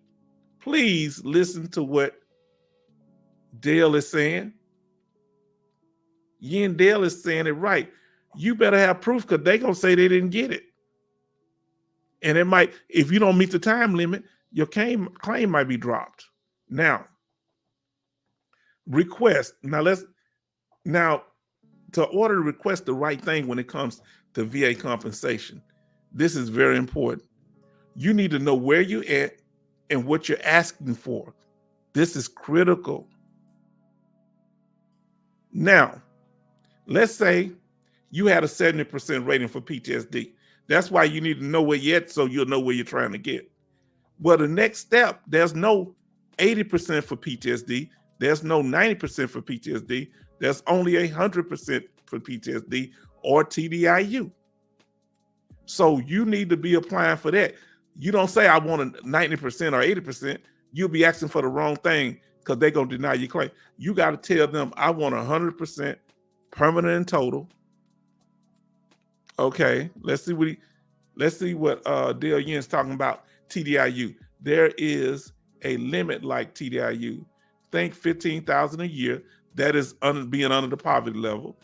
Please listen to what Dale is saying. Yen Dale is saying it right. You better have proof because they're going to say they didn't get it. And it might, if you don't meet the time limit, your claim might be dropped. Now, request. Now, to order to request the right thing when it comes to VA compensation, this is very important. You need to know where you're at and what you're asking for. This is critical. Now, let's say you had a 70% rating for PTSD. That's why you need to know where you're at so you'll know where you're trying to get. Well, the next step, there's no 80% for PTSD. There's no 90% for PTSD. There's only 100% for PTSD or TDIU. So you need to be applying for that. You don't say I want a 90% or 80%. You'll be asking for the wrong thing because they're going to deny your claim. You got to tell them I want 100% permanent and total. Okay, let's see what Dale Yen's talking about TDIU. There is a limit like TDIU. Think 15,000 a year. That is being under the poverty level.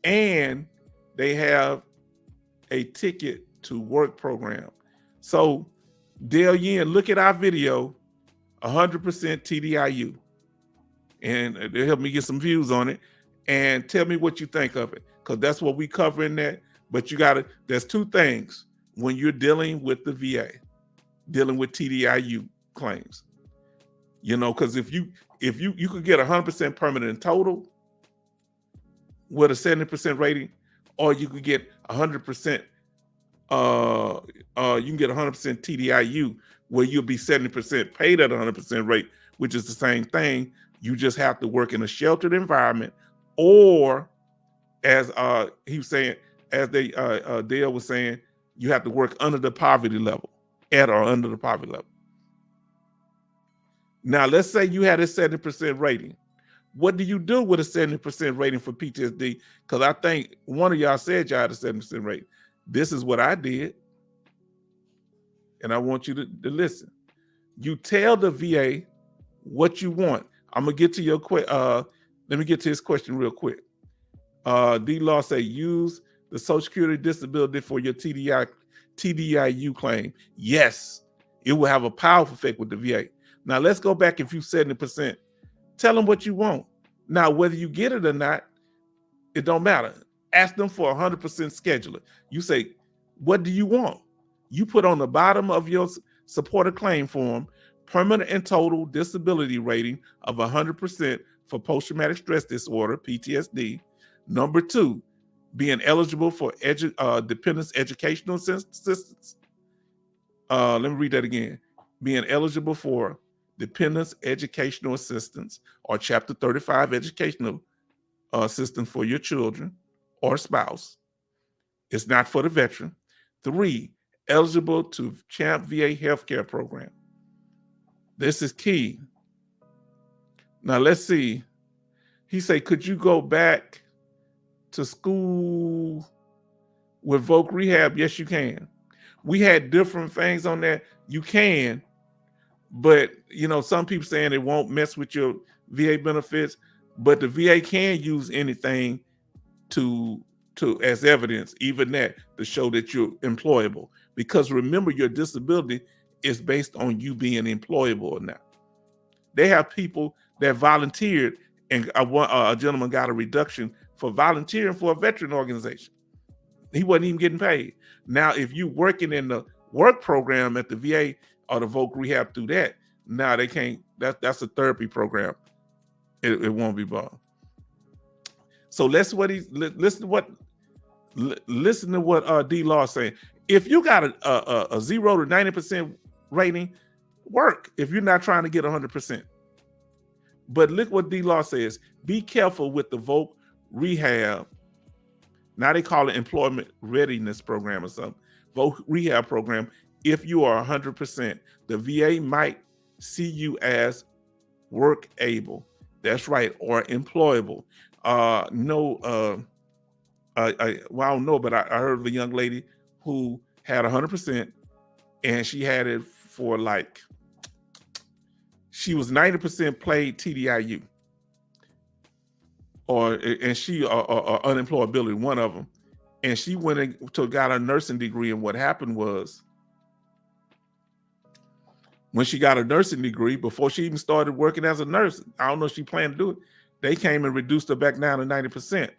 And they have a ticket to work program. So Dale Yen, look at our video, 100% TDIU. And they help me get some views on it. And tell me what you think of it. Because that's what we cover in that. But there's two things when you're dealing with the VA, dealing with TDIU claims. You know, because if you could get 100% permanent and total with a 70% rating, or you could get 100%, you can get 100% TDIU where you'll be 70% paid at 100% rate, which is the same thing. You just have to work in a sheltered environment, or as he was saying, as Dale was saying, you have to work under the poverty level, at or under the poverty level. Now, let's say you had a 70% rating. What do you do with a 70% rating for PTSD? Because I think one of y'all said y'all had a 70% rating. This is what I did. And I want you to listen. You tell the VA what you want. I'm going to get to your let me get to his question real quick. D-Law say use the Social Security disability for your TDIU claim. Yes, it will have a powerful effect with the VA. Now let's go back. If you 70%, tell them what you want. Now, whether you get it or not, it don't matter. Ask them for 100% scheduler. You say, what do you want? You put on the bottom of your supported claim form, permanent and total disability rating of 100% for post-traumatic stress disorder, PTSD, Number 2, being eligible for dependents educational assistance. Let me read that again. Being eligible for dependents educational assistance or Chapter 35 educational assistance for your children or spouse. It's not for the veteran. 3, eligible to CHAMP VA healthcare program. This is key. Now let's see. He said, could you go back to school with Voc Rehab? Yes, you can. We had different things on there. You can, but some people saying it won't mess with your VA benefits, but the VA can use anything to as evidence, even that, to show that you're employable. Because remember, your disability is based on you being employable or not. They have people that volunteered, and a gentleman got a reduction for volunteering for a veteran organization. He wasn't even getting paid. Now, if you working in the work program at the VA or the Voc Rehab through that, now they can't. That's a therapy program. It won't be bought. So listen to what D Law is saying. If you got a 0 to 90% rating, work if you're not trying to get 100%. But look what D Law says. Be careful with the Voc Rehab. Now they call it employment readiness program or something. Voc Rehab program. If you are 100%, the VA might see you as work able. That's right, or employable. I don't know, but I heard of a young lady who had 100%, and she had it for she was 90% played TDIU, and she or unemployability, one of them, and she went and got a nursing degree. And what happened was, when she got a nursing degree, before she even started working as a nurse, I don't know if she planned to do it, they came and reduced her back down to 90%.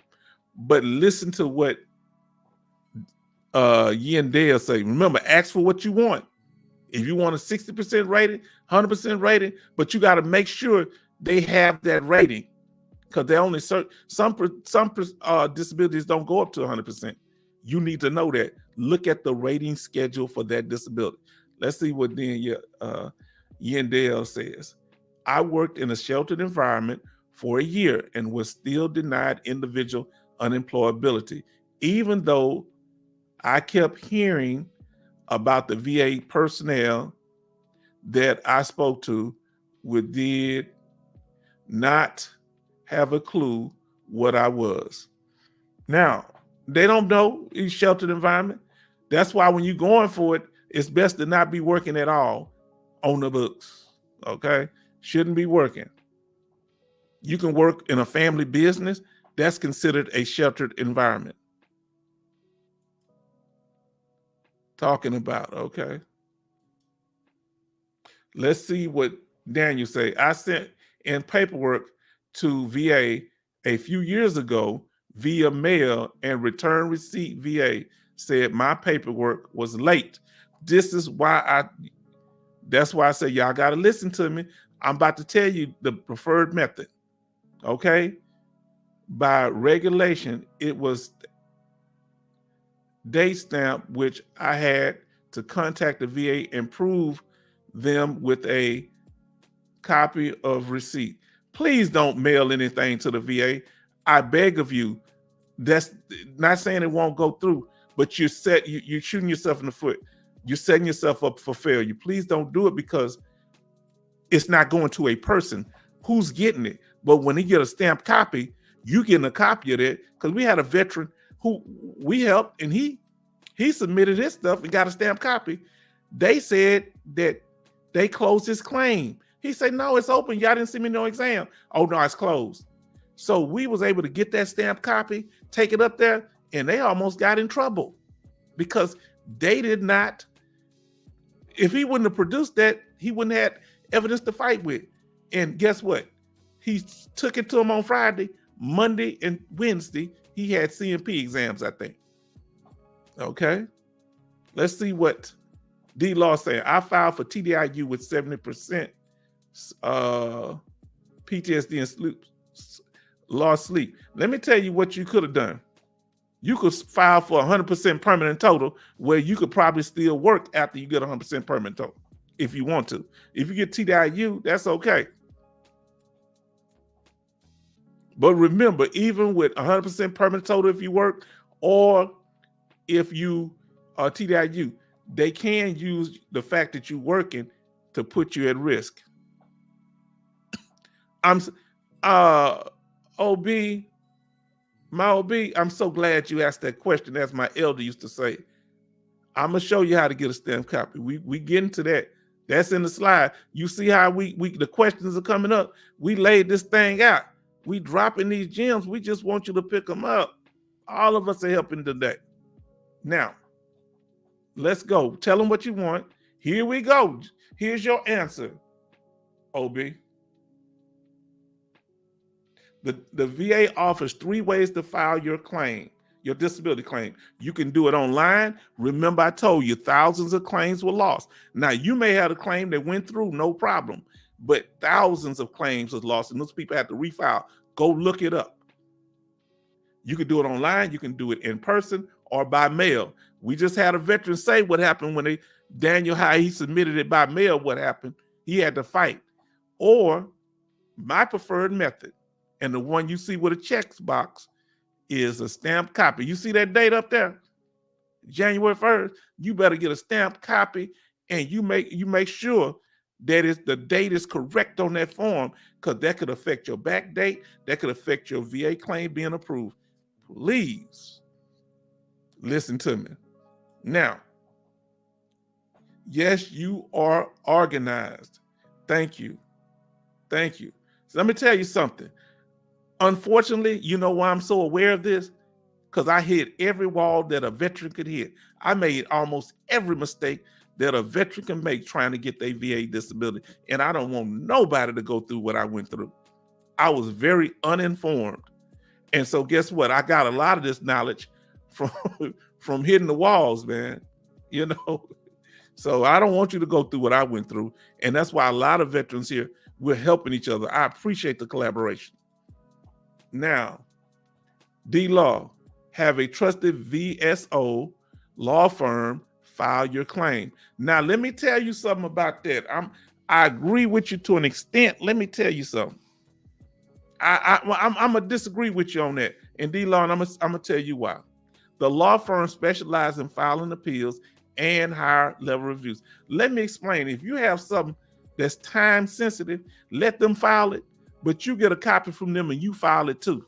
But listen to what Yin Dale say. Remember, ask for what you want. If you want a 60% rating, 100% rating, but you got to make sure they have that rating, because they only some disabilities don't go up to 100%. You need to know that. Look at the rating schedule for that disability. Let's see what Yin Dale says. I worked in a sheltered environment for a year and was still denied individual unemployability, even though I kept hearing about the VA personnel that I spoke to did not have a clue what I was. Now, they don't know in sheltered environment. That's why when you're going for it, it's best to not be working at all on the books, okay? Shouldn't be working. You can work in a family business. That's considered a sheltered environment. Talking about, okay. Let's see what Daniel say. I sent in paperwork to VA a few years ago via mail, and return receipt VA said my paperwork was late. That's why I say y'all got to listen to me. I'm about to tell you the preferred method, okay? By regulation, it was date stamp, which I had to contact the VA and prove them with a copy of receipt. Please don't mail anything to the VA. I beg of you. That's not saying it won't go through, but you're shooting yourself in the foot. You're setting yourself up for failure. Please don't do it, because it's not going to a person who's getting it. But when they get a stamped copy, you getting a copy of that. Because we had a veteran who we helped, and he submitted his stuff and got a stamped copy. They said that they closed his claim. He said, no, it's open. Y'all didn't send me no exam. Oh, no, it's closed. So we was able to get that stamped copy, take it up there, and they almost got in trouble because they did not. If he wouldn't have produced that, he wouldn't have had evidence to fight with. And guess what? He took it to him on Friday, Monday, and Wednesday. He had CMP exams, I think. Okay. Let's see what D Law saying. I filed for TDIU with 70% PTSD and sleep lost sleep. Let me tell you what you could have done. You could file for 100% permanent total, where you could probably still work after you get 100% permanent total if you want to. If you get TDIU, that's okay. But remember, even with 100% permanent total, if you work, or if you are TDIU, they can use the fact that you're working to put you at risk. I'm OB, my OB, I'm so glad you asked that question. As my elder used to say, I'm gonna show you how to get a stamped copy. We get into that. That's in the slide. You see how we the questions are coming up. We laid this thing out. We dropping these gems. We just want you to pick them up. All of us are helping today. Now, let's go. Tell them what you want. Here we go. Here's your answer, OB. The VA offers 3 ways to file your claim, your disability claim. You can do it online. Remember, I told you thousands of claims were lost. Now, you may have a claim that went through, no problem, but thousands of claims was lost, and those people had to refile. Go look it up. You can do it online. You can do it in person or by mail. We just had a veteran say what happened when Daniel, how he submitted it by mail, what happened. He had to fight. Or my preferred method, and the one you see with a checks box, is a stamped copy. You see that date up there, January 1st. You better get a stamped copy, and you make sure that the date is correct on that form, because that could affect your back date. That could affect your VA claim being approved. Please listen to me. Now, yes, you are organized. Thank you. Thank you. So let me tell you something. Unfortunately, you know why I'm so aware of this? Because I hit every wall that a veteran could hit. I made almost every mistake that a veteran can make trying to get their VA disability. And I don't want nobody to go through what I went through. I was very uninformed. And so guess what? I got a lot of this knowledge from hitting the walls, man. You know? So I don't want you to go through what I went through. And that's why a lot of veterans here, we're helping each other. I appreciate the collaboration. Now, D-Law, have a trusted VSO law firm file your claim. Now, let me tell you something about that. I agree with you to an extent. Let me tell you something. I'm gonna disagree with you on that. And D-Law, and I'm gonna tell you why. The law firm specializes in filing appeals and higher level reviews. Let me explain. If you have something that's time sensitive, let them file it, but you get a copy from them and you file it too.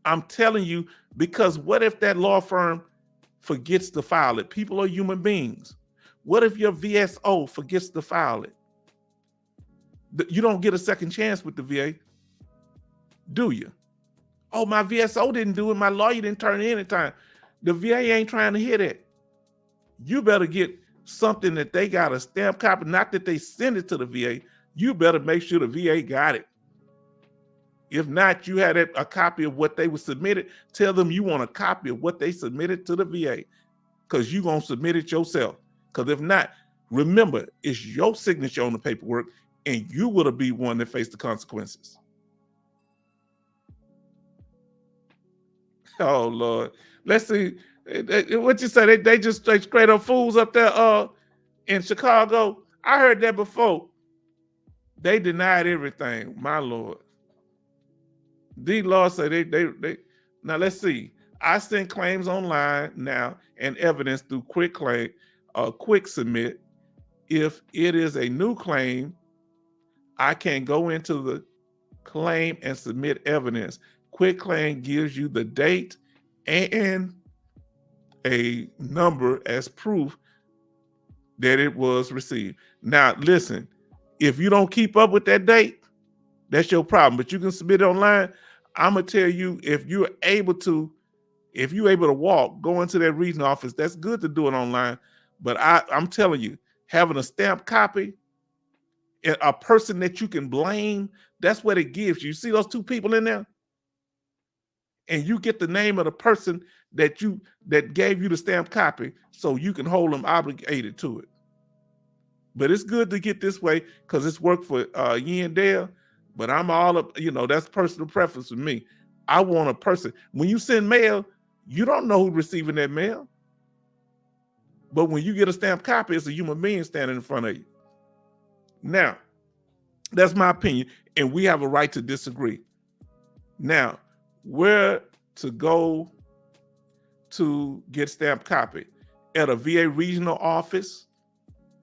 I'm telling you, because what if that law firm forgets to file it? People are human beings. What if your VSO forgets to file it? You don't get a second chance with the VA, do you? Oh, my VSO didn't do it. My lawyer didn't turn it in time. The VA ain't trying to hear that. You better get something that they got a stamp copy, not that they send it to the VA. You better make sure the VA got it. If not, you had a copy of what they were submitted. Tell them you want a copy of what they submitted to the VA, because you're going to submit it yourself. Because if not, remember, it's your signature on the paperwork, and you will be one that face the consequences. Oh, Lord. Let's see. What you say? They just straight up fools up there in Chicago. I heard that before. They denied everything. My Lord. D-Law said they now let's see. I send claims online now and evidence through quick claim, quick submit. If it is a new claim, I can go into the claim and submit evidence. Quick claim gives you the date and a number as proof that it was received. Now, listen, if you don't keep up with that date, that's your problem, but you can submit it online. I'm gonna tell you, if you're able to walk, go into that regional office. That's good to do it online. But I'm telling you, having a stamped copy, a person that you can blame, that's what it gives you. You see those 2 people in there? And you get the name of the person that gave you the stamped copy, so you can hold them obligated to it. But it's good to get this way, because it's worked for Ye and Dale. But I'm all up, that's personal preference with me. I want a person. When you send mail, you don't know who's receiving that mail. But when you get a stamped copy, it's a human being standing in front of you. Now, that's my opinion, and we have a right to disagree. Now, where to go to get stamped copy? At a VA regional office,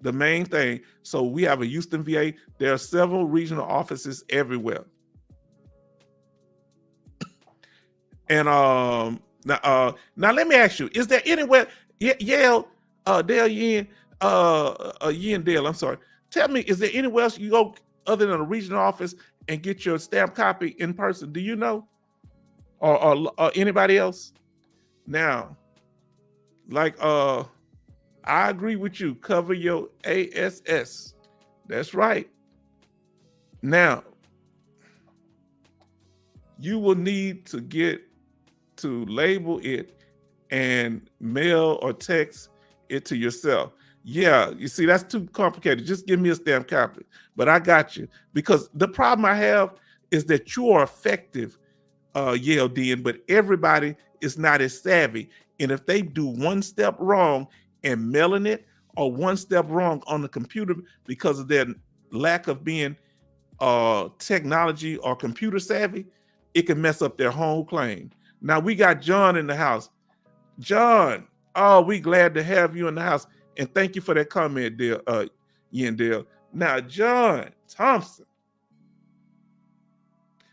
the main thing. So we have a Houston VA. There are several regional offices everywhere. And now let me ask you: is there anywhere, Yale, Dale, Yin, Yin Dale? I'm sorry. Tell me, is there anywhere else you go other than a regional office and get your stamped copy in person? Do you know, or anybody else? Now, like I agree with you. Cover your ASS. That's right. Now, you will need to get to label it and mail or text it to yourself. Yeah, you see, that's too complicated. Just give me a stamped copy. But I got you. Because the problem I have is that you are effective, Yale Dean, but everybody is not as savvy. And if they do one step wrong in mailing it, or one step wrong on the computer because of their lack of being technology or computer savvy, it can mess up their whole claim. Now we got John in the house. John, oh, we glad to have you in the house. And thank you for that comment, Dale, Ian Dale. Now, John Thompson,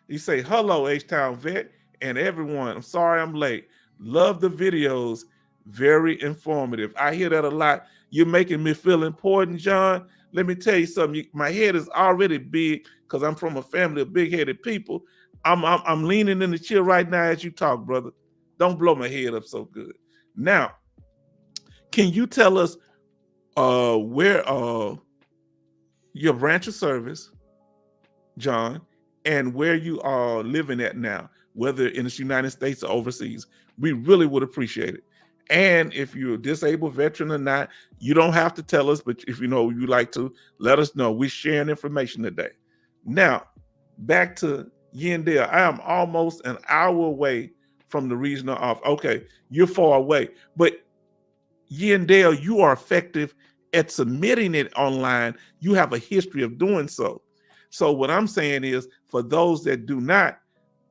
he say, hello, H-Town Vet, and everyone. I'm sorry I'm late. Love the videos. Very informative. I hear that a lot. You're making me feel important, John. Let me tell you something. My head is already big because I'm from a family of big-headed people. I'm leaning in the chair right now as you talk, brother. Don't blow my head up so good. Now, can you tell us where your branch of service, John, and where you are living at now, whether in the United States or overseas? We really would appreciate it. And if you're a disabled veteran or not, you don't have to tell us, but if you know you like to, let us know. We're sharing information today. Now, back to Yendale. I am almost an hour away from the regional office. Okay, you're far away. But Yendale, you are effective at submitting it online. You have a history of doing so. So what I'm saying is, for those that do not,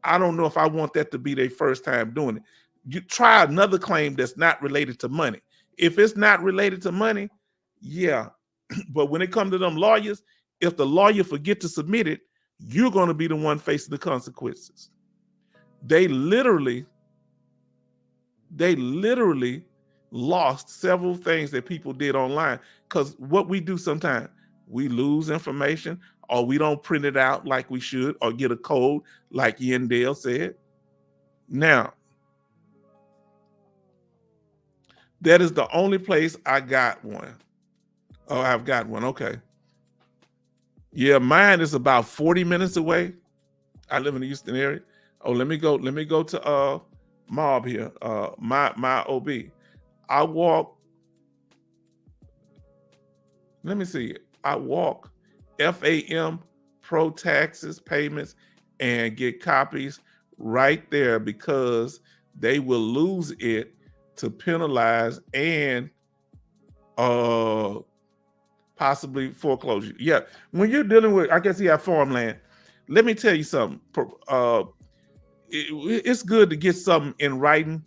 I don't know if I want that to be their first time doing it. You try another claim that's not related to money. If it's not related to money, yeah. But when it comes to them lawyers, if the lawyer forget to submit it, you're going to be the one facing the consequences. They literally lost several things that people did online, because what we do sometimes, we lose information, or we don't print it out like we should, or get a code like Yendale said. Now, that is the only place I got one. Oh, I've got one. Okay. Yeah, mine is about 40 minutes away. I live in the Houston area. Oh, let me go to Mob here. My OB. I walk. Let me see. I walk FAM Pro Taxes payments and get copies right there, because they will lose it to penalize and possibly foreclosure. Yeah, when you're dealing with, I guess you have farmland. Let me tell you something. It's good to get something in writing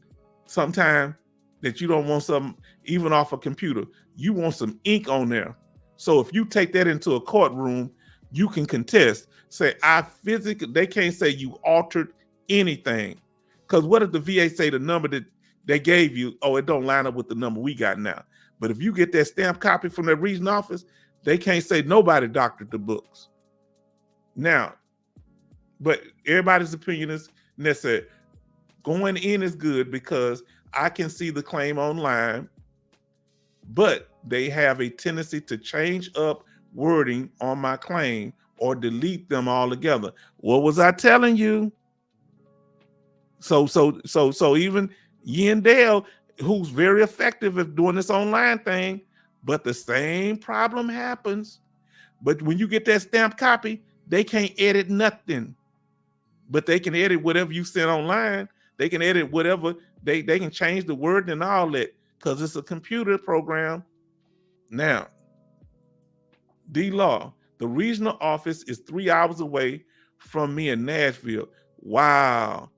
sometime, that you don't want something even off a computer. You want some ink on there. So if you take that into a courtroom, you can contest. Say, they can't say you altered anything. Because what if the VA say the number that they gave you, oh, it don't line up with the number we got now? But if you get that stamped copy from that region office, they can't say nobody doctored the books. Now, but everybody's opinion is necessary. Going in is good because I can see the claim online, but they have a tendency to change up wording on my claim or delete them altogether. What was I telling you? So even Yendale, who's very effective at doing this online thing, but the same problem happens. But when you get that stamped copy, They can't edit nothing, but they can edit whatever you send online. They can edit whatever, they can change the word and all that because it's a computer program. Now, D-Law, the regional office is 3 hours away from me in Nashville. Wow.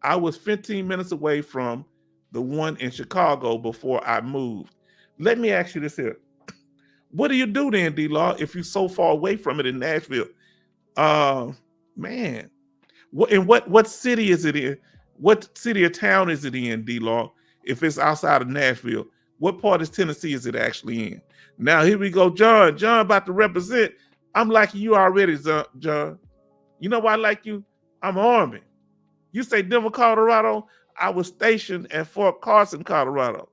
I was 15 minutes away from the one in Chicago before I moved. Let me ask you this here. What do you do then, D-Law, if you're so far away from it in Nashville? Man, what city is it in? What city or town is it in, D-Law? If it's outside of Nashville, what part of Tennessee is it actually in? Now here we go, John. John about to represent. I'm liking you already, John. You know why I like you? I'm Army. You say Denver, Colorado. I was stationed at Fort Carson, Colorado.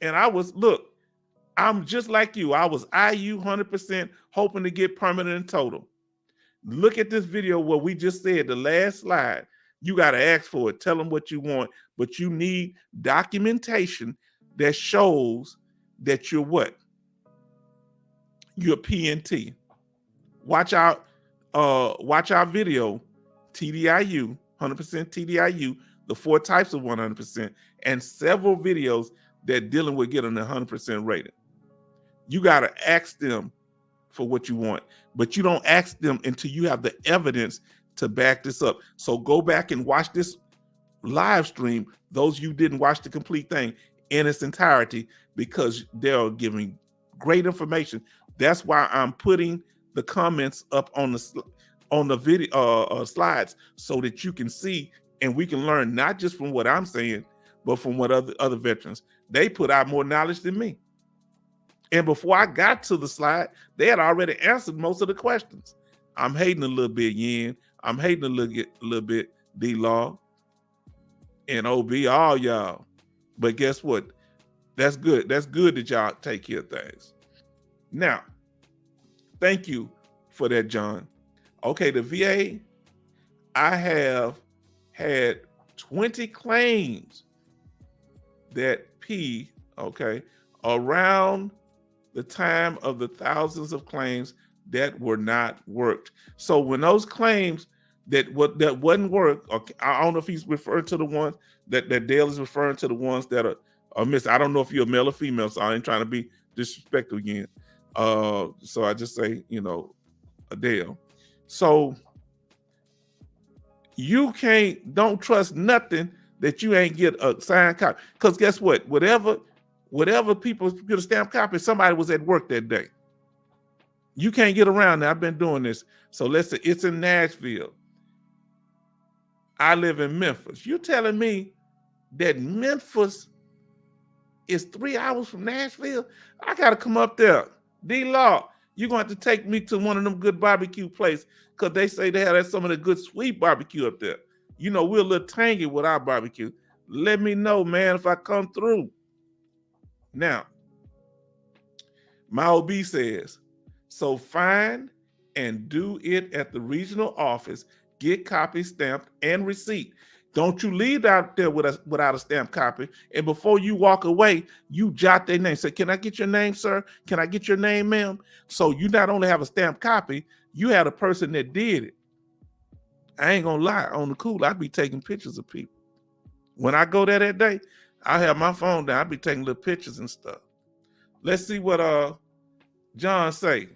And look, I'm just like you. I was IU 100% hoping to get permanent and total. Look at this video where we just said, the last slide. You got to ask for it. Tell them what you want. But you need documentation that shows that you're what? You're PNT. Watch our video, TDIU, 100% TDIU, the 4 types of 100%, and several videos that dealing with getting a 100% rating. You got to ask them for what you want, but you don't ask them until you have the evidence to back this up. So go back and watch this live stream, those you didn't watch the complete thing in its entirety, because they're giving great information. That's why I'm putting the comments up on the video slides so that you can see and we can learn not just from what I'm saying, but from what other veterans. They put out more knowledge than me. And before I got to the slide, they had already answered most of the questions. I'm hating a little bit, Yin. I'm hating a little bit, D-Law and OB, all y'all. But guess what? That's good. That's good that y'all take care of things. Now, thank you for that, John. Okay, the VA, I have had 20 claims that around the time of the thousands of claims that were not worked. So when those claims that wouldn't work, or I don't know if he's referring to the ones that Dale is referring to, the ones that are missing. I don't know if you're a male or female, so I ain't trying to be disrespectful again. So I just say, Adele. So you don't trust nothing that you ain't get a signed copy. Because guess what? Whatever people get a stamped copy, somebody was at work that day. You can't get around that. I've been doing this. So let's say it's in Nashville. I live in Memphis. You telling me that Memphis is 3 hours from Nashville? I got to come up there. D-Law, you're going to have to take me to one of them good barbecue places, because they say they have some of the good sweet barbecue up there. We're a little tangy with our barbecue. Let me know, man, if I come through. Now, my OB says, so find and do it at the regional office. Get copies stamped and receipt. Don't you leave out there without a stamped copy. And before you walk away, you jot their name. Say, can I get your name, sir? Can I get your name, ma'am? So you not only have a stamped copy, you had a person that did it. I ain't gonna lie, on the cool, I'd be taking pictures of people. When I go there that day, I have my phone down. I'll be taking little pictures and stuff. Let's see what John say.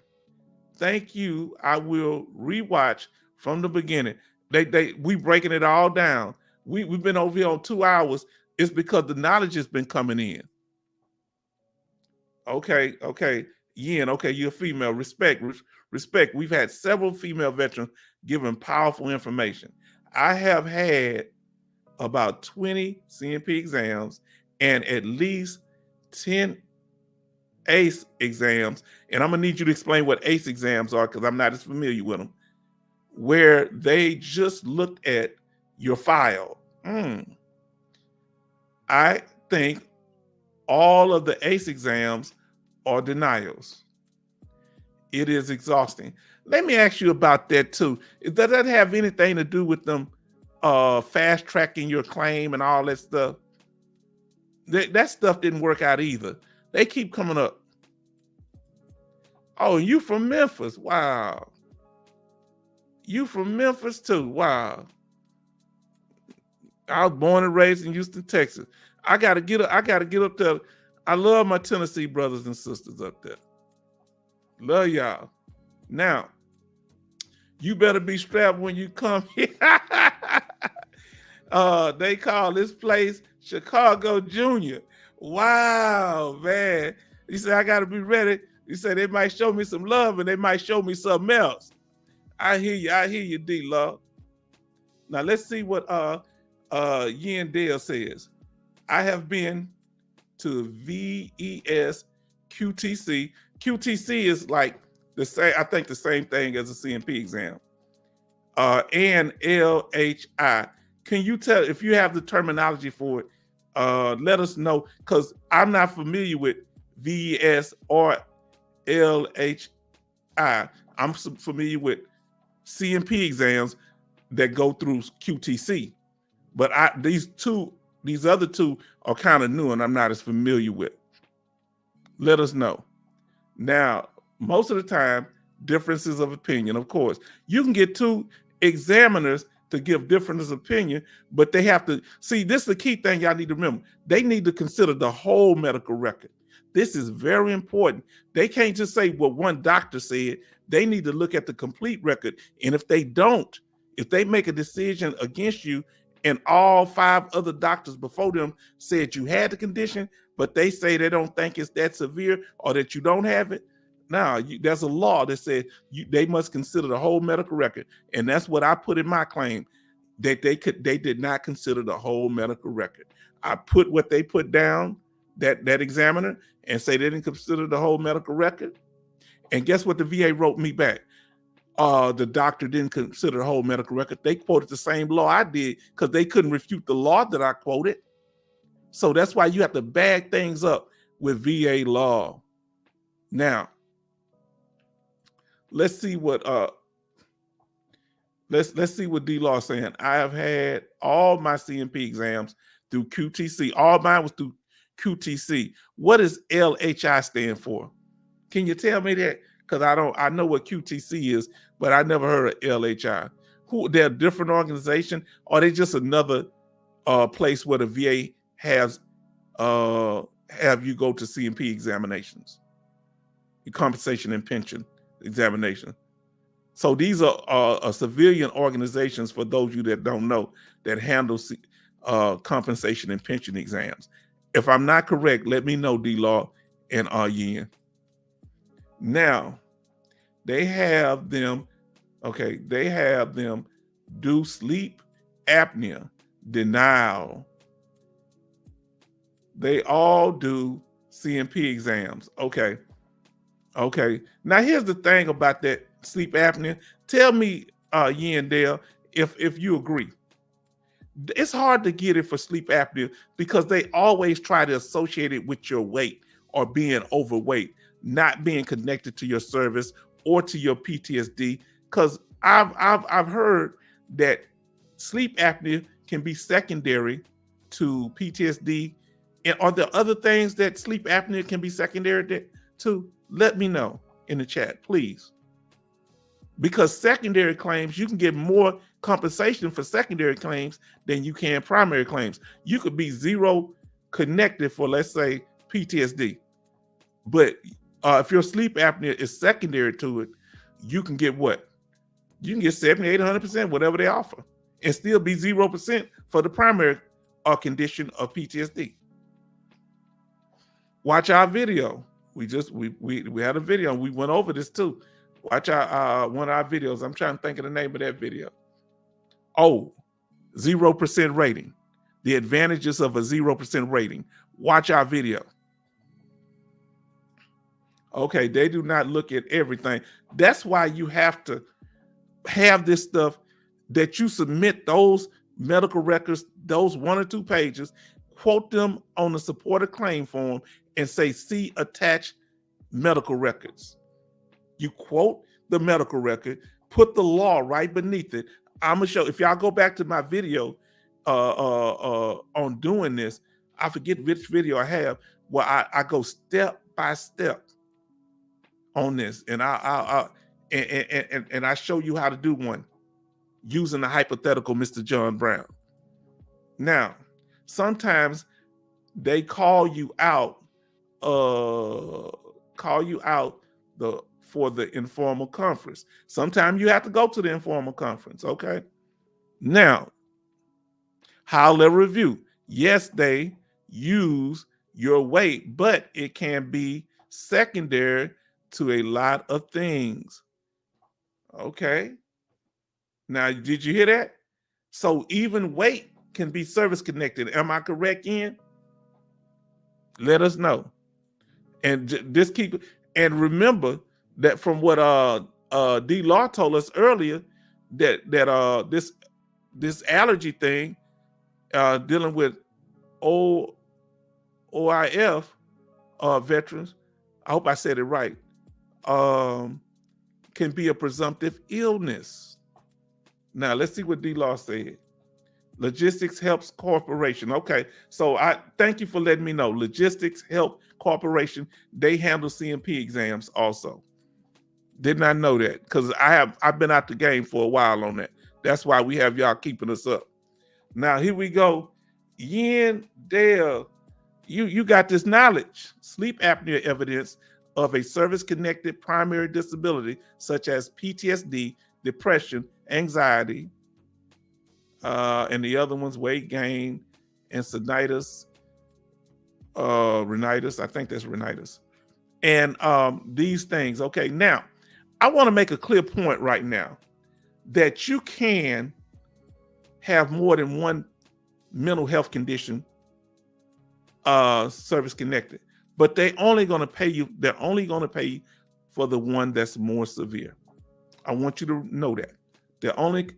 Thank you. I will rewatch from the beginning. We breaking it all down. We've been over here on 2 hours. It's because the knowledge has been coming in. Okay. Yin, okay, you're a female. Respect. We've had several female veterans giving powerful information. I have had about 20 CNP exams and at least 10 ACE exams. And I'm going to need you to explain what ACE exams are, because I'm not as familiar with them, where they just looked at your file. I think all of the ACE exams are denials. It is exhausting. Let me ask you about that too. Does that have anything to do with them fast tracking your claim and all that stuff? That stuff didn't work out either. They keep coming up. Oh, you from Memphis? Wow. You from Memphis too? Wow. I was born and raised in Houston, Texas. I gotta get up. I gotta get up there. I love my Tennessee brothers and sisters up there. Love y'all. Now, you better be strapped when you come here. They call this place Chicago Junior. Wow, man. He said, I gotta be ready. He said they might show me some love and they might show me something else. I hear you, D-Law. Now let's see what Yen Dale says. I have been to VES QTC. QTC is like the same, I think the same thing as a CMP exam. And LHI. Can you tell if you have the terminology for it? Let us know, because I'm not familiar with VES or LHI. I'm familiar with CMP exams that go through QTC, but these other two are kind of new and I'm not as familiar with. Let us know. Now, most of the time, differences of opinion, of course. You can get two examiners to give differences of opinion, but they have to, see, this is the key thing y'all need to remember. They need to consider the whole medical record. This is very important. They can't just say what one doctor said. They need to look at the complete record. And if they don't, if they make a decision against you and all 5 other doctors before them said you had the condition, but they say they don't think it's that severe or that you don't have it, now there's a law that says they must consider the whole medical record. And that's what I put in my claim, that they did not consider the whole medical record. I put what they put down, that examiner, and say they didn't consider the whole medical record. And guess what the VA wrote me back? The doctor didn't consider the whole medical record. They quoted the same law I did because they couldn't refute the law that I quoted. So that's why you have to bag things up with VA law. Now, let's see what let's see what D-Law is saying. I have had all my CMP exams through QTC. All mine was through QTC. What does LHI stand for? Can you tell me that? Because I know what QTC is, but I never heard of LHI. They're a different organization, or are they just another place where the VA has have you go to CMP examinations, compensation and pension examination? So these are civilian organizations, for those of you that don't know, that handle compensation and pension exams. If I'm not correct, let me know, D-Law and Yen. Now, they have them do sleep apnea, denial. They all do CMP exams. Okay. Now, here's the thing about that sleep apnea. Tell me, Yen Dale, if you agree. It's hard to get it for sleep apnea because they always try to associate it with your weight or being overweight, not being connected to your service or to your PTSD. Because I've heard that sleep apnea can be secondary to PTSD. And are there other things that sleep apnea can be secondary to? Let me know in the chat, please. Because secondary claims, you can get more compensation for secondary claims than you can primary claims. You could be zero connected for, let's say, PTSD. But if your sleep apnea is secondary to it, you can get what? You can get 70, 80, 100%, whatever they offer, and still be 0% for the primary condition of PTSD. Watch our video. We had a video and we went over this too. Watch our one of our videos. I'm trying to think of the name of that video. Oh, 0% rating. The advantages of a 0% rating. Watch our video. Okay, they do not look at everything. That's why you have to have this stuff that you submit, those medical records, those 1 or 2 pages, quote them on the supported claim form and say, see attached medical records. You quote the medical record, put the law right beneath it. I'm gonna show, if y'all go back to my video on doing this, I forget which video I have, where I go step by step on this, and I show you how to do one using the hypothetical Mr. John Brown. Now, sometimes they call you out for the informal conference. Sometimes you have to go to the informal conference, okay? Now, high-level review. Yes, they use your weight, but it can be secondary to a lot of things. Okay. Now, did you hear that? So even weight can be service connected. Am I correct, Ian? Let us know. And just keep, and remember that from what D. Law told us earlier, that this allergy thing, dealing with OIF veterans, I hope I said it right, can be a presumptive illness. Now let's see what D. Law said. Logistics Helps Corporation. Okay, so I thank you for letting me know. Logistics Help Corporation, they handle CMP exams also. Did not know that, because I've been out the game for a while on that. That's why we have y'all keeping us up. Now here we go. Yin Dale, you got this knowledge. Sleep apnea evidence of a service-connected primary disability such as PTSD, depression, anxiety, and the other ones, weight gain, and rhinitis. I think that's rhinitis. And these things. Okay, now, I want to make a clear point right now that you can have more than one mental health condition service connected, but they're only going to pay you for the one that's more severe. I want you to know that. They're only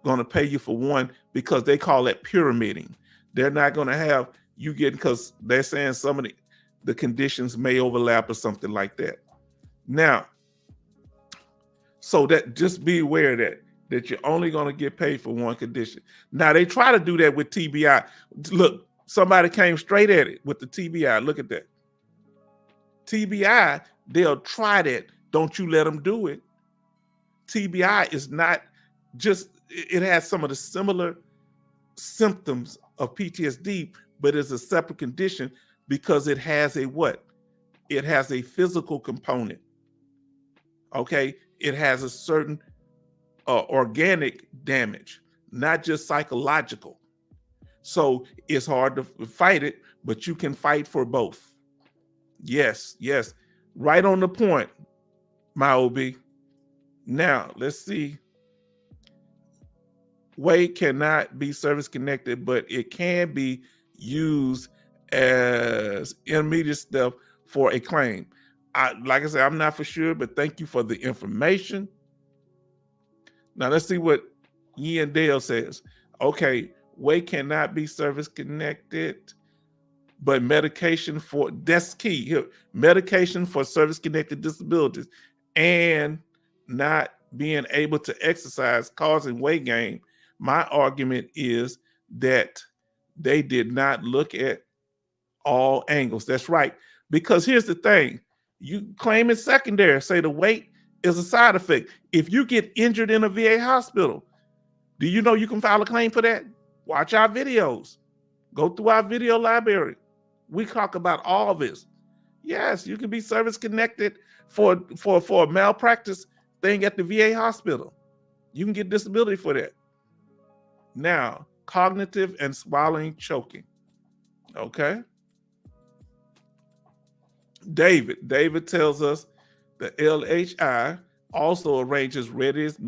going to pay you for one because they call it pyramiding. They're not going to have you get, because they're saying some of the conditions may overlap or something like that. Now, so that just be aware that you're only going to get paid for one condition. Now, they try to do that with TBI. Look, somebody came straight at it with the TBI. Look at that. TBI, they'll try that. Don't you let them do it. TBI is not just, it has some of the similar symptoms of PTSD, but it's a separate condition because it has a what? It has a physical component. Okay? It has a certain organic damage, not just psychological. So it's hard to fight it, but you can fight for both. Yes, yes. Right on the point, my OB. Now, let's see. Weight cannot be service connected, but it can be used as intermediate step for a claim. Like I said, I'm not for sure, but thank you for the information. Now let's see what Ian Dale says. Okay, weight cannot be service connected, but medication for, that's key here, medication for service connected disabilities and not being able to exercise causing weight gain. My argument is that they did not look at all angles. That's right. Because here's the thing. You claim it's secondary, say the weight is a side effect. If you get injured in a VA hospital, do you know you can file a claim for that? Watch our videos. Go through our video library. We talk about all this. Yes, you can be service connected for a malpractice thing at the VA hospital. You can get disability for that. Now, cognitive and swallowing choking. Okay. David tells us the LHI also arranges readiness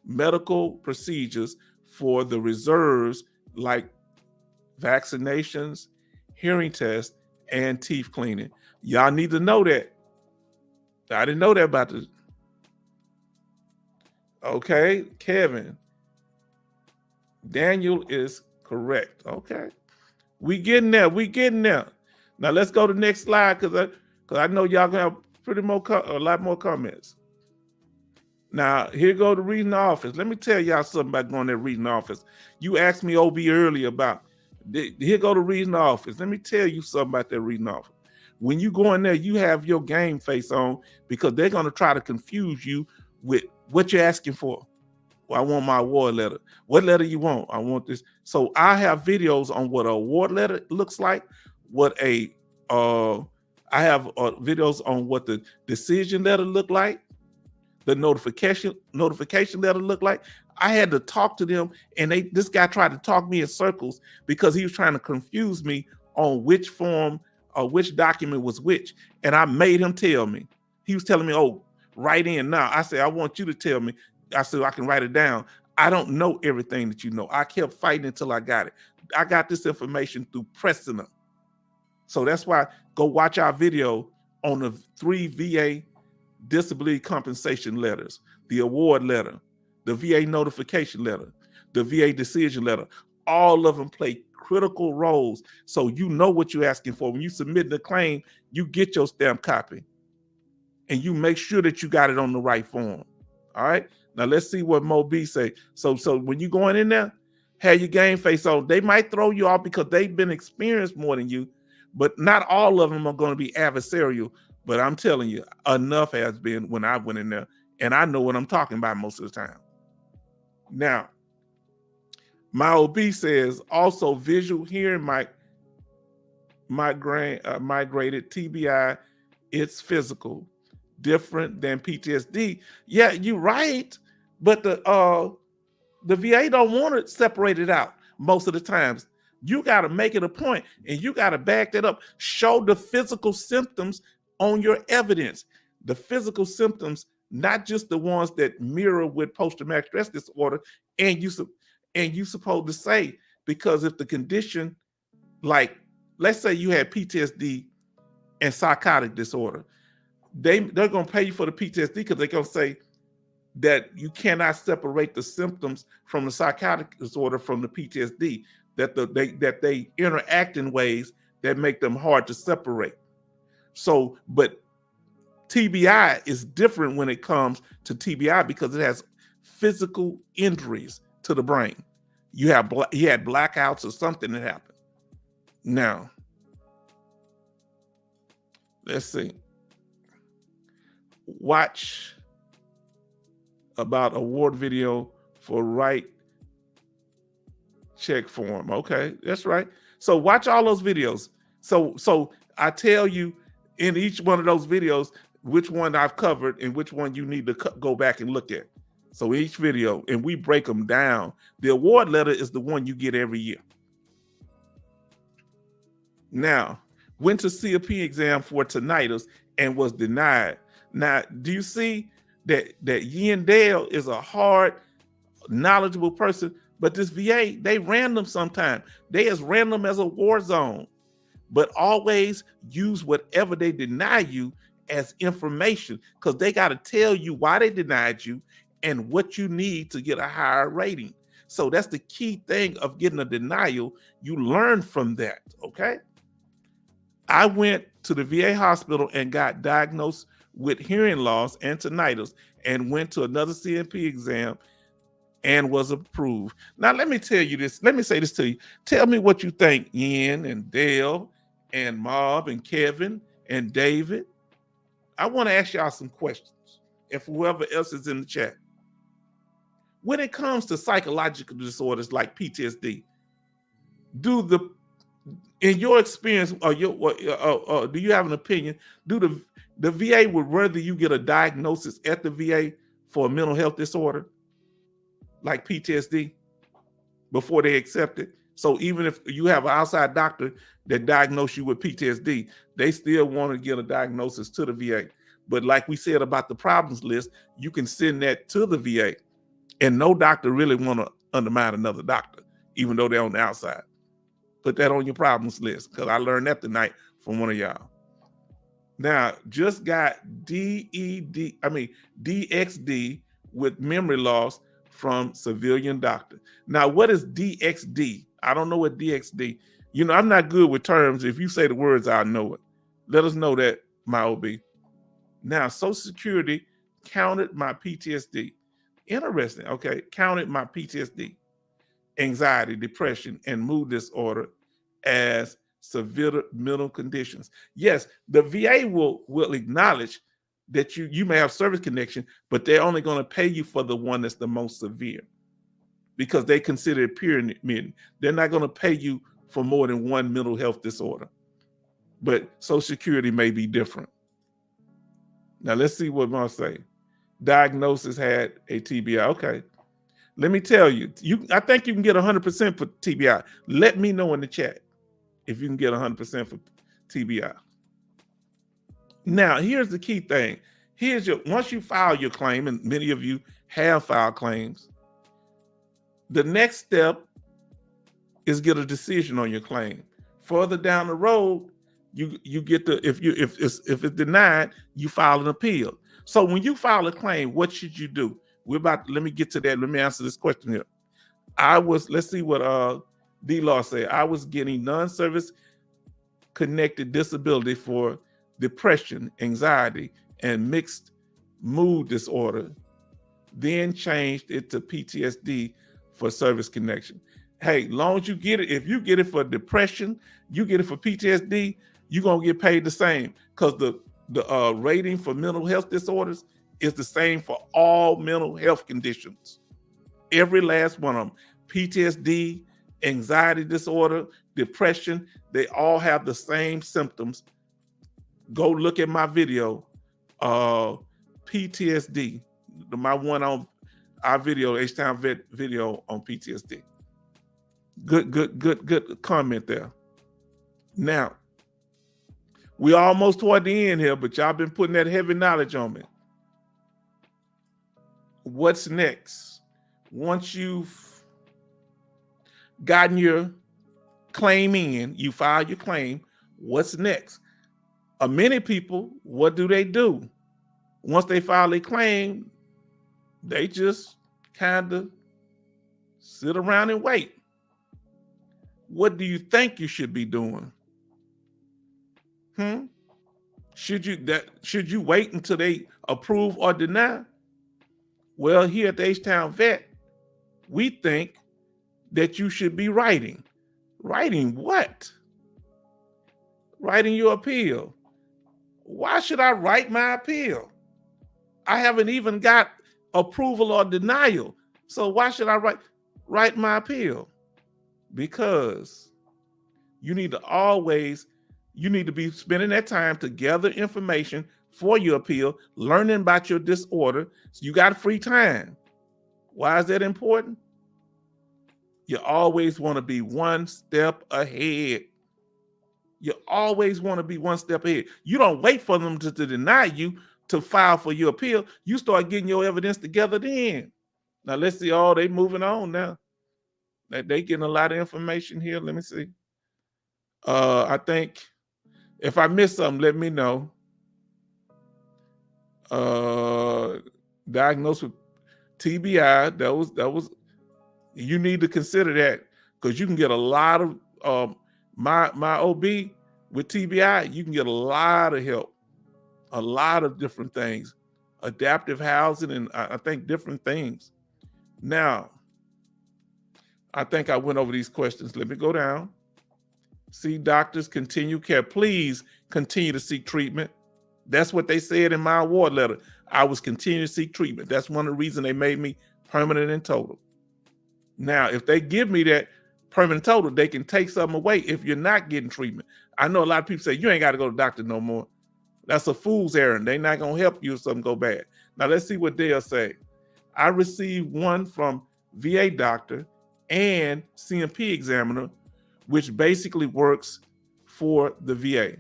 medical procedures for the reserves like vaccinations, hearing tests, and teeth cleaning. Y'all need to know that. I didn't know that about this. Okay, Kevin. Daniel is correct. Okay. We getting there. Now let's go to the next slide because I know y'all gonna have a lot more comments. Now, here go the reading office. Let me tell y'all something about going to reading office. You asked me, OB, earlier about, here go the reading office. Let me tell you something about that reading office. When you go in there, you have your game face on because they're going to try to confuse you with what you're asking for. Well, I want my award letter. What letter you want? I want this. So I have videos on what an award letter looks like, what a I have videos on what the decision letter look like, the notification letter look like. I had to talk to them, and this guy tried to talk me in circles because he was trying to confuse me on which form or which document was which. And I made him tell me. He was telling me, oh, write in now. I said, I want you to tell me. I said, I can write it down. I don't know everything that you know. I kept fighting until I got it. I got this information through pressing them. So that's why go watch our video on the 3 VA disability compensation letters, the award letter, the VA notification letter, the VA decision letter. All of them play critical roles. So you know what you're asking for. When you submit the claim, you get your stamp copy and you make sure that you got it on the right form. All right. Now let's see what Mo B say. So when you going in there, have your game face on. They might throw you off because they've been experienced more than you, but not all of them are going to be adversarial. But I'm telling you, enough has been when I went in there, and I know what I'm talking about most of the time. Now, my OB says also visual hearing migrated TBI. It's physical, different than PTSD. Yeah, you're right, but the VA don't want to separate it out most of the times. You got to make it a point, and you got to back that up. Show the physical symptoms on your evidence. The physical symptoms, not just the ones that mirror with post-traumatic stress disorder. And you supposed to say, because if the condition, like, let's say you had PTSD and psychotic disorder, they're going to pay you for the PTSD because they're going to say that you cannot separate the symptoms from the psychotic disorder from the PTSD, that they interact in ways that make them hard to separate. So, but TBI is different when it comes to TBI because it has physical injuries to the brain. He had blackouts or something that happened. Now, let's see. Watch about award video for right check form. Okay, that's right. So watch all those videos. So I tell you in each one of those videos which one I've covered and which one you need to go back and look at. So each video, and we break them down. The award letter is the one you get every year. Now, went to CFP exam for tinnitus and was denied. Now, do you see that Yin Dale is a hard, knowledgeable person, but this VA, they random sometimes. They as random as a war zone, but always use whatever they deny you as information because they got to tell you why they denied you and what you need to get a higher rating. So that's the key thing of getting a denial. You learn from that, okay? I went to the VA hospital and got diagnosed with hearing loss and tinnitus and went to another CMP exam and was approved. Now, let me tell you this. Let me say this to you. Tell me what you think, Ian and Dale and Mob and Kevin and David. I want to ask y'all some questions, if whoever else is in the chat. When it comes to psychological disorders like PTSD, in your experience, do you have an opinion? Do the VA would rather you get a diagnosis at the VA for a mental health disorder like PTSD before they accept it? So even if you have an outside doctor that diagnosed you with PTSD, they still want to get a diagnosis to the VA. But like we said about the problems list, you can send that to the VA, and no doctor really want to undermine another doctor, even though they're on the outside. Put that on your problems list, because I learned that tonight from one of y'all. Now, just got DXD with memory loss from civilian doctor. Now, what is DXD? I don't know what DXD. You know, I'm not good with terms. If you say the words, I'll know it. Let us know that, my OB. Now, Social Security counted my PTSD. Interesting. Okay, counted my PTSD, anxiety, depression, and mood disorder as severe mental conditions. Yes, the VA will acknowledge that you may have service connection, but they're only going to pay you for the one that's the most severe because they consider it pyramid. They're not going to pay you for more than one mental health disorder. But Social Security may be different. Now let's see what Mark say. Diagnosis had a TBI. Okay. Let me tell you, I think you can get 100% for TBI. Let me know in the chat if you can get 100% for TBI. Now, here's the key thing. Once you file your claim, and many of you have filed claims, the next step is get a decision on your claim. Further down the road, you get if it's denied, you file an appeal. So when you file a claim, what should you do? Let me get to that. Let me answer this question here. Let's see what D-Law said. I was getting non-service connected disability for depression, anxiety, and mixed mood disorder, then changed it to PTSD for service connection. Hey, long as you get it, if you get it for depression, you get it for PTSD, you're gonna get paid the same, because the rating for mental health disorders is the same for all mental health conditions. Every last one of them, PTSD, anxiety disorder, depression, they all have the same symptoms. Go look at my video, PTSD, my one on our video, H-Town Vet video on PTSD. Good comment there. Now, we almost toward the end here, but y'all been putting that heavy knowledge on me. What's next? Once you've gotten your claim in, you file your claim, what's next? Many people, what do? Once they file a claim, they just kind of sit around and wait. What do you think you should be doing? Should you wait until they approve or deny? Well, here at the H-Town Vet, we think that you should be writing. Writing what? Writing your appeal. Why should I write my appeal? I haven't even got approval or denial. So why should I write my appeal? Because you need to be spending that time to gather information for your appeal, learning about your disorder. So you got free time. Why is that important? You always want to be one step ahead. You always want to be one step ahead. You don't wait for them to deny you to file for your appeal. You start getting your evidence together then. Now let's see. Oh, they moving on now. They getting a lot of information here. Let me see. I think if I missed something, let me know. Diagnosed with TBI. That was. You need to consider that, because you can get a lot of my OB with TBI. You can get a lot of help, a lot of different things, adaptive housing, and I think different things. Now, I think I went over these questions. Let me go down. See doctors, continue care. Please continue to seek treatment. That's what they said in my award letter. I was continuing to seek treatment. That's one of the reasons they made me permanent and total. Now, if they give me that permanent total, they can take something away if you're not getting treatment. I know a lot of people say, you ain't got to go to the doctor no more. That's a fool's errand. They're not going to help you if something go bad. Now, let's see what they'll say. I received one from VA doctor and CMP examiner, which basically works for the VA.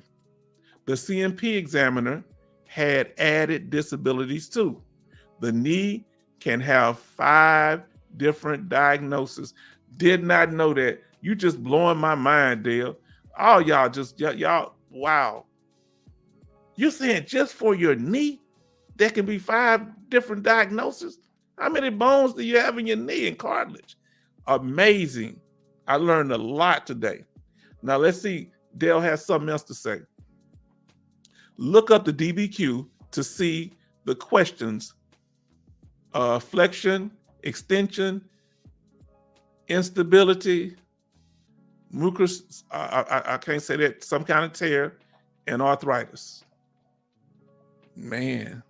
The CMP examiner had added disabilities too. The knee can have 5 different diagnoses. Did not know that. You just blowing my mind, Dale. Oh, y'all, wow. You saying just for your knee, there can be 5 different diagnoses? How many bones do you have in your knee and cartilage? Amazing. I learned a lot today. Now let's see. Dale has something else to say. Look up the DBQ to see the questions. Flexion, extension, instability, mucus, I can't say that, some kind of tear, and arthritis. Man.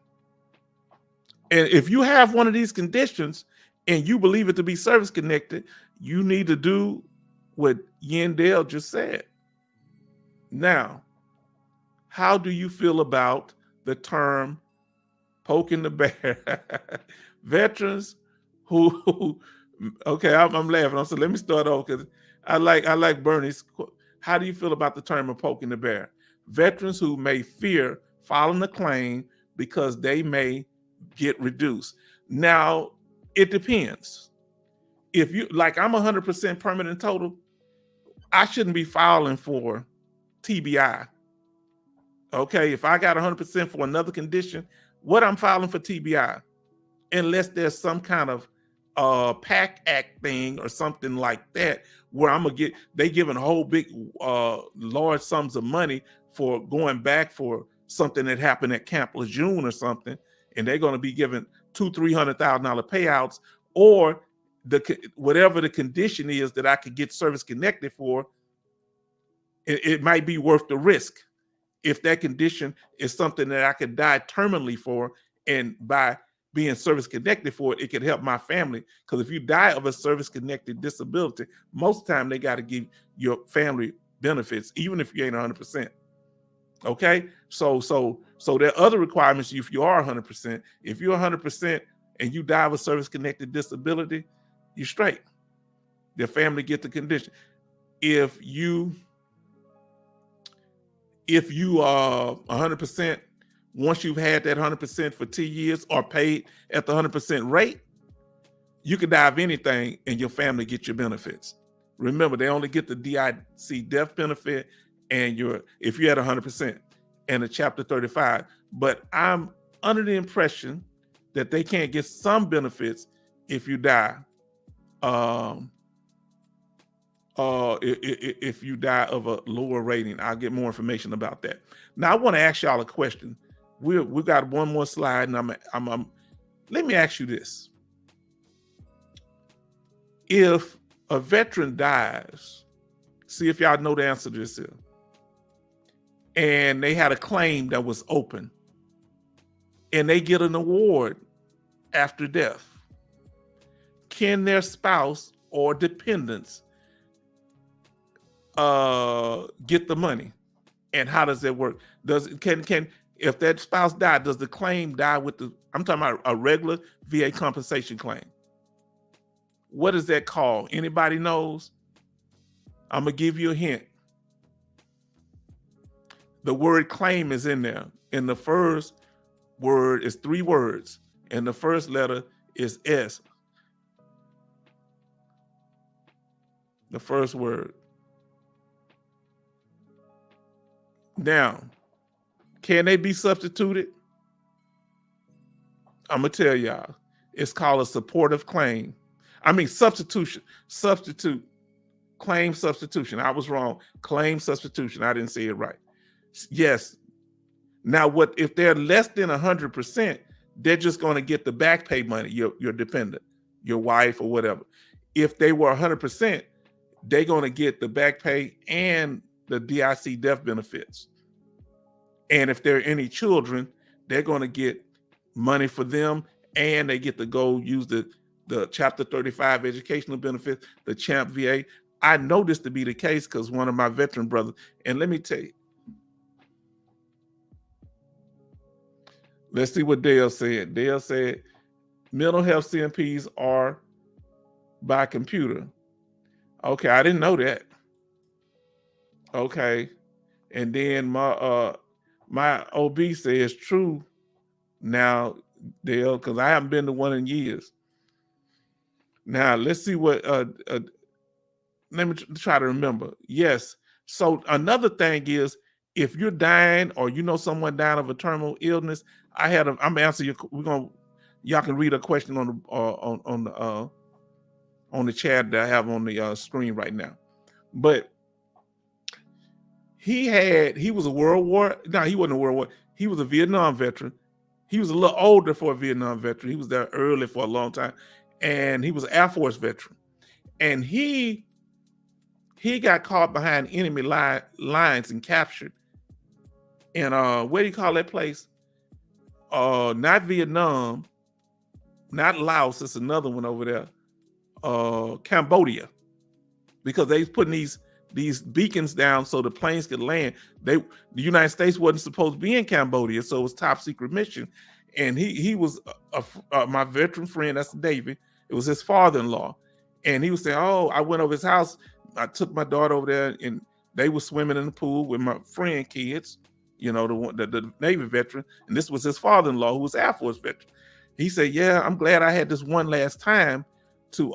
And if you have one of these conditions and you believe it to be service connected, you need to do what Yandel just said. Now, how do you feel about the term poking the bear? Veterans who okay, I'm laughing. So let me start off because I like Bernie's. How do you feel about the term of poking the bear? Veterans who may fear filing a claim because they may get reduced. Now, it depends. If you like, I'm 100% permanent total, I shouldn't be filing for TBI. Okay, if I got 100% for another condition, what I'm filing for TBI, unless there's some kind of PAC Act thing or something like that, where I'm gonna get, they giving a whole big large sums of money for going back for something that happened at Camp Lejeune or something, and they're gonna be giving $200,000-$300,000 payouts, or whatever the condition is that I could get service connected for, it might be worth the risk. If that condition is something that I could die terminally for, and by being service connected for it, it could help my family. Because if you die of a service connected disability, most of the time they got to give your family benefits, even if you ain't 100%. Okay, so there are other requirements if you are 100%. If you're 100% and you die of a service connected disability, you're straight. Your family get the condition. If you are 100%, once you've had that 100% for 2 years or paid at the 100% rate, you can die of anything and your family get your benefits. Remember, they only get the DIC death benefit and if you're at 100% and a Chapter 35. But I'm under the impression that they can't get some benefits if you die. If you die of a lower rating. I'll get more information about that. Now I want to ask y'all a question. We got one more slide, and let me ask you this. If a veteran dies, see if y'all know the answer to this here, and they had a claim that was open, and they get an award after death, can their spouse or dependents get the money? And how does that work? Can if that spouse died, does the claim die with I'm talking about a regular VA compensation claim? What is that called? Anybody knows? I'm gonna give you a hint. The word claim is in there. And the first word is 3 words. And the first letter is S. The first word. Now, can they be substituted? I'm gonna tell y'all, it's called a supportive claim. I mean substitution, claim substitution. I was wrong. Claim substitution. I didn't say it right. Yes. Now, what if they're less than 100%? They're just going to get the back pay money. Your dependent, your wife or whatever. If they were 100%, they're going to get the back pay and the DIC death benefits. And if there are any children, they're going to get money for them, and they get to go use the Chapter 35 educational benefits, the CHAMP VA. I know this to be the case because one of my veteran brothers, and let me tell you, let's see what Dale said. Dale said, mental health CMPs are by computer. Okay, I didn't know that. Okay, and then my OB says true now, Dale, because I haven't been to one in years. Now let's see what. Let me try to remember. Yes. So another thing is, if you're dying or you know someone dying of a terminal illness, I'm gonna answer your. Y'all can read a question on the chat that I have on the screen right now. But he was a World War. No, he wasn't a World War. He was a Vietnam veteran. He was a little older for a Vietnam veteran. He was there early for a long time, and he was an Air Force veteran. And he He got caught behind enemy lines and captured. And what do you call that place? Not Vietnam, not Laos. It's another one over there. Cambodia, because they was putting these beacons down so the planes could land. The United States wasn't supposed to be in Cambodia, so it was top secret mission. And he was my veteran friend. That's David. It was his father-in-law, and he was saying, "Oh, I went over his house. I took my daughter over there, and they were swimming in the pool with my friend kids. You know, the Navy veteran, and this was his father-in-law, who was Air Force veteran." He said, "Yeah, I'm glad I had this one last time to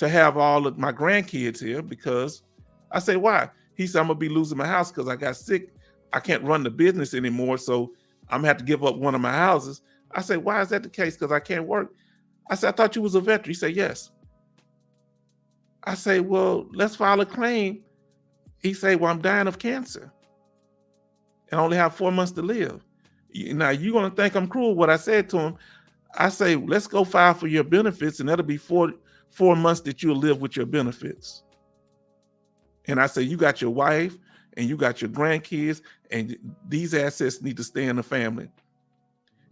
have all of my grandkids here," because I say, "Why?" He said, "I'm gonna be losing my house because I got sick. I can't run the business anymore, so I'm gonna have to give up one of my houses." I said, "Why is that the case? Because I can't work." I said, "I thought you was a veteran." He said, "Yes." I say, "Well, let's file a claim." He said, "Well, I'm dying of cancer and I only have 4 months to live." Now you're gonna think I'm cruel what I said to him. I say, "Let's go file for your benefits, and that'll be 4 months that you'll live with your benefits." And I say, "You got your wife and you got your grandkids, and these assets need to stay in the family."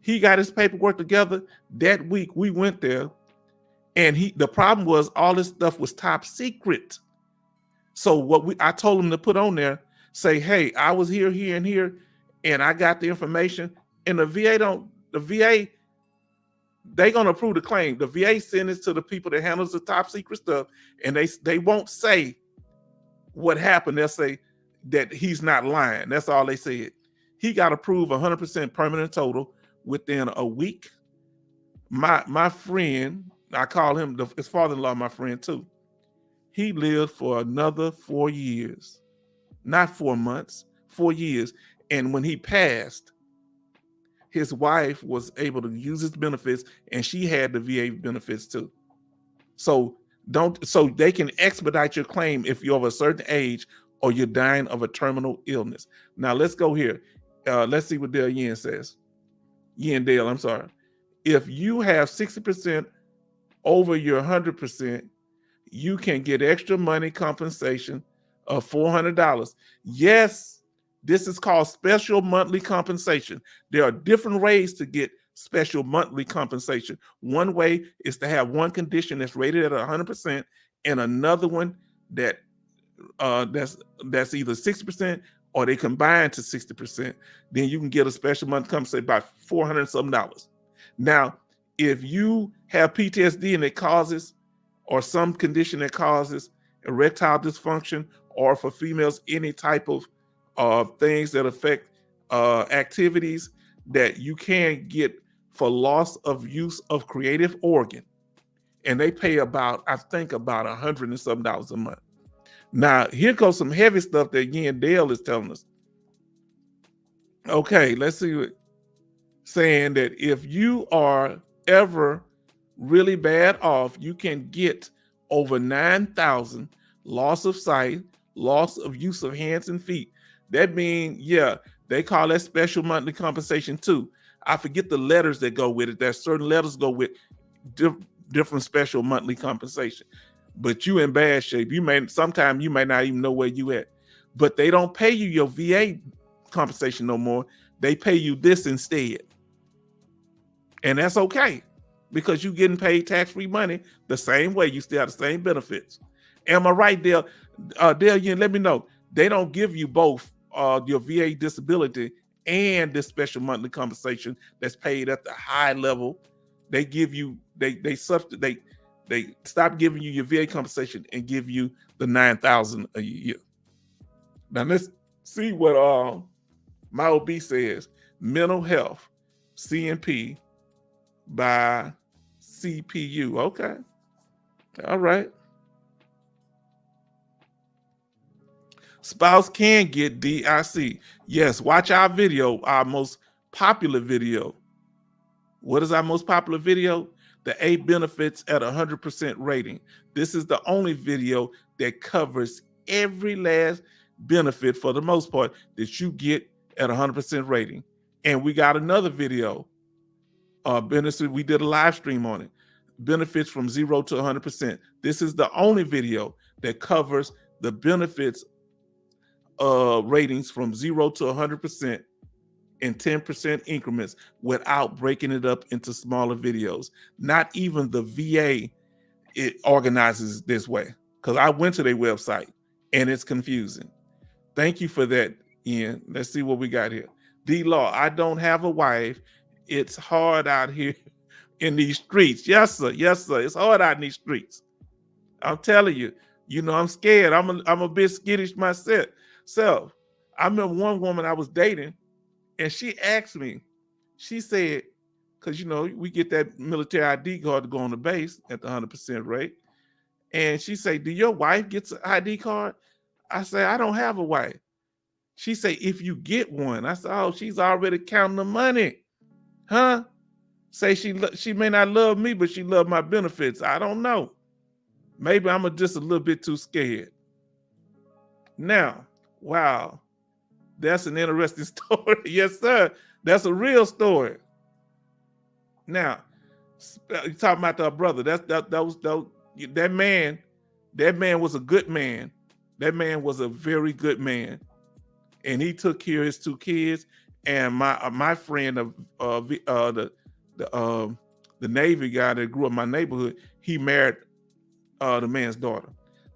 He got his paperwork together. That week we went there, and the problem was all this stuff was top secret. So I told him to put on there, say, "Hey, I was here, here, and here, and I got the information." And the VA, they gonna approve the claim. The VA sends it to the people that handles the top secret stuff, and they won't say what happened. They'll say that he's not lying. That's all they said. He got approved 100% permanent total within a week. My friend, I call him his father-in-law, my friend too. He lived for another 4 years, not 4 months, 4 years. And when he passed, his wife was able to use his benefits, and she had the VA benefits too. So they can expedite your claim if you're of a certain age or you're dying of a terminal illness. Now let's go here. Let's see what Dale Yin says. Dale, I'm sorry. If you have 60% over your 100%, you can get extra money compensation of $400. Yes, this is called special monthly compensation. There are different ways to get special monthly compensation. One way is to have one condition that's rated at 100%, and another one that's either 60% or they combine to 60%. Then you can get a special monthly compensation by $400 something. Now, if you have PTSD and it causes, or some condition that causes erectile dysfunction, or for females, any type of things that affect activities that you can get for loss of use of creative organ, and they pay about, I think, about $100 and something a month. Now, here goes some heavy stuff that Yin Dale is telling us. Okay, let's see what saying that if you are ever really bad off, you can get over 9,000 loss of sight, loss of use of hands and feet. That means, yeah, they call that special monthly compensation too. I forget the letters that go with it. There's certain letters go with different special monthly compensation. But you in bad shape. Sometimes you may not even know where you at. But they don't pay you your VA compensation no more. They pay you this instead. And that's okay, because you're getting paid tax-free money the same way. You still have the same benefits. Am I right, Dale? Dale, you let me know. They don't give you both your VA disability and this special monthly compensation that's paid at the high level. They give you, they stop giving you your VA compensation and give you the $9,000 a year. Now let's see what my OB says. Mental health, CNP by CPU. Okay. All right. Spouse can get DIC. Yes, watch our video, our most popular video. What is our most popular video? The 8 benefits at 100% rating. This is the only video that covers every last benefit, for the most part, that you get at 100% rating. And we got another video. Benefit, we did a live stream on it. benefits from 0 to 100%. This is the only video that covers the benefits ratings from 0 to 100% in 10% increments without breaking it up into smaller videos. Not even the VA it organizes this way, because I went to their website and it's confusing. Thank you for that, Ian. Let's see what we got here. D-Law, I don't have a wife. It's hard out here in these streets. Yes, sir. Yes, sir. It's hard out in these streets. I'm telling you. You know, I'm scared. I'm a bit skittish myself. So I remember one woman I was dating, and she asked me, she said, because, you know, we get that military ID card to go on the base at the 100% rate. And she said, do your wife get an ID card? I said, I don't have a wife. She said, if you get one. I said, oh, she's already counting the money. Huh? Say she may not love me, but she love my benefits. I don't know. Maybe I'm just a little bit too scared. Now, wow, that's an interesting story. Yes, sir. That's a real story. Now, you talking about the brother? That man. That man was a good man. That man was a very good man, and he took care of his 2 kids. And my friend of the Navy guy that grew up in my neighborhood, he married the man's daughter.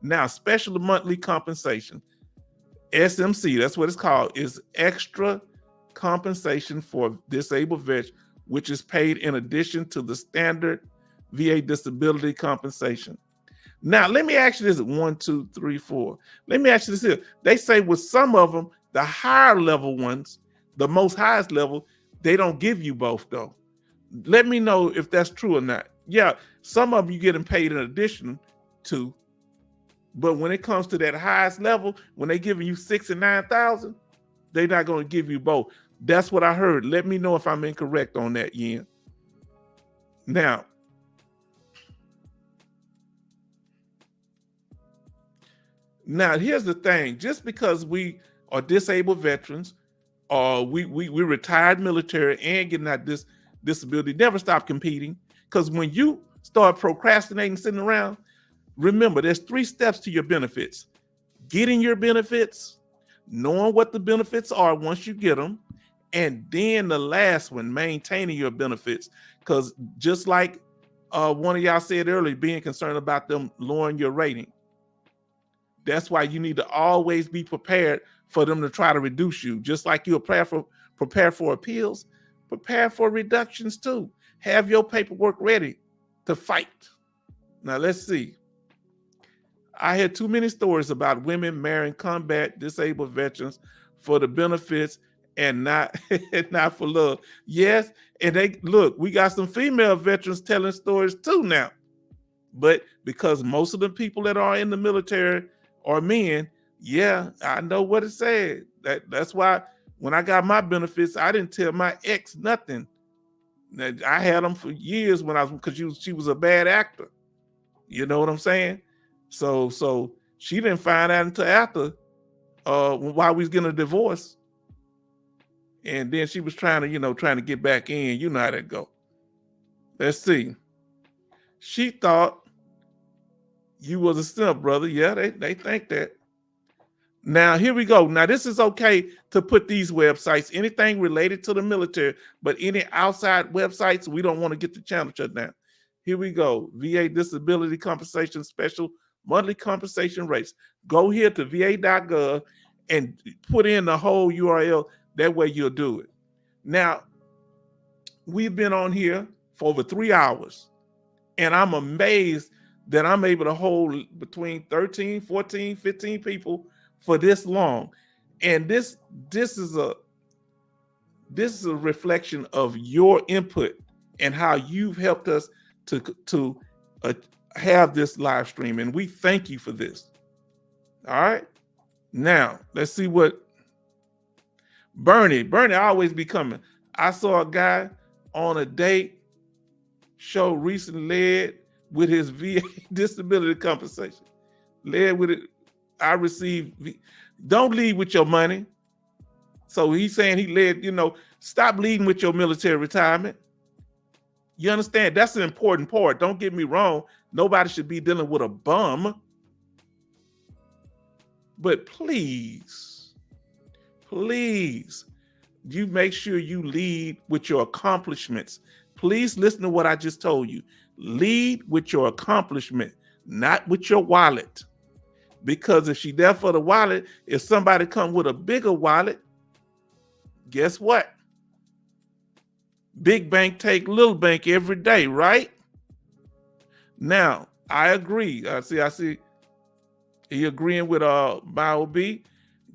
Now, special monthly compensation, SMC, that's what it's called, is extra compensation for disabled vets, which is paid in addition to the standard VA disability compensation. Now, let me ask you this: 1, 2, 3, 4. Let me ask you this here. They say with some of them, the higher level ones, the most highest level, they don't give you both though. Let me know if that's true or not. Yeah, some of them you get them paid in addition to, but when it comes to that highest level, when they giving you 6 and 9,000, they're not going to give you both. That's what I heard. Let me know if I'm incorrect on that, Ian. Now, here's the thing. Just because we are disabled veterans, or we retired military and getting out this disability, never stop competing. Because when you start procrastinating, sitting around, remember, there's 3 steps to your benefits: getting your benefits, knowing what the benefits are once you get them, and then the last one, maintaining your benefits. Because just like one of y'all said earlier, being concerned about them lowering your rating. That's why you need to always be prepared for them to try to reduce you. Just like you prepare for appeals, prepare for reductions too. Have your paperwork ready to fight. Now let's see. I hear too many stories about women marrying combat disabled veterans for the benefits and not for love. Yes, and we got some female veterans telling stories too now. But because most of the people that are in the military are men, yeah, I know what it said. That's why when I got my benefits, I didn't tell my ex nothing. I had them for years because she was a bad actor. You know what I'm saying? So she didn't find out until after while we was getting a divorce. And then she was trying to get back in. You know how that go. Let's see. She thought you was a simp, brother. Yeah, they think that. Now, here we go. Now, this is okay to put these websites, anything related to the military, but any outside websites, we don't want to get the channel shut down. Here we go. VA disability compensation special monthly compensation rates. Go here to va.gov and put in the whole URL. That way you'll do it. Now, we've been on here for over 3 hours, and I'm amazed that I'm able to hold between 13, 14, 15 people for this long. And this is a reflection of your input and how you've helped us to have this live stream. And we thank you for this. All right. Now, let's see what Bernie always be coming. I saw a guy on a date show recently led with his VA disability compensation. Led with it. I received. Don't lead with your money. So he's saying he led, stop leading with your military retirement. You understand? That's the important part. Don't get me wrong. Nobody should be dealing with a bum. But please, please, you make sure you lead with your accomplishments. Please listen to what I just told you. Lead with your accomplishment, not with your wallet. Because if she's there for the wallet, if somebody come with a bigger wallet, guess what? Big bank take little bank every day, right? Now, I agree. I see. He agreeing with Bio B.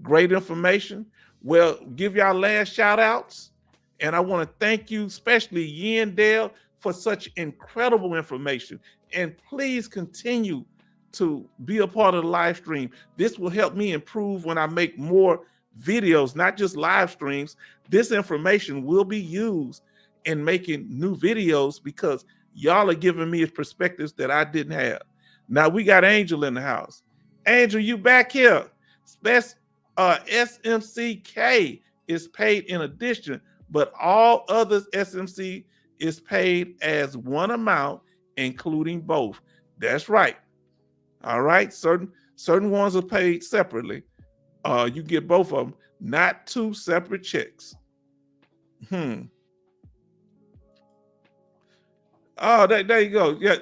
Great information. Well, give y'all last shout outs. And I want to thank you, especially Yandale, for such incredible information. And please continue to be a part of the live stream. This will help me improve when I make more videos, not just live streams. This information will be used in making new videos because y'all are giving me perspectives that I didn't have. Now we got Angel in the house. Angel, you back here. Best SMCK is paid in addition, but all others SMC is paid as one amount, including both. That's right. All right. Certain ones are paid separately. You get both of them, not two separate checks. Oh, there you go. Yeah,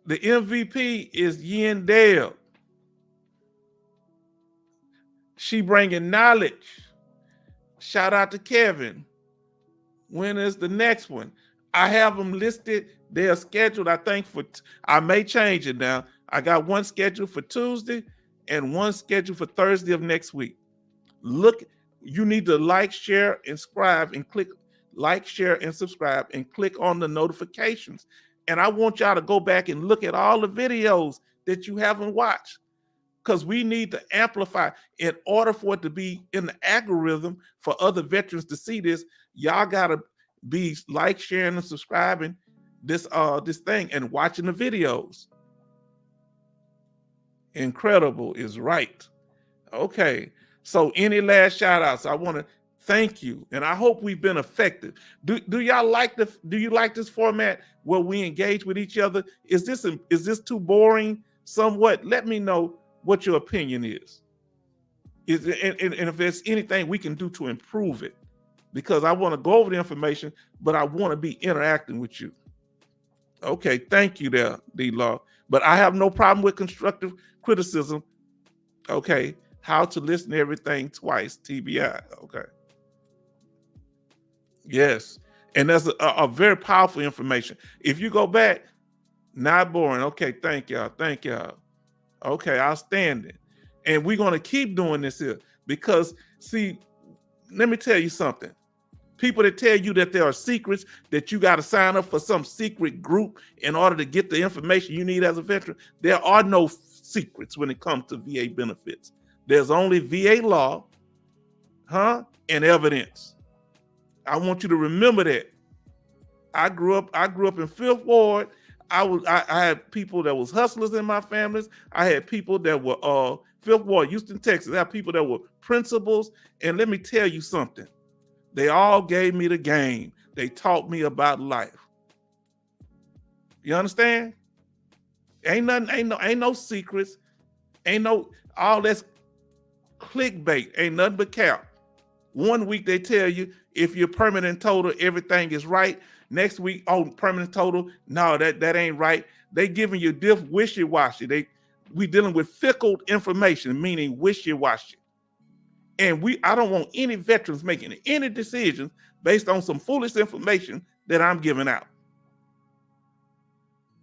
the MVP is Yandale. She bringing knowledge. Shout out to Kevin. When is the next one? I have them listed. They're scheduled, I think, I may change it now. I got one scheduled for Tuesday and one scheduled for Thursday of next week. Look, you need to like, share, and subscribe and click like, share, and subscribe and click on the notifications. And I want y'all to go back and look at all the videos that you haven't watched because we need to amplify in order for it to be in the algorithm for other veterans to see this. Y'all got to be like, sharing, and subscribing this thing and watching the videos. Incredible is right. Okay. So any last shout outs? I want to thank you. And I hope we've been effective. Do y'all like do you like this format where we engage with each other? Is this too boring somewhat? Let me know what your opinion is. And if there's anything we can do to improve it, because I want to go over the information, but I want to be interacting with you. Okay, thank you there, D-Law. But I have no problem with constructive criticism. Okay, how to listen to everything twice, TBI. Okay. Yes, and that's a very powerful information. If you go back, not boring. Okay, thank y'all. Thank y'all. Okay, outstanding. And we're going to keep doing this here because, see, let me tell you something. People that tell you that there are secrets, that you got to sign up for some secret group in order to get the information you need as a veteran, there are no secrets when it comes to VA benefits. There's only VA law, and evidence. I want you to remember that. I grew up in Fifth Ward. I had people that was hustlers in my families. I had people that were Fifth Ward, Houston, Texas. I had people that were principals. And let me tell you something. They all gave me the game. They taught me about life. You understand? Ain't no secrets. Ain't no all that's clickbait. Ain't nothing but cap. One week they tell you if you're permanent total, everything is right. Next week, permanent total, no, that ain't right. They giving you wishy-washy. We dealing with fickle information, meaning wishy-washy. And I don't want any veterans making any decisions based on some foolish information that I'm giving out.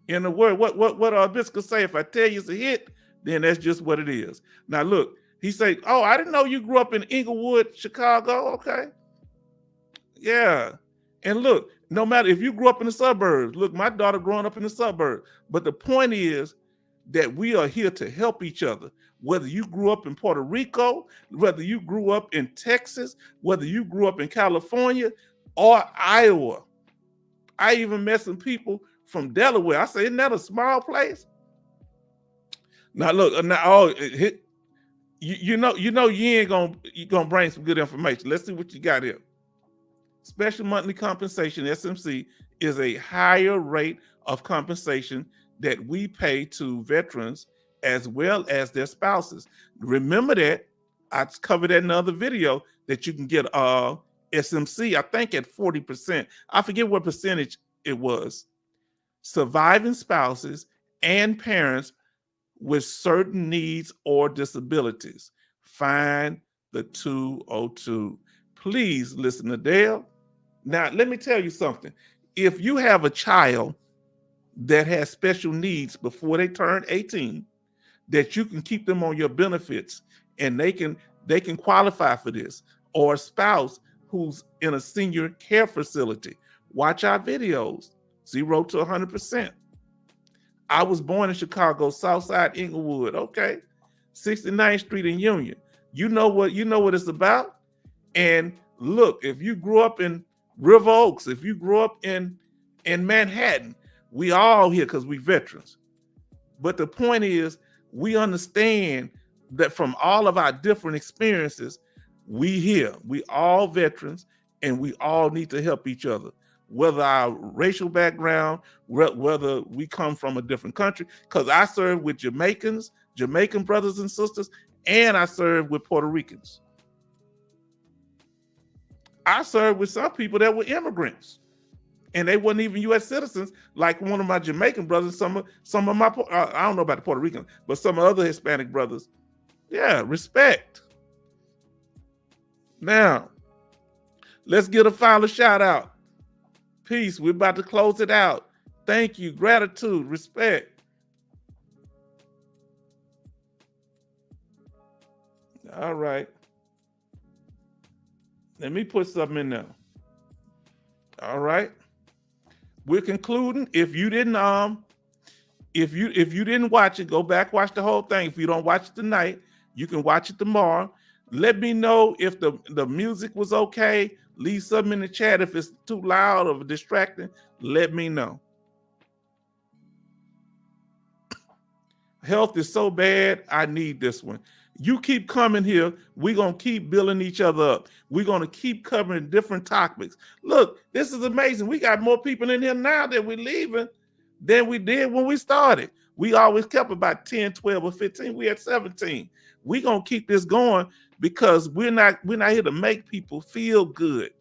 In the word, what Biscuit say? If I tell you it's a hit, then that's just what it is. Now look, he said, "Oh, I didn't know you grew up in Inglewood, Chicago." Okay, yeah. And look, no matter if you grew up in the suburbs, look, my daughter growing up in the suburbs. But the point is that we are here to help each other. Whether you grew up in Puerto Rico, whether you grew up in Texas, whether you grew up in California or Iowa. I even met some people from Delaware. I said, isn't that a small place? Now look, you ain't gonna bring some good information. Let's see what you got here. Special monthly compensation, SMC, is a higher rate of compensation that we pay to veterans as well as their spouses. Remember that I covered that in another video that you can get SMC, I think at 40%. I forget what percentage it was. Surviving spouses and parents with certain needs or disabilities. Find the 202. Please listen to Dale. Now, let me tell you something. If you have a child that has special needs before they turn 18, that you can keep them on your benefits and they can qualify for this, or a spouse who's in a senior care facility, watch our videos, 0 to 100%. I was born in Chicago, Southside Inglewood, okay? 69th Street in Union. You know what it's about? And look, if you grew up in River Oaks, if you grew up in Manhattan, we all here because we veterans. But the point is, we understand that from all of our different experiences, we here, we all veterans, and we all need to help each other, whether our racial background, whether we come from a different country, because I serve with Jamaican brothers and sisters, and I serve with Puerto Ricans. I served with some people that were immigrants, and they weren't even U.S. citizens, like one of my Jamaican brothers, some of my, I don't know about the Puerto Rican, but some other Hispanic brothers. Yeah, respect. Now, let's get a final shout out. Peace. We're about to close it out. Thank you. Gratitude. Respect. All right. Let me put something in there. All right. We're concluding. If you didn't watch it, go back, watch the whole thing. If you don't watch it tonight, you can watch it tomorrow. Let me know if the music was okay. Leave something in the chat. If it's too loud or distracting, let me know. Health is so bad, I need this one. You keep coming here. We're going to keep building each other up. We're going to keep covering different topics. Look, this is amazing. We got more people in here now that we're leaving than we did when we started. We always kept about 10, 12, or 15. We had 17. We're going to keep this going because we're not here to make people feel good.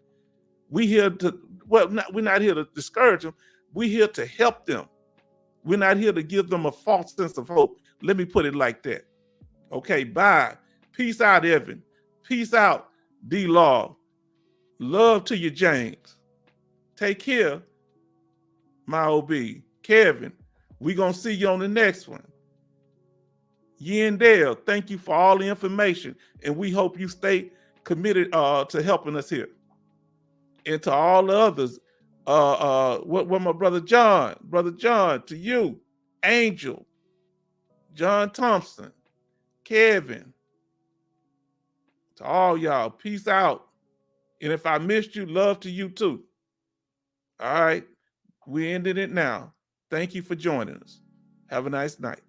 We're not here to discourage them. We're here to help them. We're not here to give them a false sense of hope. Let me put it like that. Okay, bye. Peace out, Evan. Peace out, D-Law. Love to you, James. Take care, my OB. Kevin, we're going to see you on the next one. Yin Dale, thank you for all the information, and we hope you stay committed to helping us here. And to all the others, what my brother John, to you, Angel, John Thompson, Kevin, to all y'all, peace out. And if I missed you, love to you too. All right, we ended it now. Thank you for joining us. Have a nice night.